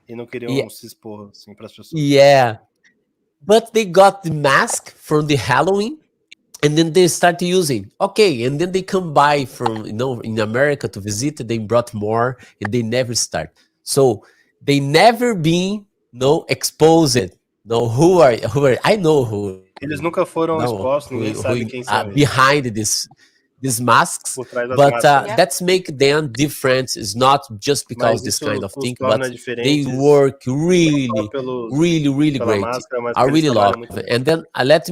Speaker 2: E não queriam se expor assim para as pessoas.
Speaker 1: Yeah. But they got the mask from the Halloween and then they start using. And then they come by from, in America to visit, they brought more and they never start. So they never been exposed. Who are I know who.
Speaker 2: Eles nunca foram expostos, ninguém sabe quem são
Speaker 1: behind these masks, but that's make them different. It's not just because this kind of thing, but they work really great. I really love it. And then let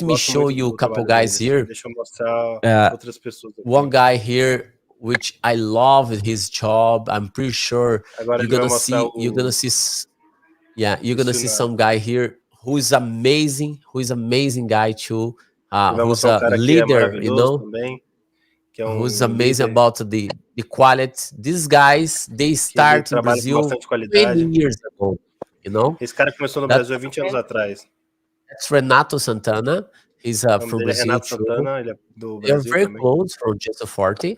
Speaker 1: me show you a couple guys here. One guy here, which I love his job. I'm pretty sure you're gonna see some guy here who is amazing guy too. Who's a leader,
Speaker 2: também,
Speaker 1: who's amazing about the quality. These guys, they start in Brazil 20 years ago,
Speaker 2: Esse cara começou no Brasil há 20 anos atrás.
Speaker 1: That's Renato Santana. He's from Brazil
Speaker 2: Renato
Speaker 1: too.
Speaker 2: Santana, ele é do
Speaker 1: They're
Speaker 2: Brasil
Speaker 1: very
Speaker 2: também.
Speaker 1: close from Just 40.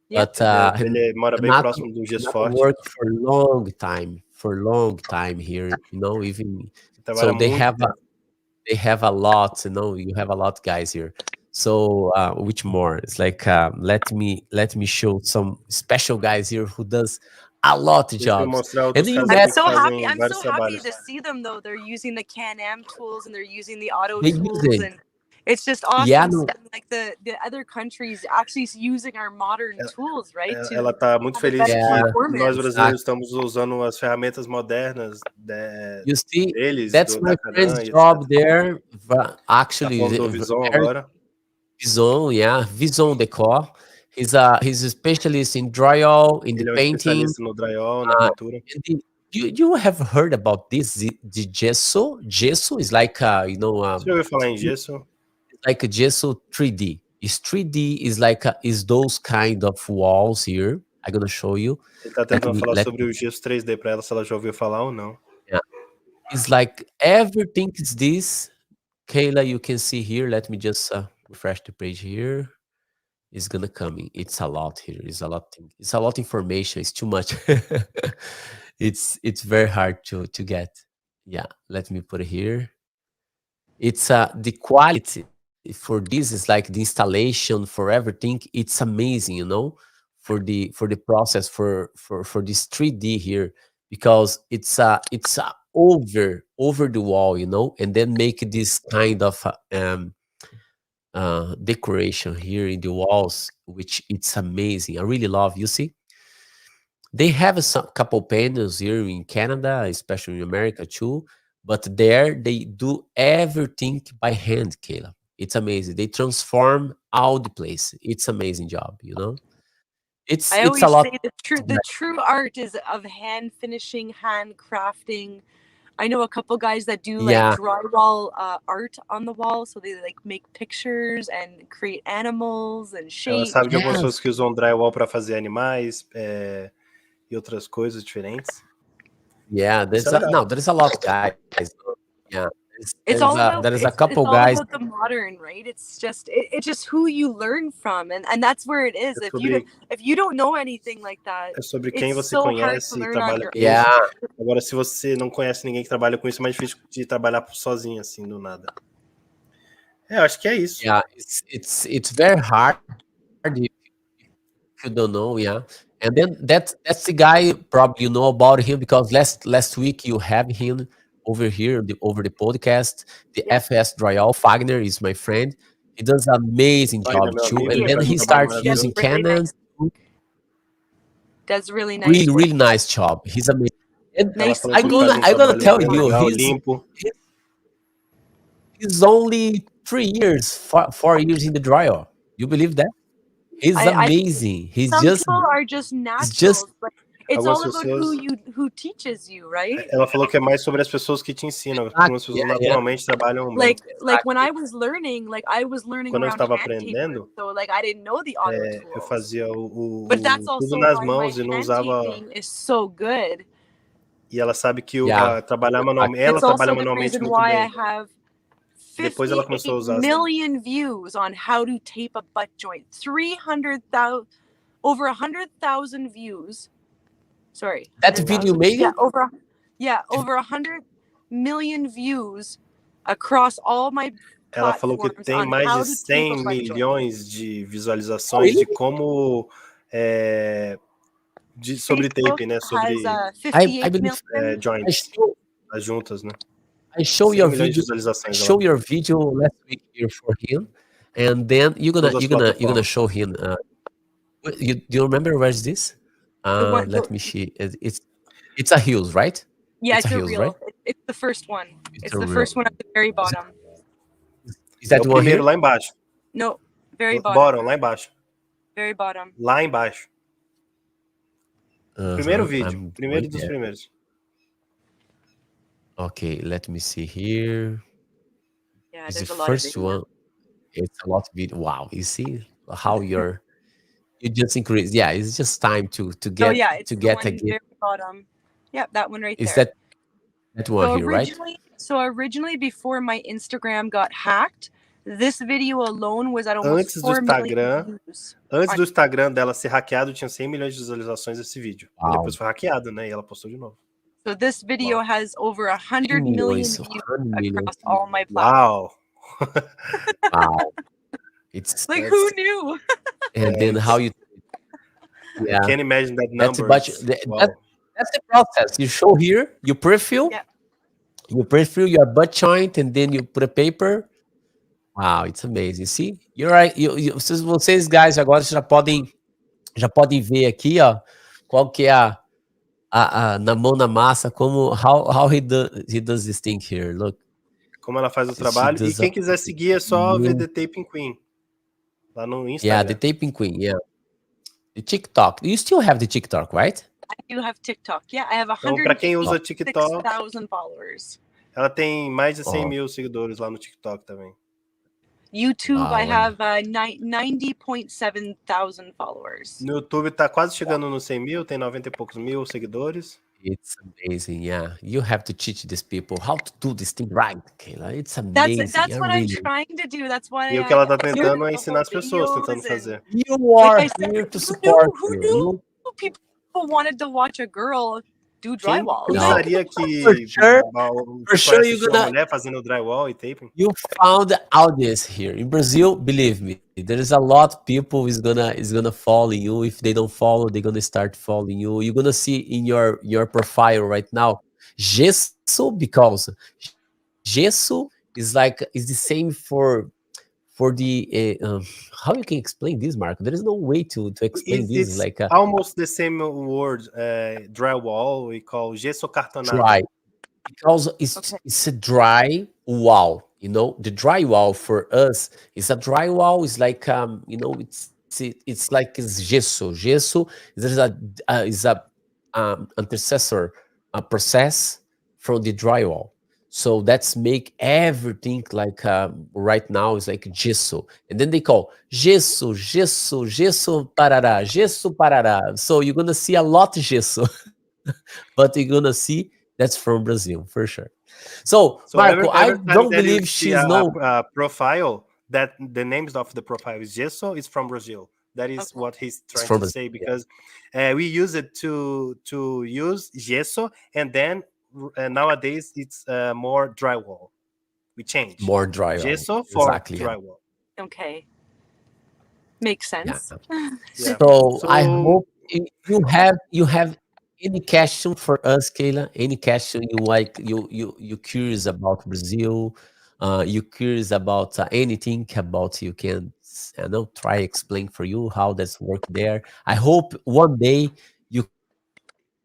Speaker 1: But
Speaker 2: ele mora bem próximo do Just 40.
Speaker 1: Worked for long time here, even so they have a lot, you have a lot guys here. So which more? It's like let me show some special guys here who does a lot of
Speaker 2: Deixa eu
Speaker 1: jobs.
Speaker 2: mostrar
Speaker 1: And
Speaker 2: outros
Speaker 1: then you
Speaker 2: casais
Speaker 3: I'm
Speaker 1: met
Speaker 2: que
Speaker 3: so happy.
Speaker 2: fazem
Speaker 3: I'm
Speaker 2: vários
Speaker 3: so happy
Speaker 2: trabalhos.
Speaker 3: to see them though. They're using the Can-Am tools and they're using the auto
Speaker 1: they use
Speaker 3: tools,
Speaker 1: it.
Speaker 3: and it's just awesome
Speaker 1: Yeah, no,
Speaker 3: seeing, like the other countries actually using our modern tools, right?
Speaker 2: Ela
Speaker 3: To
Speaker 2: tá muito
Speaker 3: have a
Speaker 2: feliz
Speaker 3: better
Speaker 2: que
Speaker 1: yeah,
Speaker 2: nós
Speaker 3: performance.
Speaker 2: brasileiros estamos usando as ferramentas modernas
Speaker 1: you see,
Speaker 2: deles,
Speaker 1: that's
Speaker 2: da
Speaker 1: my friend's
Speaker 2: Canan e
Speaker 1: job
Speaker 2: etc.
Speaker 1: there.
Speaker 2: Tá
Speaker 1: Actually,
Speaker 2: falando do Vison
Speaker 1: very
Speaker 2: agora.
Speaker 1: Vison, yeah, Vison Decor. He's a specialist in drywall, in the
Speaker 2: Ele é um
Speaker 1: painting.
Speaker 2: especialista no drywall, na
Speaker 1: Uh,
Speaker 2: pintura.
Speaker 1: and you have heard about this? The gesso? Gesso is like
Speaker 2: Você já ouviu falar em gesso?
Speaker 1: like a gesso 3D. Is 3D is like is those kind of walls here. I'm gonna show you.
Speaker 2: Ele tá tentando falar sobre o gesso 3D para ela, se ela já ouviu falar ou não.
Speaker 1: Yeah. It's like everything is this. Kayla, you can see here. Let me just refresh the page here. It's gonna come in. It's a lot here. It's a lot. It's a lot of information. It's too much. It's very hard to get. Yeah. Let me put it here. It's the quality for this is like the installation for everything. It's amazing, you know, for the process for this 3D here, because it's over the wall, you know, and then make this kind of decoration here in the walls, which it's amazing. I really love. You see, they have a couple panels here in Canada, especially in America too, but there they do everything by hand, Kayla. It's amazing. They transform all the place. It's amazing job, you know. It's
Speaker 3: I
Speaker 1: a
Speaker 3: always
Speaker 1: lot.
Speaker 3: say the true art is of hand finishing, hand crafting. I know a couple guys that do like
Speaker 1: Yeah,
Speaker 3: drywall art on the wall, so they like make pictures and create animals and
Speaker 2: Ela
Speaker 3: shapes.
Speaker 2: sabe de algumas
Speaker 1: yes,
Speaker 2: pessoas que usam drywall para fazer animais e outras coisas diferentes.
Speaker 1: yeah.
Speaker 2: Isso é legal.
Speaker 1: There's a lot of guys. Yeah,
Speaker 3: It's all about
Speaker 1: there's a
Speaker 3: it's
Speaker 1: couple
Speaker 3: all
Speaker 1: guys.
Speaker 3: about the modern, right? It's just it's just who you learn from, and that's where it is.
Speaker 2: É
Speaker 3: If you don't know anything like that,
Speaker 2: É sobre quem
Speaker 3: it's
Speaker 2: você
Speaker 3: so hard
Speaker 2: conhece
Speaker 3: to
Speaker 2: e
Speaker 3: learn on
Speaker 2: trabalha
Speaker 3: your
Speaker 2: com
Speaker 3: own.
Speaker 1: Yeah,
Speaker 2: isso. Agora, se você não conhece ninguém que trabalha com isso, é mais difícil de trabalhar sozinho, assim, do nada. Eu acho que é isso.
Speaker 1: yeah. It's very hard if you don't know, yeah. And then that's the guy, probably you know about him because last week you have him over here over the podcast. The
Speaker 3: Yeah.
Speaker 1: FS Drywall Fagner is my friend. He does an amazing
Speaker 2: Fagner,
Speaker 1: job
Speaker 2: meu
Speaker 1: too.
Speaker 2: amigo,
Speaker 1: And then
Speaker 2: faz
Speaker 1: he
Speaker 2: um trabalho
Speaker 1: starts
Speaker 2: maravilhoso.
Speaker 1: using
Speaker 3: Really
Speaker 1: Canons.
Speaker 3: Does really nice
Speaker 1: Really,
Speaker 3: work.
Speaker 1: really nice job. He's amazing. And
Speaker 2: Ela
Speaker 3: Nice.
Speaker 2: falou que
Speaker 1: I'm
Speaker 2: ele faz
Speaker 1: gonna
Speaker 2: trabalho
Speaker 1: tell
Speaker 2: bem
Speaker 1: you,
Speaker 2: legal, limpo.
Speaker 1: he's only 3 years, 4 years in the drywall. You believe that? He's amazing. He's
Speaker 3: Some
Speaker 1: just
Speaker 3: people are just naturals, but it's all
Speaker 2: Algumas
Speaker 3: about
Speaker 2: pessoas-
Speaker 3: who teaches you, right?
Speaker 2: Ela falou que é mais sobre as pessoas que te ensinam.
Speaker 1: Exactly,
Speaker 2: Algumas pessoas
Speaker 1: yeah,
Speaker 2: naturalmente trabalham bem.
Speaker 3: Like when I was learning, I was learning
Speaker 2: Quando eu
Speaker 3: around
Speaker 2: estava
Speaker 3: hand paper,
Speaker 2: aprendendo,
Speaker 3: so I didn't know the auto
Speaker 2: eu
Speaker 3: tools.
Speaker 2: fazia
Speaker 3: But that's also
Speaker 2: tudo nas
Speaker 3: why
Speaker 2: mãos
Speaker 3: my
Speaker 2: e não
Speaker 3: hand
Speaker 2: usava.
Speaker 3: taping is so good.
Speaker 2: E ela sabe que
Speaker 1: Yeah.
Speaker 2: trabalhar manualmente. Ela
Speaker 3: It's also
Speaker 2: trabalha
Speaker 3: the
Speaker 2: manualmente
Speaker 3: reason
Speaker 2: muito
Speaker 3: why I
Speaker 2: bem.
Speaker 3: have
Speaker 2: Depois ela começou a
Speaker 3: 58
Speaker 2: usar.
Speaker 3: million views on how to tape a butt joint. 300,000, over 100,000 views. Sorry.
Speaker 1: That video
Speaker 3: 100,000?
Speaker 1: made
Speaker 3: Yeah,
Speaker 1: it?
Speaker 3: over 100 million views across all my
Speaker 2: Ela falou que
Speaker 3: platforms
Speaker 2: tem
Speaker 3: on
Speaker 2: mais
Speaker 3: how
Speaker 2: de
Speaker 3: to tape a
Speaker 2: 100
Speaker 3: butt joint.
Speaker 2: milhões de visualizações de como sobre
Speaker 3: Facebook
Speaker 2: tape, né? Sobre
Speaker 3: has
Speaker 1: I
Speaker 3: 58
Speaker 1: believe
Speaker 3: million.
Speaker 2: joints, as juntas, né?
Speaker 1: I show
Speaker 2: 100
Speaker 1: your
Speaker 2: milhões de
Speaker 1: video. I
Speaker 2: visualizações.
Speaker 1: show your video last week here for him, and then you're gonna
Speaker 2: plataformas.
Speaker 1: show him. Do you remember where's this?
Speaker 3: one-
Speaker 1: Let me see. It's a hills, right?
Speaker 3: Yeah,
Speaker 1: It's
Speaker 3: it's
Speaker 1: a
Speaker 3: a
Speaker 1: Hills,
Speaker 3: reel.
Speaker 1: right?
Speaker 3: It's the first one. It's
Speaker 1: a
Speaker 3: the
Speaker 1: reel.
Speaker 3: first one at the very bottom.
Speaker 1: Is that
Speaker 2: É o
Speaker 1: one
Speaker 2: primeiro
Speaker 1: here?
Speaker 2: lá embaixo.
Speaker 3: No, very bottom.
Speaker 2: Bottom, lá embaixo.
Speaker 3: Very bottom.
Speaker 2: Lá embaixo. Primeiro vídeo.
Speaker 1: I'm
Speaker 2: Primeiro
Speaker 1: going
Speaker 2: dos
Speaker 1: there.
Speaker 2: primeiros.
Speaker 1: Okay, let me see here.
Speaker 3: Yeah,
Speaker 1: It's
Speaker 3: there's
Speaker 1: the
Speaker 3: a lot of
Speaker 1: first
Speaker 3: video.
Speaker 1: one. It's a lot of video. Wow, you see how you just increase. Yeah, it's just time to get
Speaker 3: Oh yeah, it's
Speaker 1: to
Speaker 3: the
Speaker 1: get
Speaker 3: one
Speaker 1: again.
Speaker 3: very bottom. Yep, that one right
Speaker 1: Is
Speaker 3: there.
Speaker 1: that one
Speaker 3: So
Speaker 1: here, right?
Speaker 3: originally, before my Instagram got hacked, this video alone was at almost
Speaker 2: Antes do
Speaker 3: 4 million
Speaker 2: Instagram,
Speaker 3: views.
Speaker 2: Antes do Instagram dela ser hackeado, tinha 100 milhões de visualizações esse vídeo. E
Speaker 1: Uau.
Speaker 2: depois foi hackeado, né? E ela postou de novo.
Speaker 3: So this video has over 100
Speaker 1: 100
Speaker 3: million
Speaker 1: millions,
Speaker 3: views
Speaker 1: 100 million.
Speaker 3: across all my platforms.
Speaker 2: Uau!
Speaker 1: Wow. It's
Speaker 3: Like who knew?
Speaker 1: and then how you Yeah.
Speaker 2: I can't imagine that
Speaker 1: That's
Speaker 2: number.
Speaker 1: but
Speaker 2: Wow.
Speaker 1: that's the process. You show here, you prefill,
Speaker 3: Yeah.
Speaker 1: your butt joint, and then you put a paper. Wow, it's amazing. See, you're right. Vocês guys agora já podem ver aqui, ó, qual que é na mão na massa, como how he does this thing here. Look.
Speaker 2: Como ela faz o trabalho. E quem quiser seguir é só ver The Taping Queen. Lá no Instagram.
Speaker 1: Yeah, The Taping Queen, yeah. The TikTok. You still have the TikTok, right?
Speaker 3: I do have TikTok. Yeah, I have
Speaker 2: Então, para quem usa TikTok,
Speaker 3: 106,000 followers.
Speaker 2: Ela tem mais de 100 mil seguidores lá no TikTok também.
Speaker 3: YouTube, I have 90.7 thousand followers.
Speaker 2: No YouTube tá quase chegando nos 100 mil, tem 90 e poucos mil seguidores.
Speaker 1: It's amazing, yeah. You have to teach these people how to do this thing right, Kayla. It's amazing.
Speaker 3: That's what I'm trying to do. That's why.
Speaker 2: E o que ela tá tentando é ensinar as pessoas, tentando fazer.
Speaker 1: You are here to support you.
Speaker 3: People wanted to watch a girl do drywall.
Speaker 2: Quem pensaria que
Speaker 1: for sure you're gonna
Speaker 2: uma mulher fazendo drywall e taping?
Speaker 1: You found the audience here in Brazil. Believe me, there is a lot of people is gonna follow you. If they don't follow, they're gonna start following you. You're gonna see in your profile right now, gesso, because gesso is the same for the how you can explain this, Marco? There is no way to explain this.
Speaker 2: It's almost the same word. Drywall we call gesso cartonado.
Speaker 1: Dry, because it's a dry wall. You know, the drywall for us is a drywall. Is like it's like gesso. Gesso is a antecessor, a process from the drywall. So that's make everything like right now is like gesso. And then they call gesso, parará. So you're going to see a lot of gesso, but you're going to see that's from Brazil for sure. So Marco, I don't believe she's
Speaker 2: profile that the names of the profile is gesso is from Brazil. That is what he's trying to say, because we use it to use gesso, and then nowadays it's more drywall. We change
Speaker 1: more drywall.
Speaker 2: Gesso for drywall.
Speaker 3: Okay, makes sense.
Speaker 1: Yeah. So I hope you have any question for us, Kayla. Any question you like? You curious about Brazil? You curious about anything about you can try explain for you how that's work there. I hope one day you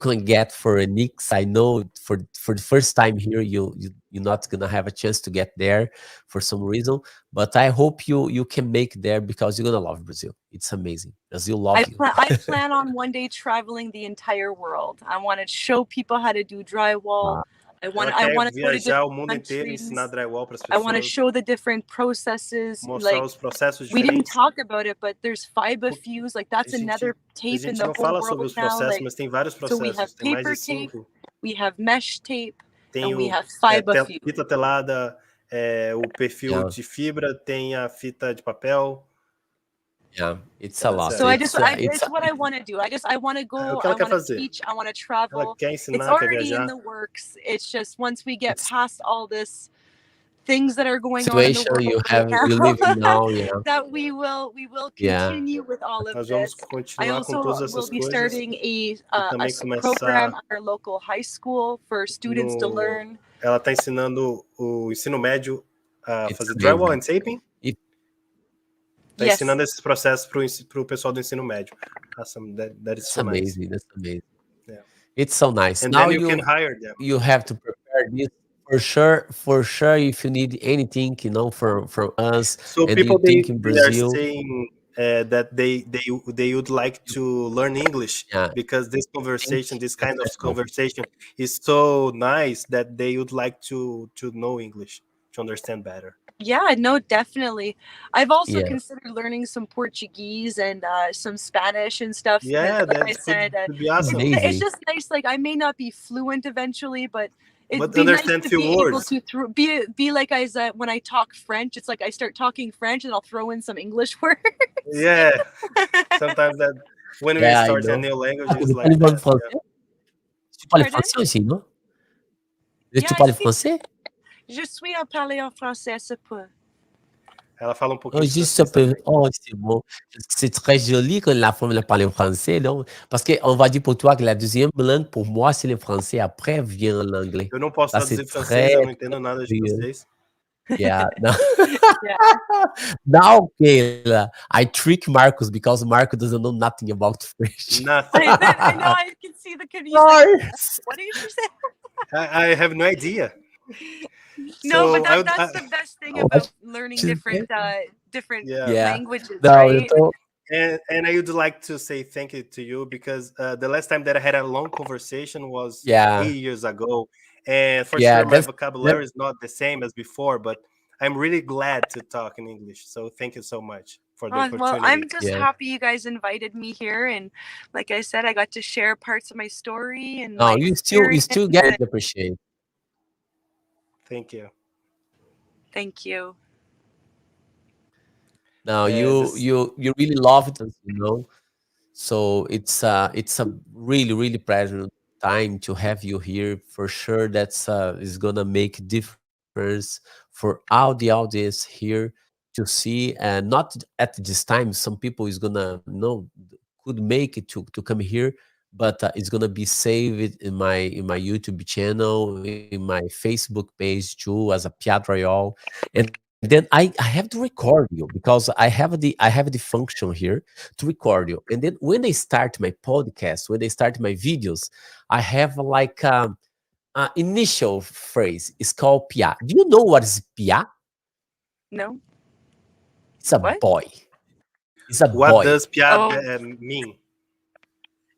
Speaker 1: can get for a Nix. I know for the first time here you're not gonna have a chance to get there for some reason, but I hope you can make there because you're gonna love Brazil. It's amazing. Brazil love you.
Speaker 3: I plan on one day traveling the entire world. I want to show people how to do drywall. I want to
Speaker 2: viajar o mundo inteiro, ensinar drywall para as pessoas.
Speaker 3: I want to show the different processes.
Speaker 2: Mostrar os processos diferentes.
Speaker 3: We didn't talk about it, but there's fiber fuse. Like that's another tape in the whole
Speaker 2: fala
Speaker 3: world
Speaker 2: sobre os
Speaker 3: now.
Speaker 2: processos, mas tem vários processos.
Speaker 3: So we have
Speaker 2: tem
Speaker 3: paper
Speaker 2: mais de
Speaker 3: tape,
Speaker 2: 5.
Speaker 3: we have mesh tape,
Speaker 2: and
Speaker 3: we have fiber fuse.
Speaker 2: Fita telada, o perfil de fibra, tem a fita de papel.
Speaker 1: Yeah, it's a lot.
Speaker 3: So it's what I want to do. I want to go. I want to teach. I want to travel. It's already in the works. It's just once we get past all this things that are going on in the world
Speaker 1: you live in now,
Speaker 3: that we will continue with all of this. I also will be starting a program at our local high school for students to learn.
Speaker 2: Ela está ensinando o ensino médio a fazer drywall and taping. Está ensinando esses processos para o pessoal do ensino médio. Awesome. That is so
Speaker 1: amazing.
Speaker 2: Nice.
Speaker 1: That's amazing. Yeah. It's so nice.
Speaker 2: And
Speaker 1: now
Speaker 2: then you can hire them.
Speaker 1: You have to prepare this for sure. If you need anything, from us.
Speaker 2: So people they are saying that they would like to learn English because this kind of conversation is so nice that they would like to know English, to understand better.
Speaker 3: Yeah, no, definitely. I've also considered learning some Portuguese and some Spanish and stuff.
Speaker 2: Yeah, like I said, be awesome.
Speaker 3: It's just nice. Like I may not be fluent eventually, but it'd be
Speaker 2: nice
Speaker 3: to be able to be like when I talk French. It's like I start talking French and I'll throw in some English words.
Speaker 2: Yeah, sometimes that when we start a new language, it's like that.
Speaker 1: Tu parles français aussi, non? Tu parles français?
Speaker 3: Je suis à parler en français, c'est peu.
Speaker 2: Ela fala um pouquinho
Speaker 1: Oh,
Speaker 2: de
Speaker 1: juste ça
Speaker 2: francês
Speaker 1: peut.
Speaker 2: também.
Speaker 1: Oh, c'est bon. C'est très joli quand la femme elle parle en français, non? Parce qu'on va dire pour toi que la deuxième langue, pour moi, c'est le français. Après vient l'anglais.
Speaker 2: Eu não posso
Speaker 1: Ça, c'est
Speaker 2: traduzir francês,
Speaker 1: très,
Speaker 2: eu não
Speaker 1: très
Speaker 2: entendo nada de
Speaker 1: joli.
Speaker 2: francês.
Speaker 1: Yeah. No.
Speaker 3: Yeah.
Speaker 1: Now, Kayla, I trick Marcus because Marcus doesn't know nothing about French.
Speaker 2: Nothing.
Speaker 3: I know. I can see the confusion. Like, what did you say?
Speaker 2: I have no idea.
Speaker 3: No,
Speaker 2: So
Speaker 3: but that's the best thing about learning different
Speaker 2: Yeah.
Speaker 3: languages,
Speaker 1: No,
Speaker 3: right?
Speaker 2: And I would like to say thank you to you because the last time that I had a long conversation was
Speaker 1: Yeah.
Speaker 2: 8 years ago. And for
Speaker 1: Yeah,
Speaker 2: sure, my
Speaker 1: that's-
Speaker 2: vocabulary is not the same as before, but I'm really glad to talk in English. So thank you so much for the opportunity.
Speaker 3: Well, I'm just
Speaker 1: Yeah.
Speaker 3: happy you guys invited me here, and like I said, I got to share parts of my story and
Speaker 1: No,
Speaker 3: my
Speaker 1: you still
Speaker 3: experience.
Speaker 1: get it. Appreciate.
Speaker 2: Thank you.
Speaker 3: Thank you.
Speaker 1: No,
Speaker 2: Yeah,
Speaker 1: you really love it, you know. So it's a really pleasant time to have you here. For sure, that's is gonna make a difference for all the audience here to see. And not at this time, some people is gonna could make it to come here, but it's gonna be saved in my YouTube channel, in my Facebook page too, as a Piadrayol. And then I have to record you because I have the function here to record you. And then when I start my podcast, when I start my videos, I have like initial phrase. It's called Pia. Do you know what is Pia?
Speaker 3: No.
Speaker 1: It's a
Speaker 3: What?
Speaker 1: boy. It's a
Speaker 2: what
Speaker 1: boy.
Speaker 2: does Pia
Speaker 3: Oh.
Speaker 2: mean?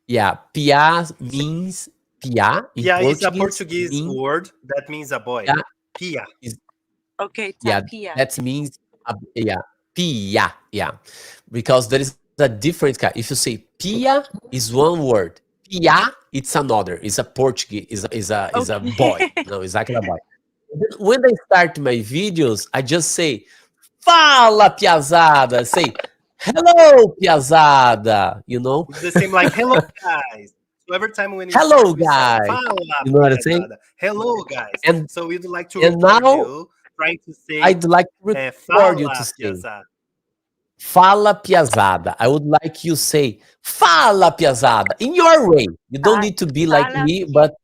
Speaker 1: Yeah, Pia means Pia. In
Speaker 2: Pia is a
Speaker 1: Portuguese
Speaker 2: Portuguese
Speaker 1: means-
Speaker 2: word that means a boy.
Speaker 1: Yeah.
Speaker 2: Pia.
Speaker 3: Okay,
Speaker 1: Yeah,
Speaker 3: tapia.
Speaker 1: that means pia, yeah, because there is a difference. If you say pia is one word, pia it's another. It's a Portuguese. Is a
Speaker 3: Okay.
Speaker 1: boy. No, exactly a boy. And then when I start my videos, I just say "Fala piazada." Say "Hello piazada." You know.
Speaker 2: It's the same like hello guys. So every time when you
Speaker 1: Hello,
Speaker 2: start, we say,
Speaker 1: guys.
Speaker 2: "Fala,
Speaker 1: You know what I'm saying?
Speaker 2: piazada." Hello guys.
Speaker 1: And-
Speaker 2: so we'd like to
Speaker 1: and
Speaker 2: record
Speaker 1: now
Speaker 2: you trying to say
Speaker 1: I'd like to record you
Speaker 2: fala,
Speaker 1: to say
Speaker 2: piazada.
Speaker 1: "Fala piazada." I would like you say "Fala piazada" in your way. You don't need to be like
Speaker 3: Fala
Speaker 1: me, but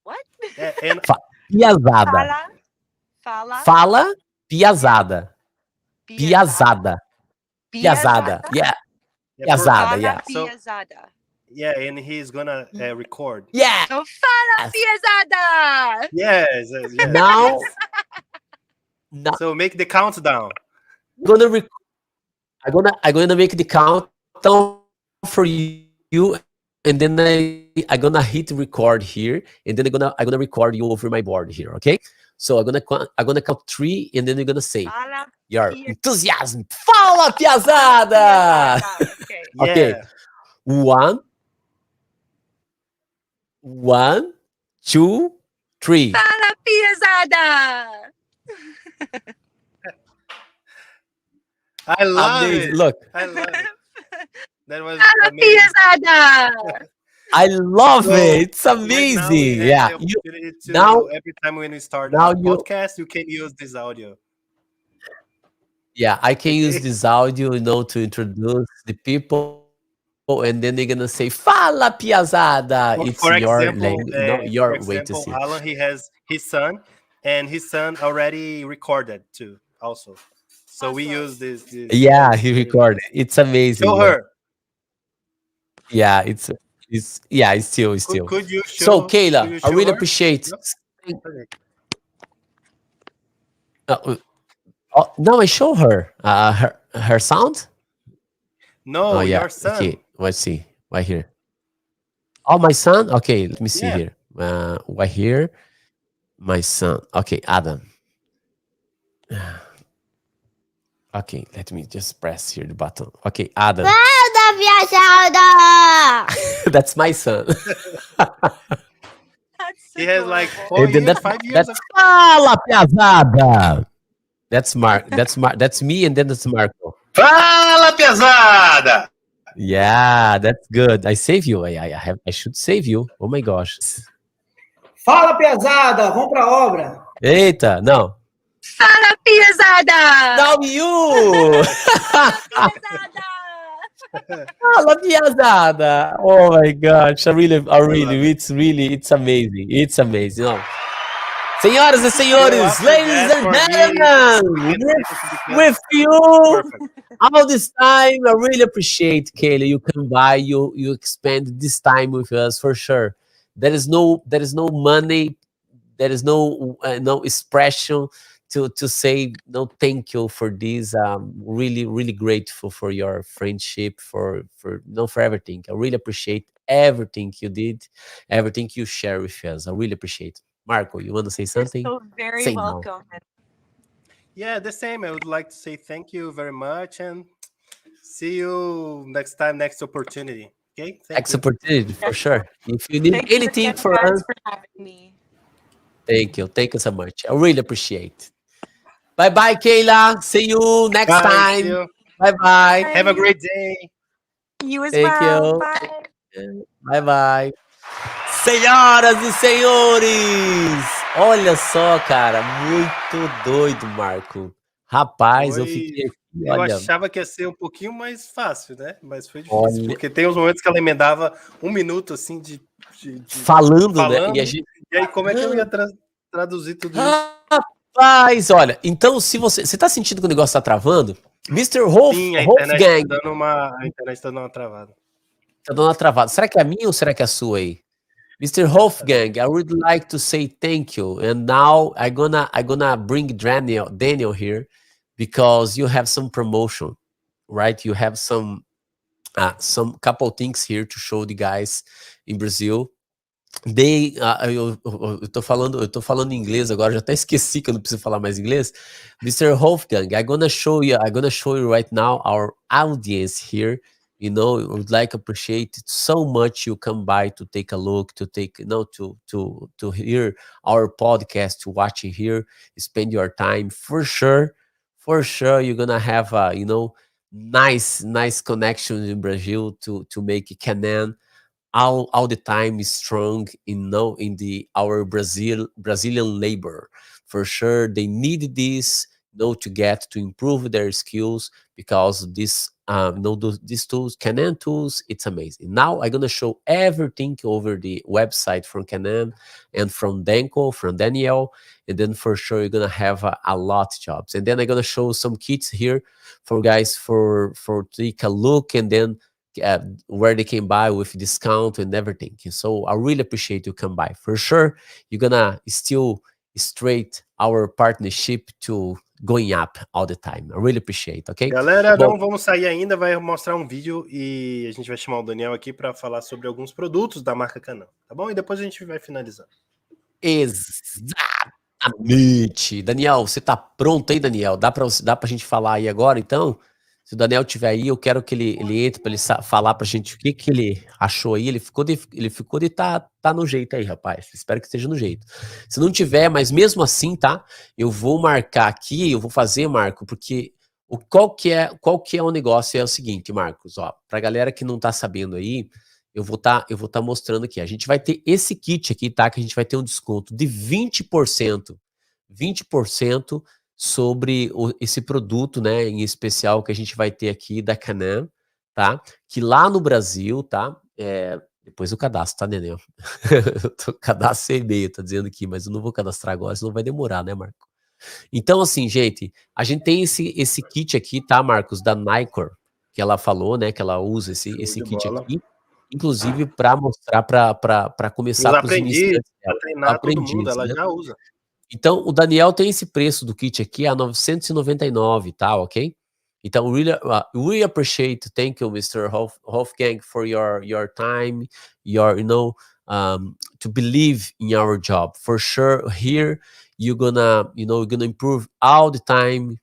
Speaker 3: What?
Speaker 2: And
Speaker 1: piazada.
Speaker 3: Fala.
Speaker 1: Fala piazada. Piazada. Piazada. Yeah. Piazada.
Speaker 3: Fala
Speaker 1: Yeah.
Speaker 2: So-
Speaker 3: piazada.
Speaker 2: yeah, and he's gonna record.
Speaker 1: Yeah.
Speaker 3: So fala
Speaker 1: Yes.
Speaker 3: piazada.
Speaker 2: Yes.
Speaker 1: Now
Speaker 2: So make the countdown.
Speaker 1: I'm gonna make the countdown for you, and then I'm gonna hit record here, and then I'm gonna record you over my board here. Okay. So I'm gonna count 3, and then you're gonna say
Speaker 3: Fala
Speaker 1: your
Speaker 3: Pia-
Speaker 1: enthusiasm. Fala piazada.
Speaker 3: Okay.
Speaker 1: Okay.
Speaker 2: Yeah.
Speaker 1: 1, 2, 3.
Speaker 3: Fala piazada.
Speaker 2: I love
Speaker 1: Amazing.
Speaker 2: it.
Speaker 1: Look,
Speaker 2: I love it. That was
Speaker 3: Fala
Speaker 2: amazing.
Speaker 3: piazada.
Speaker 1: I love
Speaker 2: So,
Speaker 1: it. It's
Speaker 2: Right now, we
Speaker 1: amazing.
Speaker 2: have
Speaker 1: Yeah.
Speaker 2: the opportunity to,
Speaker 1: now-
Speaker 2: every time when we start
Speaker 1: now
Speaker 2: a
Speaker 1: you-
Speaker 2: podcast, you can use this audio.
Speaker 1: Yeah, I can use this audio, to introduce the people, and then they're gonna say "Fala piazada." It's
Speaker 2: For
Speaker 1: your
Speaker 2: example,
Speaker 1: language, your
Speaker 2: for
Speaker 1: way to
Speaker 2: example,
Speaker 1: see it.
Speaker 2: Alan, he has his son, and his son already recorded too, also. So we
Speaker 3: Awesome.
Speaker 2: use this.
Speaker 1: Yeah, he recorded. It's amazing.
Speaker 2: Show
Speaker 1: yeah.
Speaker 2: her.
Speaker 1: Yeah, it's still.
Speaker 2: Could you show?
Speaker 1: So
Speaker 2: could
Speaker 1: Kayla,
Speaker 2: you
Speaker 1: I
Speaker 2: show
Speaker 1: really
Speaker 2: her?
Speaker 1: appreciate.
Speaker 2: Okay.
Speaker 1: No, I show her. Her sound.
Speaker 2: No,
Speaker 1: yeah.
Speaker 2: your son.
Speaker 1: Okay, let's see. Right here. Oh, my son. Okay, let me see
Speaker 2: Yeah.
Speaker 1: here. Right here, my son. Okay, Adam. Okay, let me just press here the button. Okay, Adam. That's my son.
Speaker 3: That's
Speaker 2: He has like
Speaker 3: adorable.
Speaker 2: 4
Speaker 1: And then
Speaker 2: years, 5 years.
Speaker 1: that's Fala piazada. That's Mark. That's me, and then that's Marco.
Speaker 2: Fala, pesada!
Speaker 1: Yeah, that's good. I save you. I should save you. Oh my gosh.
Speaker 4: Fala, pesada, vamos pra obra.
Speaker 1: Eita, não.
Speaker 3: Fala, piazada!
Speaker 1: Now you! Fala, piazada! Oh my gosh, it's amazing. It's amazing. Oh. Senhoras e senhores, ladies and gentlemen, with you all this time, I really appreciate, Kayla, you come by, you spend this time with us for sure. There is no money, there is no expression to say no thank you for this. Really grateful for your friendship, for everything. I really appreciate everything you did, everything you share with us. I really appreciate it. Marco, you want to say something?
Speaker 3: You're so very welcome.
Speaker 2: Yeah, the same. I would like to say thank you very much and see you next time, next opportunity. Okay?
Speaker 1: Next opportunity, for sure. If you need anything for us,
Speaker 3: for having me.
Speaker 1: Thank you so much. I really appreciate. Bye, Kayla. See you next time.
Speaker 2: See you.
Speaker 1: Bye.
Speaker 2: Have a great day.
Speaker 3: You as
Speaker 1: Thank
Speaker 3: well.
Speaker 1: you. Bye. Senhoras e senhores, olha só, cara, muito doido, Marco. Rapaz, eu fiquei aqui,
Speaker 2: eu achava que ia ser um pouquinho mais fácil, né? Mas foi difícil, porque tem uns momentos que ela emendava 1 minuto, assim, de
Speaker 1: falando, né?
Speaker 2: E aí, como é que eu ia traduzir tudo isso?
Speaker 1: Rapaz, olha, então se você tá sentindo que o negócio tá travando, Mr.
Speaker 2: Sim, a internet tá dando uma travada.
Speaker 1: Tá dando uma travada. Será que é a minha ou será que é a sua aí? Mr. Wolfgang, I would like to say thank you. And now I'm gonna bring Daniel here because you have some promotion, right? You have some couple things here to show the guys in Brazil. Eu tô falando em inglês agora, já até esqueci que eu não preciso falar mais inglês. Mr. Wolfgang, I'm gonna show you right now our audience here. You know, I would like appreciate it so much you come by to take a look, to hear our podcast, to watch it here, spend your time. For sure, you're gonna have nice connections in Brazil to make Canan all the time strong in our Brazilian labor. For sure, they need this to improve their skills, because this these tools, Canan tools, it's amazing. Now I'm gonna show everything over the website from Canan and from Daniel, and then for sure you're gonna have a lot of jobs. And then I'm gonna show some kits here for guys for take a look, and then where they can buy with discount and everything. So I really appreciate you come by. For sure, you're gonna still straight our partnership to going up all the time. I really appreciate, ok?
Speaker 2: Galera, não vamos sair ainda, vai mostrar um vídeo e a gente vai chamar o Daniel aqui para falar sobre alguns produtos da marca Canan, tá bom? E depois a gente vai finalizando.
Speaker 1: Exatamente. Daniel, você tá pronto aí, Daniel? Dá pra gente falar aí agora, então? Se o Daniel tiver aí, eu quero que ele entre para ele falar pra gente o que ele achou aí. Ele ficou de tá no jeito aí, rapaz. Espero que esteja no jeito. Se não tiver, mas mesmo assim, tá? Eu vou marcar aqui, eu vou fazer, Marco, porque qual que é o negócio? É o seguinte, Marcos, ó, pra galera que não tá sabendo aí, eu vou tá mostrando aqui. A gente vai ter esse kit aqui, tá? Que a gente vai ter um desconto de 20%. 20% sobre esse produto, né, em especial que a gente vai ter aqui da Canan, tá? Que lá no Brasil, tá? Depois o cadastro, tá, Daniel? Cadastro e-mail, tá dizendo aqui, mas eu não vou cadastrar agora, senão vai demorar, né, Marco? Então, assim, gente, a gente tem esse kit aqui, tá, Marcos, da Nicor, que ela falou, né, que ela usa esse kit aqui, inclusive para mostrar, para começar
Speaker 2: para os iniciantes, para treinar todo mundo, ela já usa.
Speaker 1: Então, o Daniel tem esse preço do kit aqui a $999, tá, ok? Então, we appreciate, thank you, Mr. Wolfgang, for your time, to believe in our job. For sure, here, you're gonna improve all the time,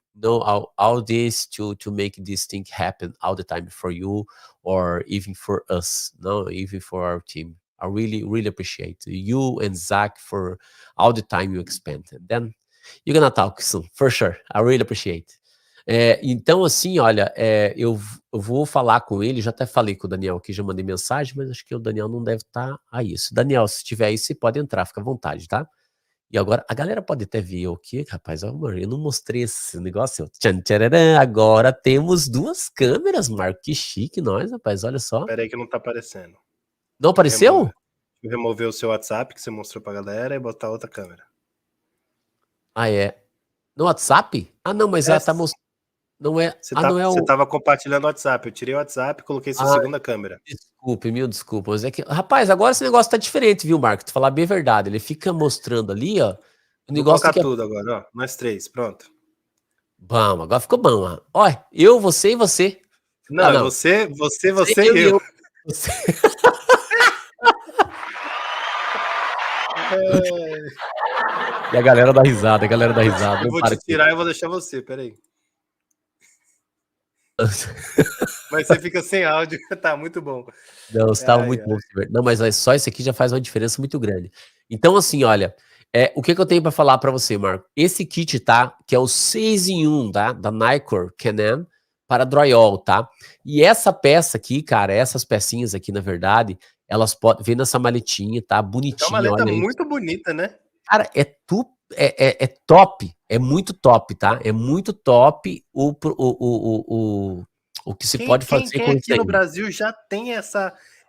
Speaker 1: all this to make this thing happen all the time for you, or even for us, even for our team. I really appreciate you and Zach for all the time you spent. And then you're gonna talk soon, for sure. I really appreciate. Então, assim, olha, eu vou falar com ele, já até falei com o Daniel aqui, já mandei mensagem, mas acho que o Daniel não deve estar a isso. Daniel, se tiver aí, você pode entrar, fica à vontade, tá? E agora, a galera pode até ver o que, rapaz, amor, eu não mostrei esse negócio. Tchan, tchararã, agora temos 2 câmeras, Marco, que chique nós, rapaz, olha só.
Speaker 2: Pera aí que não tá aparecendo.
Speaker 1: Não apareceu?
Speaker 2: Deixa eu remover o seu WhatsApp que você mostrou pra galera e botar outra câmera.
Speaker 1: Ah, é. No WhatsApp? Ah, não, mas ela tá mostrando. Não é.
Speaker 2: Você tava compartilhando o WhatsApp. Eu tirei o WhatsApp e coloquei sua segunda câmera.
Speaker 1: Desculpe, mil desculpas. Mas é que, rapaz, agora esse negócio tá diferente, viu, Marco? Tu falar bem a verdade. Ele fica mostrando ali, ó. O negócio
Speaker 2: Vou colocar tudo agora, ó. Nós 3, pronto.
Speaker 1: Bom, agora ficou bom, ó. Olha, eu, você e você.
Speaker 2: Não, não. Você e eu.
Speaker 1: Você... E a galera dá risada,
Speaker 2: Eu vou te tirar e eu vou deixar você, peraí. Mas você fica sem áudio, tá muito bom.
Speaker 1: Não, estava muito bom. Não, mas só isso aqui já faz uma diferença muito grande. Então, assim, olha, o que eu tenho para falar para você, Marco? Esse kit, tá? Que é o 6 em 1, tá? Da Nikkor Canon para drywall, tá? E essa peça aqui, cara, essas pecinhas aqui, na verdade, elas podem vir nessa maletinha, tá? Bonitinha.
Speaker 2: É uma maleta muito bonita, né?
Speaker 1: Cara, é top, é muito top, tá? É muito top o que se pode fazer
Speaker 2: com isso aqui no Brasil já tem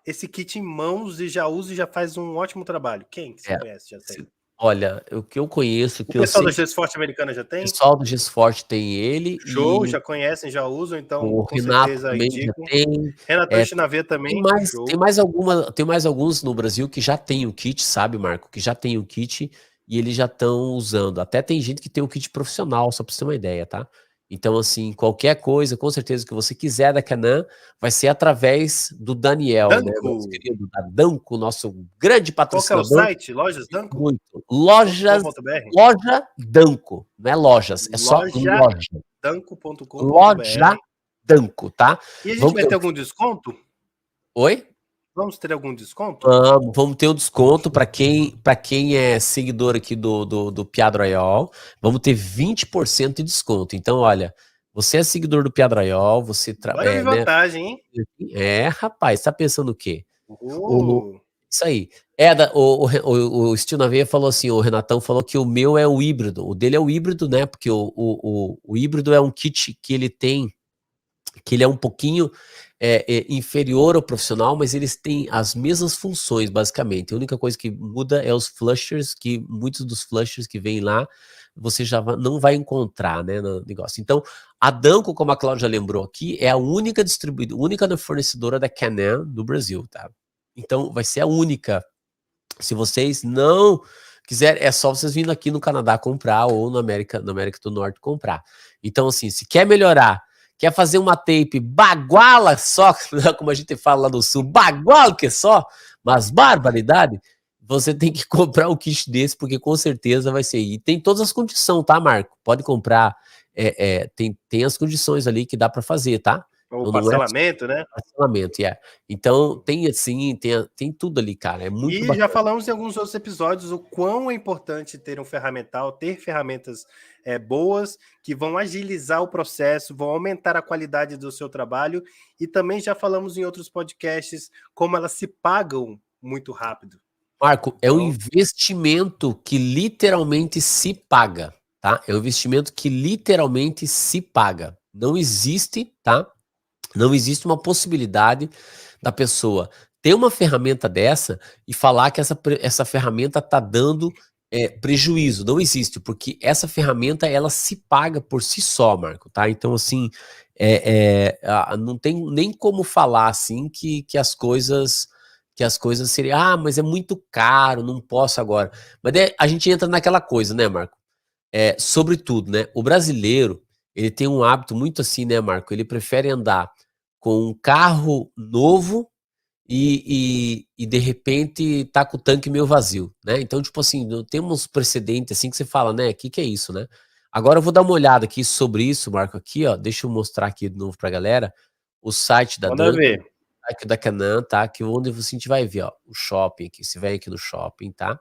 Speaker 2: esse kit em mãos e já usa e já faz um ótimo trabalho. Quem que você conhece já tem?
Speaker 1: Olha, o que eu conheço...
Speaker 2: O pessoal da Gesforte americana já tem?
Speaker 1: O pessoal do Gesforte tem ele.
Speaker 2: Show, já conhecem, já usam, então
Speaker 1: o
Speaker 2: com
Speaker 1: Renato
Speaker 2: certeza
Speaker 1: também já tem.
Speaker 2: Renato Chinavê também.
Speaker 1: Tem mais alguns no Brasil que já tem o kit, sabe, Marco? Que já tem o kit e eles já estão usando. Até tem gente que tem o kit profissional, só para você ter uma ideia, tá? Então, assim, qualquer coisa, com certeza, que você quiser da Canon, vai ser através do Daniel, né? Nosso querido da Danco, nosso grande patrocinador.
Speaker 2: Qual que é o site? Lojas Danco?
Speaker 1: Muito. Loja Danco, não é lojas, é só loja.
Speaker 2: Danco.com.br.
Speaker 1: Loja Danco, tá?
Speaker 2: E a gente vai ter algum desconto?
Speaker 1: Oi?
Speaker 2: Vamos ter algum desconto?
Speaker 1: Vamos ter um desconto para quem é seguidor aqui do Piada Royal. Vamos ter 20% de desconto. Então, olha, você é seguidor do Piada Royal, você
Speaker 2: Olha a vantagem,
Speaker 1: hein? Rapaz, tá pensando o quê? Isso aí. O Steel na Veia falou assim, o Renatão falou que o meu é o híbrido. O dele é o híbrido, né? Porque o híbrido é um kit que ele tem, que ele é um pouquinho inferior ao profissional, mas eles têm as mesmas funções, basicamente. A única coisa que muda é os flushers, que muitos dos flushers que vêm lá, você já não vai encontrar, né, no negócio. Então, a Danco, como a Cláudia lembrou aqui, é a única distribuidora, única fornecedora da Canon no Brasil, tá? Então, vai ser a única. Se vocês não quiserem, é só vocês vindo aqui no Canadá comprar ou na América do Norte comprar. Então, assim, se quer melhorar, quer fazer uma tape baguala só, como a gente fala lá no sul, baguala que só, mas barbaridade, você tem que comprar um kit desse, porque com certeza vai ser. E tem todas as condições, tá, Marco? Pode comprar, tem as condições ali que dá para fazer, tá?
Speaker 2: O parcelamento, né?
Speaker 1: Parcelamento, Então, tem assim, tem tudo ali, cara. É muito bacana.
Speaker 2: Já falamos em alguns outros episódios o quão é importante ter um ferramental, ter ferramentas boas que vão agilizar o processo, vão aumentar a qualidade do seu trabalho. E também já falamos em outros podcasts como elas se pagam muito rápido.
Speaker 1: Marco, é um investimento que literalmente se paga, tá? É um investimento que literalmente se paga. Não existe, tá? Não existe uma possibilidade da pessoa ter uma ferramenta dessa e falar que essa ferramenta está dando prejuízo. Não existe, porque essa ferramenta ela se paga por si só, Marco, tá? Então, assim, não tem nem como falar assim que as coisas seriam, mas é muito caro, não posso agora. Mas a gente entra naquela coisa, né, Marco? Sobretudo, né? O brasileiro, ele tem um hábito muito assim, né, Marco? Ele prefere andar com um carro novo e de repente tá com o tanque meio vazio, né? Então, tipo assim, tem uns precedentes assim que você fala, né? Que é isso, né? Agora eu vou dar uma olhada aqui sobre isso, Marco, aqui, ó. Deixa eu mostrar aqui de novo pra galera o site da Danco, da Canon, tá? Que onde a gente vai ver, ó, o shopping aqui. Você vem aqui no shopping, tá?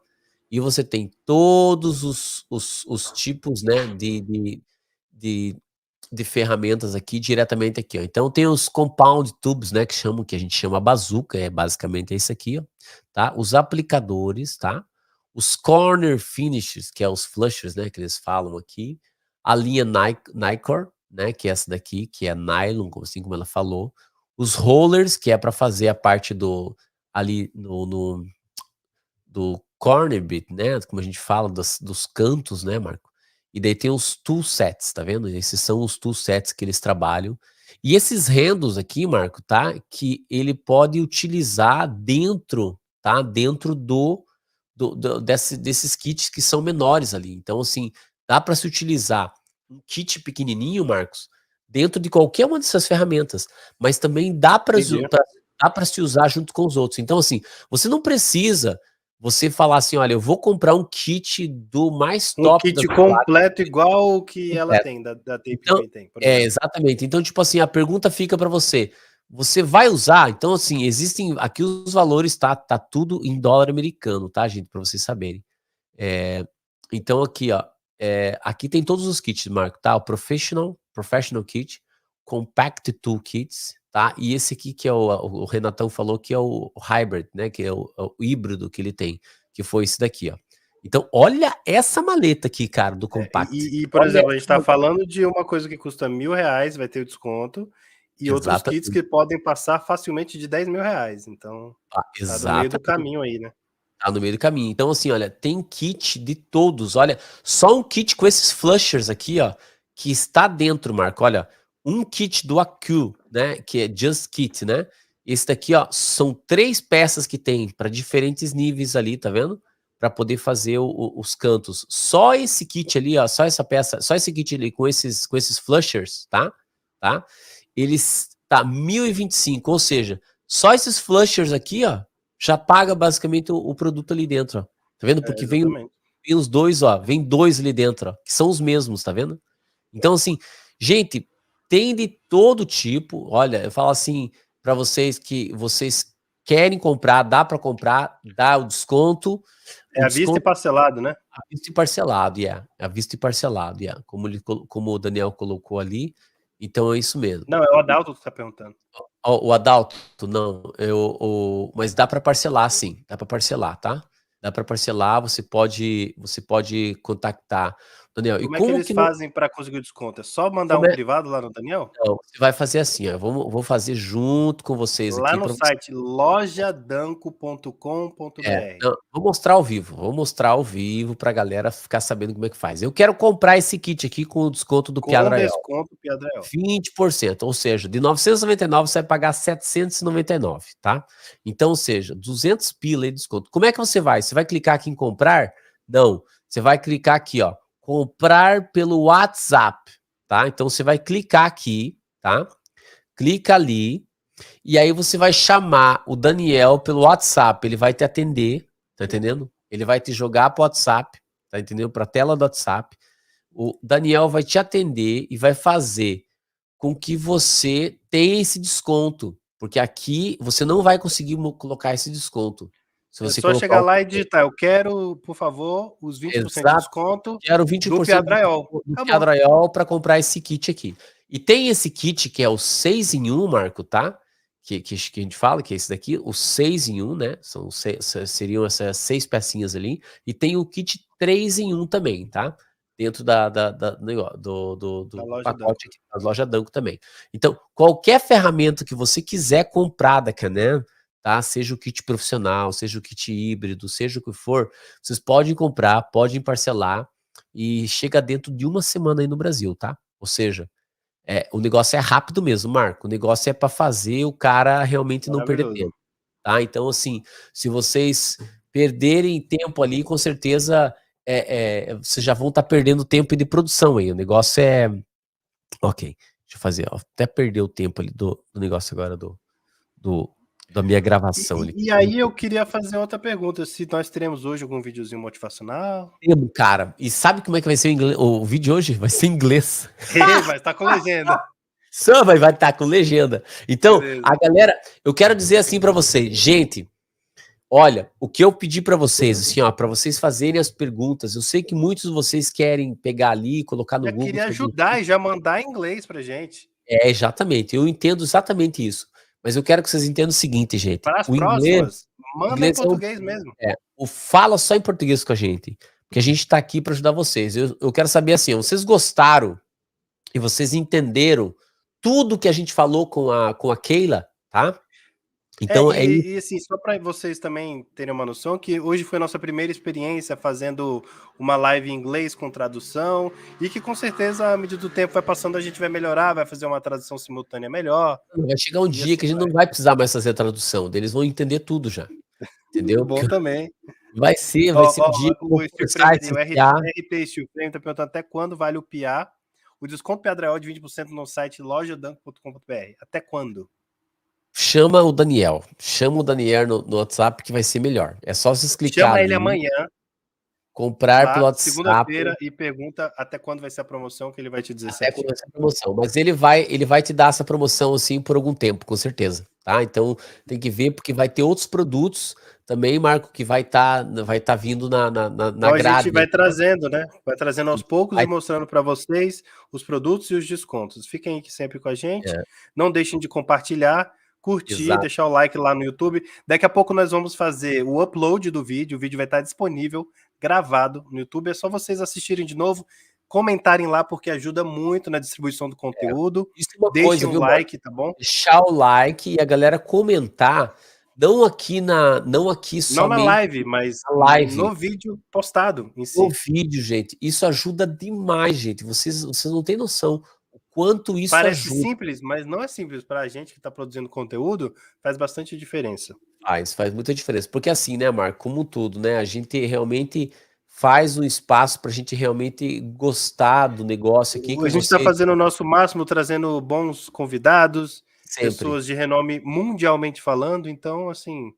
Speaker 1: E você tem todos os tipos, né, de ferramentas aqui, diretamente aqui, ó. Então tem os compound tubes, né, que a gente chama bazuca, basicamente isso aqui, ó, tá? Os aplicadores, tá? os corner finishes, que é os flushers, né, que eles falam aqui, a linha Nicor, né, que é essa daqui, que é nylon, assim como ela falou, os rollers, que é para fazer a parte do ali do corner bit, né, como a gente fala dos cantos, né, Marco? E daí tem os tool sets, tá vendo? Esses são os tool sets que eles trabalham. E esses handles aqui, Marco, tá? Que ele pode utilizar dentro, tá? Dentro desses kits que são menores ali. Então, assim, dá para se utilizar um kit pequenininho, Marcos, dentro de qualquer uma dessas ferramentas, mas também dá para se usar junto com os outros. Então, assim, você não precisa você falar assim, olha, eu vou comprar um kit do mais top.
Speaker 2: Um kit completo igual o que ela tem, da Tape
Speaker 1: então,
Speaker 2: tem.
Speaker 1: Exatamente. Então, tipo assim, a pergunta fica para você. Você vai usar? Então, assim, existem aqui os valores, tá tudo em dólar americano, tá, gente? Para vocês saberem. Então, aqui, ó, aqui tem todos os kits, Marco, tá? O Professional Kit, Compact Tool Kits, tá? E esse aqui que é o Renatão falou que é o Hybrid, né? Que é o híbrido que ele tem, que foi esse daqui, ó. Então, olha essa maleta aqui, cara, do Compact.
Speaker 2: Por exemplo, a gente tá falando de uma coisa que custa R$1.000, vai ter o desconto, e outros kits que podem passar facilmente de R$10.000. Então, tá no meio do caminho aí, né?
Speaker 1: Tá no meio do caminho. Então, assim, olha, tem kit de todos. Olha, só um kit com esses flushers aqui, ó, que está dentro, Marco. Olha, um kit do aqui, né, que é Just Kit, né? Esse daqui, ó, são 3 peças que tem para diferentes níveis ali, tá vendo? Para poder fazer os cantos. Só esse kit ali, ó, só essa peça, só esse kit ali com esses flushers, tá? Eles tá 1.025, ou seja, só esses flushers aqui, ó, já paga basicamente o produto ali dentro, ó. Tá vendo? Porque vem os dois, ó, vem 2 ali dentro, ó, que são os mesmos, tá vendo? Então, assim, gente, tem de todo tipo. Olha, eu falo assim para vocês que vocês querem comprar, dá para comprar, dá o desconto.
Speaker 2: À vista e parcelado, né?
Speaker 1: À vista e parcelado, à vista e parcelado, como o Daniel colocou ali. Então é isso mesmo.
Speaker 2: Não, é o Adalto que tá perguntando.
Speaker 1: O Adalto, não, mas dá para parcelar, sim, dá para parcelar, tá? Dá para parcelar, você pode contactar Daniel.
Speaker 2: Como é que eles fazem para conseguir o desconto? É só mandar um privado lá no Daniel?
Speaker 1: Não, você vai fazer assim, ó, vou fazer junto com vocês
Speaker 2: lá
Speaker 1: aqui.
Speaker 2: Lá no site lojadanco.com.br.
Speaker 1: Vou mostrar ao vivo pra galera ficar sabendo como é que faz. Eu quero comprar esse kit aqui com o desconto do Piadrael.
Speaker 2: Com desconto Piadrael.
Speaker 1: 20%, ou seja, de 999 você vai pagar 799, tá? Então, ou seja, 200 pila de desconto. Como é que você vai? Você vai clicar aqui em comprar? Não, você vai clicar aqui, ó, comprar pelo WhatsApp, tá? Então você vai clicar aqui, tá? Clica ali e aí você vai chamar o Daniel pelo WhatsApp, ele vai te atender, tá entendendo? Ele vai te jogar pro WhatsApp, tá entendendo? Pra tela do WhatsApp. O Daniel vai te atender e vai fazer com que você tenha esse desconto, porque aqui você não vai conseguir colocar esse desconto.
Speaker 2: Se você só chegar lá e digitar, eu quero, por favor, os 20% de desconto.
Speaker 1: Quero 20%
Speaker 2: do Piadrael.
Speaker 1: Do Piadrael para comprar esse kit aqui. E tem esse kit que é o 6 em 1, Marco, tá? Que a gente fala, que é esse daqui, o 6 em 1, né? Seriam essas 6 pecinhas ali. E tem o kit 3 em 1 também, tá? Dentro do pacote aqui, da loja Danco também. Então, qualquer ferramenta que você quiser comprar da Canon, tá? Seja o kit profissional, seja o kit híbrido, seja o que for, vocês podem comprar, podem parcelar e chega dentro de 1 semana aí no Brasil, tá? Ou seja, o negócio é rápido mesmo, Marco. O negócio é para fazer o cara realmente não perder tempo, tá? Então, assim, se vocês perderem tempo ali, com certeza vocês já vão estar perdendo tempo de produção aí. O negócio é... Ok, deixa eu fazer, ó, até perder o tempo ali do negócio agora da minha gravação ali.
Speaker 2: E aí eu queria fazer outra pergunta, se nós teremos hoje algum videozinho motivacional?
Speaker 1: Temos, cara. E sabe como é que vai ser o vídeo hoje? Vai ser em inglês.
Speaker 2: Vai estar com legenda.
Speaker 1: Só vai estar com legenda. Então, a galera, eu quero dizer assim pra vocês, gente, olha, o que eu pedi pra vocês, assim, ó, pra vocês fazerem as perguntas, eu sei que muitos de vocês querem pegar ali, colocar no Google.
Speaker 2: Eu queria ajudar e já mandar em inglês pra gente.
Speaker 1: Exatamente, eu entendo exatamente isso. Mas eu quero que vocês entendam o seguinte, gente.
Speaker 2: Para as próximas, Manda em português mesmo.
Speaker 1: O fala só em português com a gente, porque a gente tá aqui para ajudar vocês. Eu quero saber assim, vocês gostaram e vocês entenderam tudo que a gente falou com a Kayla, tá? Então
Speaker 2: e assim, só para vocês também terem uma noção, que hoje foi a nossa primeira experiência fazendo uma live em inglês com tradução, e que com certeza, à medida do tempo vai passando, a gente vai melhorar, vai fazer uma tradução simultânea melhor.
Speaker 1: Vai chegar um dia que a gente não vai precisar mais fazer a tradução, eles vão entender tudo já. Entendeu?
Speaker 2: Bom também.
Speaker 1: Vai ser um dia que
Speaker 2: o RP Steel Frame tá perguntando até quando vale o PIA. O desconto PIA de 20% no site lojadanco.com.br. Até quando?
Speaker 1: Chama o Daniel no WhatsApp que vai ser melhor. É só vocês clicar.
Speaker 2: Chama ele amanhã.
Speaker 1: Comprar pelo WhatsApp.
Speaker 2: Segunda-feira e pergunta até quando vai ser a promoção, que ele vai te dizer
Speaker 1: até quando vai ser a promoção. Mas ele vai te dar essa promoção assim por algum tempo, com certeza. Tá? Então tem que ver, porque vai ter outros produtos também, Marco, que vai tá vindo na grade.
Speaker 2: A gente vai trazendo, né? Vai trazendo aos poucos e mostrando para vocês os produtos e os descontos. Fiquem aqui sempre com a gente. Não deixem de compartilhar, curtir, deixar o like lá no YouTube. Daqui a pouco nós vamos fazer o upload do vídeo. O vídeo vai estar disponível, gravado no YouTube. É só vocês assistirem de novo, comentarem lá, porque ajuda muito na distribuição do conteúdo.
Speaker 1: Isso é uma
Speaker 2: Deixem
Speaker 1: coisa,
Speaker 2: o like, tá bom?
Speaker 1: Deixar o like e a galera comentar, não aqui somente
Speaker 2: não na live, mas
Speaker 1: na live,
Speaker 2: no vídeo postado em si.
Speaker 1: No vídeo, gente. Isso ajuda demais, gente. Vocês não têm noção o quanto isso
Speaker 2: parece
Speaker 1: ajuda.
Speaker 2: Simples, mas não é simples. Para a gente que está produzindo conteúdo, faz bastante diferença.
Speaker 1: Faz muita diferença. Porque assim, né, Marco, como tudo, né? A gente realmente faz um espaço para a gente realmente gostar do negócio aqui.
Speaker 2: A gente está fazendo o nosso máximo, trazendo bons convidados, pessoas de renome mundialmente falando. Então, assim,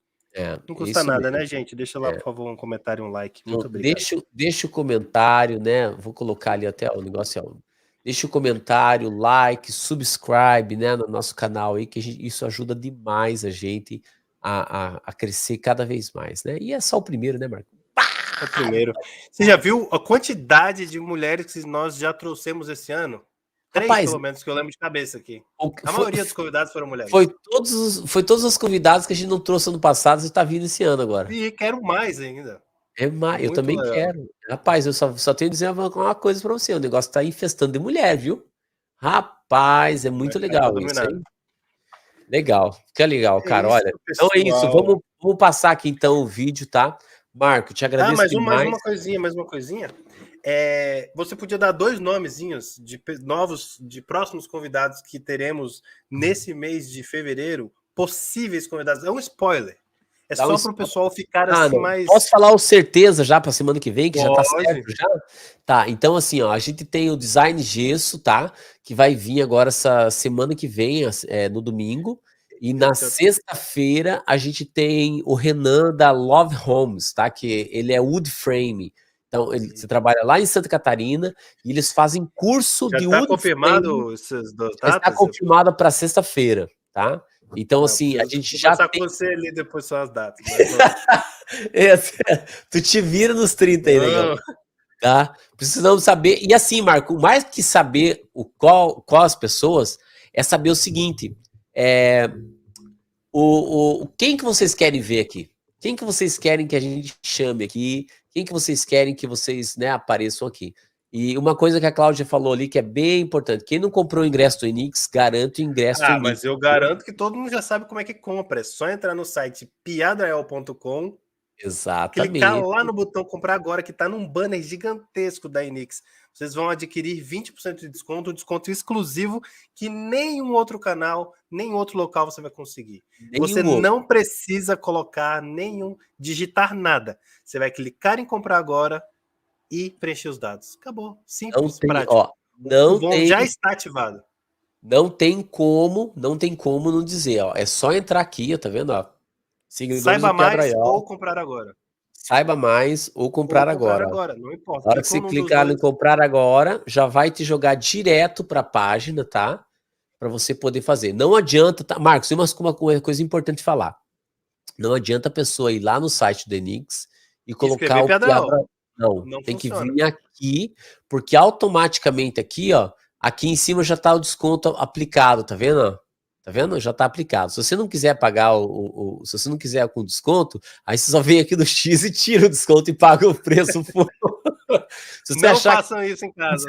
Speaker 2: não custa nada, mesmo, né, gente? Deixa lá, por favor, um comentário, um like. Muito obrigado.
Speaker 1: Deixa o comentário, né? Vou colocar ali até o negócio. Deixa o comentário, like, subscribe, né, no nosso canal aí, que isso ajuda demais a gente a crescer cada vez mais, né? E é só o primeiro, né, Marco?
Speaker 2: O primeiro. Você já viu a quantidade de mulheres que nós já trouxemos esse ano? 3, rapaz, pelo menos, que eu lembro de cabeça aqui. A maioria dos convidados foram mulheres.
Speaker 1: Foi todos os convidados que a gente não trouxe ano passado e está vindo esse ano agora.
Speaker 2: E quero mais ainda.
Speaker 1: Eu também quero. Rapaz, eu só tenho que dizer uma coisa para você. O negócio está infestando de mulher, viu? Rapaz, é muito legal isso, hein? Legal. Que legal, cara. Olha, então é isso. Vamos passar aqui, então, o vídeo, tá? Marco, te agradeço demais.
Speaker 2: Mais uma coisinha. Você podia dar 2 nomezinhos de próximos convidados que teremos nesse mês de fevereiro, possíveis convidados. É um spoiler. É só para o pessoal ficar assim mais...
Speaker 1: Posso falar o certeza já para semana que vem, que já tá certo já? Tá, então assim, ó, a gente tem o Design Gesso, tá? Que vai vir agora essa semana que vem, no domingo. E na sexta-feira a gente tem o Renan da Love Homes, tá? Que ele é wood frame. Então, você trabalha lá em Santa Catarina e eles fazem curso de wood
Speaker 2: confirmado
Speaker 1: essas datas? Já está confirmado para sexta-feira, tá? Então, assim, a gente já tem...
Speaker 2: com você ali depois só as datas.
Speaker 1: Tu te vira nos 30 aí, legal. Tá? Precisamos saber... E assim, Marco, mais que saber qual as pessoas, é saber o seguinte... Quem que vocês querem ver aqui? Quem que vocês querem que a gente chame aqui? Quem que vocês querem que vocês, né, apareçam aqui? E uma coisa que a Cláudia falou ali que é bem importante. Quem não comprou o ingresso do Enix, garante o ingresso do Enix.
Speaker 2: Mas eu garanto que todo mundo já sabe como é que compra. É só entrar no site piadrael.com.
Speaker 1: Exatamente.
Speaker 2: Clicar lá no botão comprar agora, que está num banner gigantesco da Enix. Vocês vão adquirir 20% de desconto, um desconto exclusivo que nenhum outro canal, nenhum outro local você vai conseguir. Você não precisa colocar digitar nada. Você vai clicar em comprar agora e preencher os dados. Acabou. Simples, prático. Já está ativado.
Speaker 1: Não tem como não dizer, ó. É só entrar aqui, ó, tá vendo, ó?
Speaker 2: Saiba mais ou comprar agora.
Speaker 1: Saiba mais ou comprar agora.
Speaker 2: Não importa.
Speaker 1: Na hora que você clicar em comprar agora, já vai te jogar direto para a página, tá? Para você poder fazer. Não adianta, tá? Marcos, tem uma coisa importante de falar. Não adianta a pessoa ir lá no site do Enix e colocar o Não, tem que vir aqui, porque automaticamente aqui, ó, aqui em cima já tá o desconto aplicado, tá vendo? Tá vendo? Já tá aplicado. Se você não quiser pagar se você não quiser com desconto, aí você só vem aqui no X e tira o desconto e paga o preço full.
Speaker 2: Não façam isso em casa.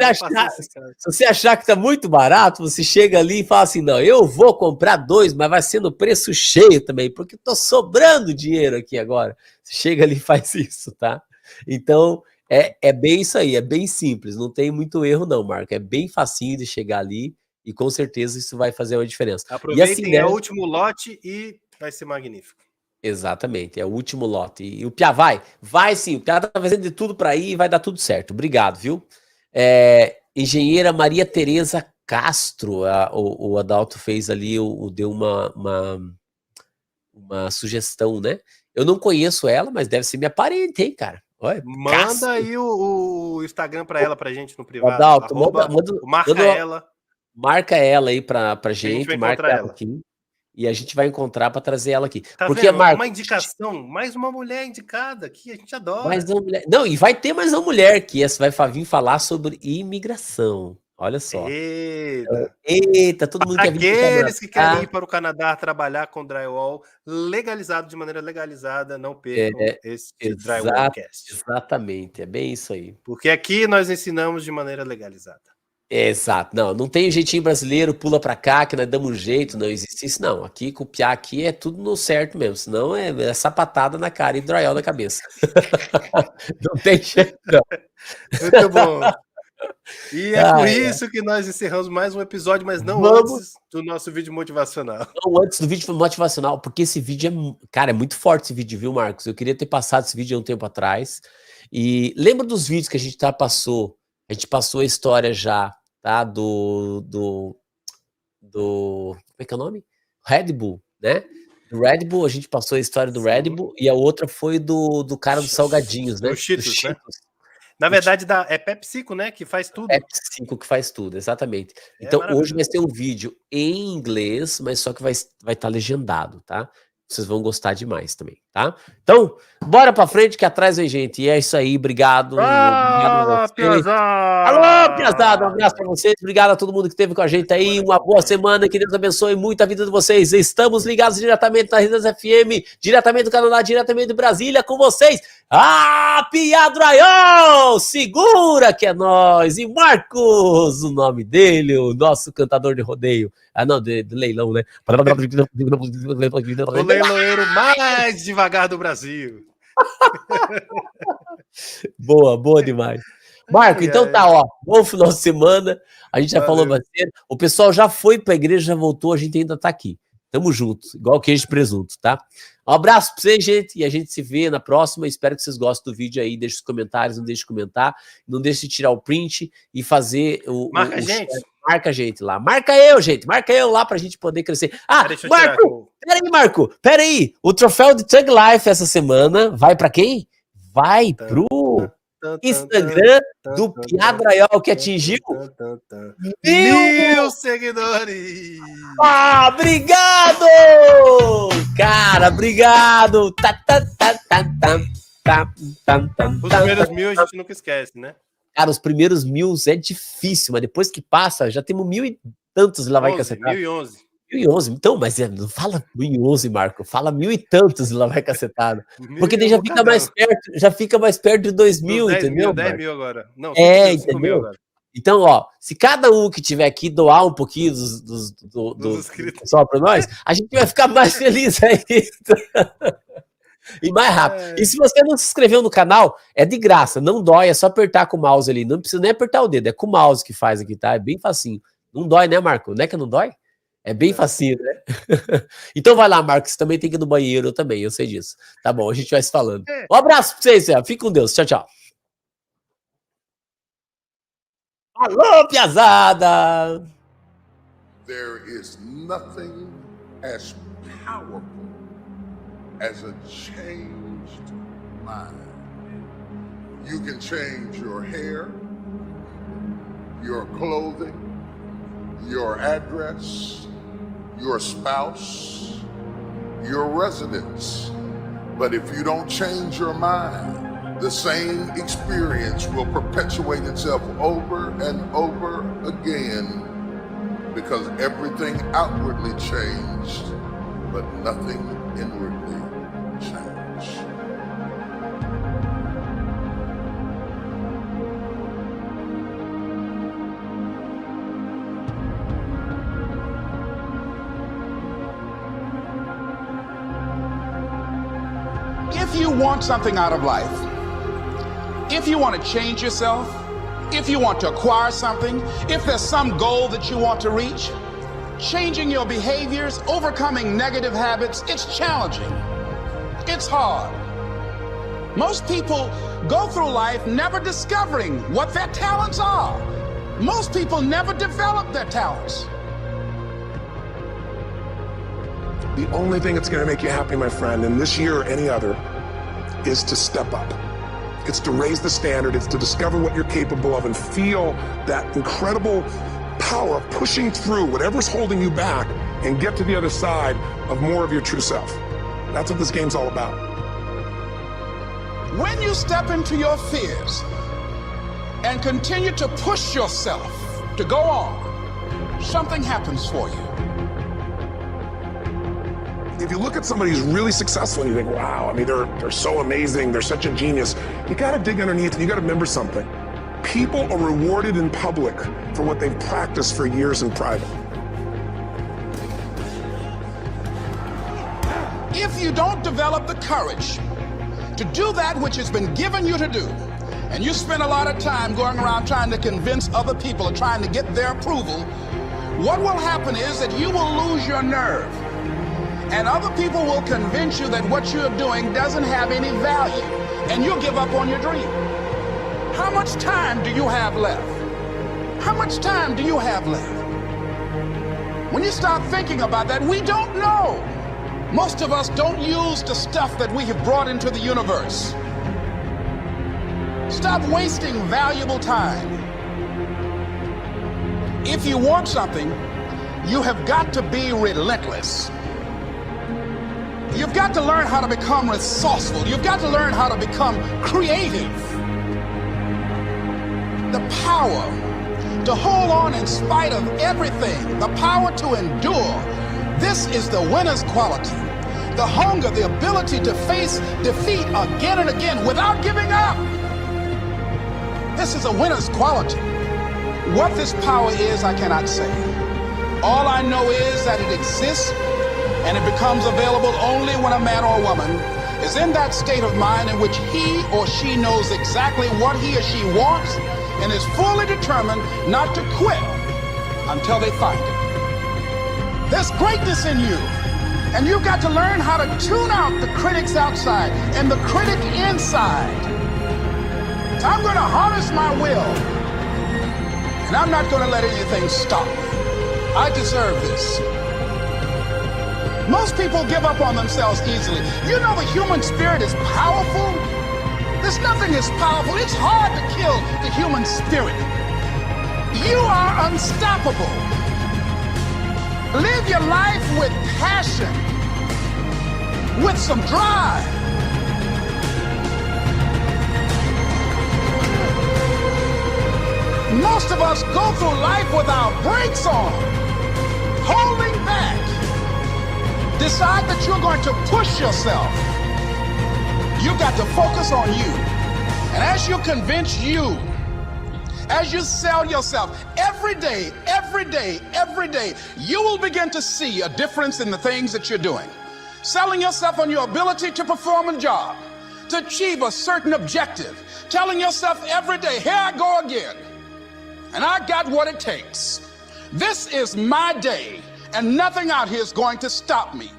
Speaker 1: Se você achar que tá muito barato, você chega ali e fala assim, não, eu vou comprar 2, mas vai ser no preço cheio também, porque tô sobrando dinheiro aqui agora. Você chega ali e faz isso, tá? Então, é bem isso aí, é bem simples, não tem muito erro não, Marco. É bem facinho de chegar ali e com certeza isso vai fazer uma diferença.
Speaker 2: Aproveitem, e assim, é o último lote e vai ser magnífico.
Speaker 1: Exatamente, é o último lote. E o Piá vai sim, o Piá tá fazendo de tudo para ir e vai dar tudo certo. Obrigado, viu? Engenheira Maria Tereza Castro, o Adalto fez ali, deu uma sugestão, né? Eu não conheço ela, mas deve ser minha parente, hein, cara? Olha,
Speaker 2: manda Castro. Aí o Instagram para ela, pra gente no privado.
Speaker 1: Adalto,
Speaker 2: marca
Speaker 1: ela aí pra gente, marca ela aqui. E a gente vai encontrar para trazer ela aqui.
Speaker 2: Tá
Speaker 1: porque
Speaker 2: vendo?
Speaker 1: Marco,
Speaker 2: uma indicação, mais uma mulher indicada aqui, a gente adora.
Speaker 1: Mais uma mulher. Não, e vai ter mais uma mulher que vai vir falar sobre imigração. Olha só.
Speaker 2: Eita,
Speaker 1: todo mundo
Speaker 2: quer vir para aqueles que querem ir para o Canadá trabalhar com drywall legalizado, de maneira legalizada, não percam esse DrywallCast.
Speaker 1: Exatamente, é bem isso aí.
Speaker 2: Porque aqui nós ensinamos de maneira legalizada.
Speaker 1: Exato, não tem um jeitinho brasileiro, pula pra cá, que nós damos um jeito, não existe isso não, aqui com o Piá aqui é tudo no certo mesmo, senão é sapatada na cara e drywall na cabeça. Não tem jeito não.
Speaker 2: Muito bom. E por isso que nós encerramos mais um episódio, mas não antes do nosso vídeo motivacional.
Speaker 1: Não antes do vídeo motivacional, porque esse vídeo é muito forte esse vídeo, viu, Marcos? Eu queria ter passado esse vídeo há um tempo atrás, e lembra dos vídeos que a gente passou a história já, tá? Como é que é o nome? Red Bull, né? Do Red Bull, a gente passou a história do Red Bull e a outra foi do cara dos salgadinhos, né?
Speaker 2: Do Cheetos, né? Na verdade, é PepsiCo, né? Que faz tudo.
Speaker 1: PepsiCo que faz tudo, exatamente. Então, hoje vai ter um vídeo em inglês, mas só que vai estar legendado, tá? Vocês vão gostar demais também, tá? Então, bora pra frente que atrás vem gente. E é isso aí, obrigado.
Speaker 2: Alô,
Speaker 1: Piazada, um abraço pra vocês. Obrigado a todo mundo que esteve com a gente aí. Uma boa semana, que Deus abençoe muito a vida de vocês. Estamos ligados diretamente na Redes FM, diretamente do Canadá, diretamente de Brasília, com vocês. Piá Drywall! Segura que é nós! E Marcos, o nome dele, o nosso cantador de rodeio. Não, de leilão, né?
Speaker 2: O leiloeiro mais devagar do Brasil.
Speaker 1: Boa demais. Marco, então tá, bom final de semana. A gente já falou bastante. O pessoal já foi pra igreja, já voltou, a gente ainda tá aqui. Tamo junto, igual queijo e presunto, tá? Um abraço pra vocês, gente, e a gente se vê na próxima. Espero que vocês gostem do vídeo aí. Deixe os comentários, não deixe de comentar, não deixe de tirar o print e fazer
Speaker 2: Marca a gente.
Speaker 1: Marca a gente lá. Marca eu, gente. Marca eu lá pra gente poder crescer. Marco, peraí. O troféu de Thug Life essa semana vai pra quem? Vai pro Instagram do Piá Drywall, que atingiu
Speaker 2: 1000 seguidores.
Speaker 1: Obrigado! Cara, obrigado!
Speaker 2: Os primeiros 1000 a gente nunca esquece, né?
Speaker 1: Cara, os primeiros 1000 é difícil, mas depois que passa, já temos 1000 e tantos lá vai cacetar. 1011. Então, mas não fala 1011, Marco. Fala 1000 e tantos lá vai cacetado. Porque daí já fica mais perto de 2000, entendeu?
Speaker 2: 10 mil agora. Não,
Speaker 1: 5 mil agora. Então, se cada um que tiver aqui doar um pouquinho dos inscritos só para nós, a gente vai ficar mais feliz ainda. E mais rápido. E se você não se inscreveu no canal, é de graça, não dói, é só apertar com o mouse ali. Não precisa nem apertar o dedo, é com o mouse que faz aqui, tá? É bem facinho. Não dói, né, Marco? Não é que não dói? É bem facinho, né? Então vai lá, Marcos, também tem que ir no banheiro, eu também, eu sei disso. Tá bom, a gente vai se falando. Um abraço pra vocês, fique com Deus, tchau. Alô, piazada!
Speaker 4: There is nothing as powerful as a changed mind. You can change your hair, your clothing, your address, your spouse, your residence. But if you don't change your mind, the same experience will perpetuate itself over and over again because everything outwardly changed, but nothing inwardly changed.
Speaker 5: If you want something out of life, if you want to change yourself, if you want to acquire something, if there's some goal that you want to reach, changing your behaviors, overcoming negative habits, it's challenging. It's hard. Most people go through life never discovering what their talents are. Most people never develop their talents.
Speaker 6: The only thing that's going to make you happy, my friend, in this year or any other, is to step up. It's to raise the standard. It's to discover what you're capable of and feel that incredible power of pushing through whatever's holding you back and get to the other side of more of your true self. That's what this game's all about.
Speaker 5: When you step into your fears and continue to push yourself to go on, something happens for you.
Speaker 6: If you look at somebody who's really successful and you think, wow, I mean, they're so amazing, they're such a genius, you gotta dig underneath and you gotta remember something. People are rewarded in public for what they've practiced for years in private.
Speaker 5: If you don't develop the courage to do that which has been given you to do, and you spend a lot of time going around trying to convince other people or trying to get their approval, what will happen is that you will lose your nerve. And other people will convince you that what you're doing doesn't have any value, and you'll give up on your dream. How much time do you have left? How much time do you have left? When you start thinking about that, we don't know. Most of us don't use the stuff that we have brought into the universe. Stop wasting valuable time. If you want something, you have got to be relentless. You've got to learn how to become resourceful. You've got to learn how to become creative. The power to hold on in spite of everything, the power to endure. This is the winner's quality. The hunger, the ability to face defeat again and again without giving up. This is a winner's quality. What this power is, I cannot say. All I know is that it exists, and it becomes available only when a man or a woman is in that state of mind in which he or she knows exactly what he or she wants and is fully determined not to quit until they find it. There's greatness in you, and you've got to learn how to tune out the critics outside and the critic inside. So I'm going to harness my will, and I'm not going to let anything stop me. I deserve this. Most people give up on themselves easily. You know the human spirit is powerful. There's nothing as powerful. It's hard to kill the human spirit. You are unstoppable. Live your life with passion, with some drive. Most of us go through life with our brakes on, holding back. Decide that you're going to push yourself. You've got to focus on you. And as you convince you, as you sell yourself every day, you will begin to see a difference in the things that you're doing. Selling yourself on your ability to perform a job, to achieve a certain objective. Telling yourself every day, here I go again. And I got what it takes. This is my day. And nothing out here is going to stop me.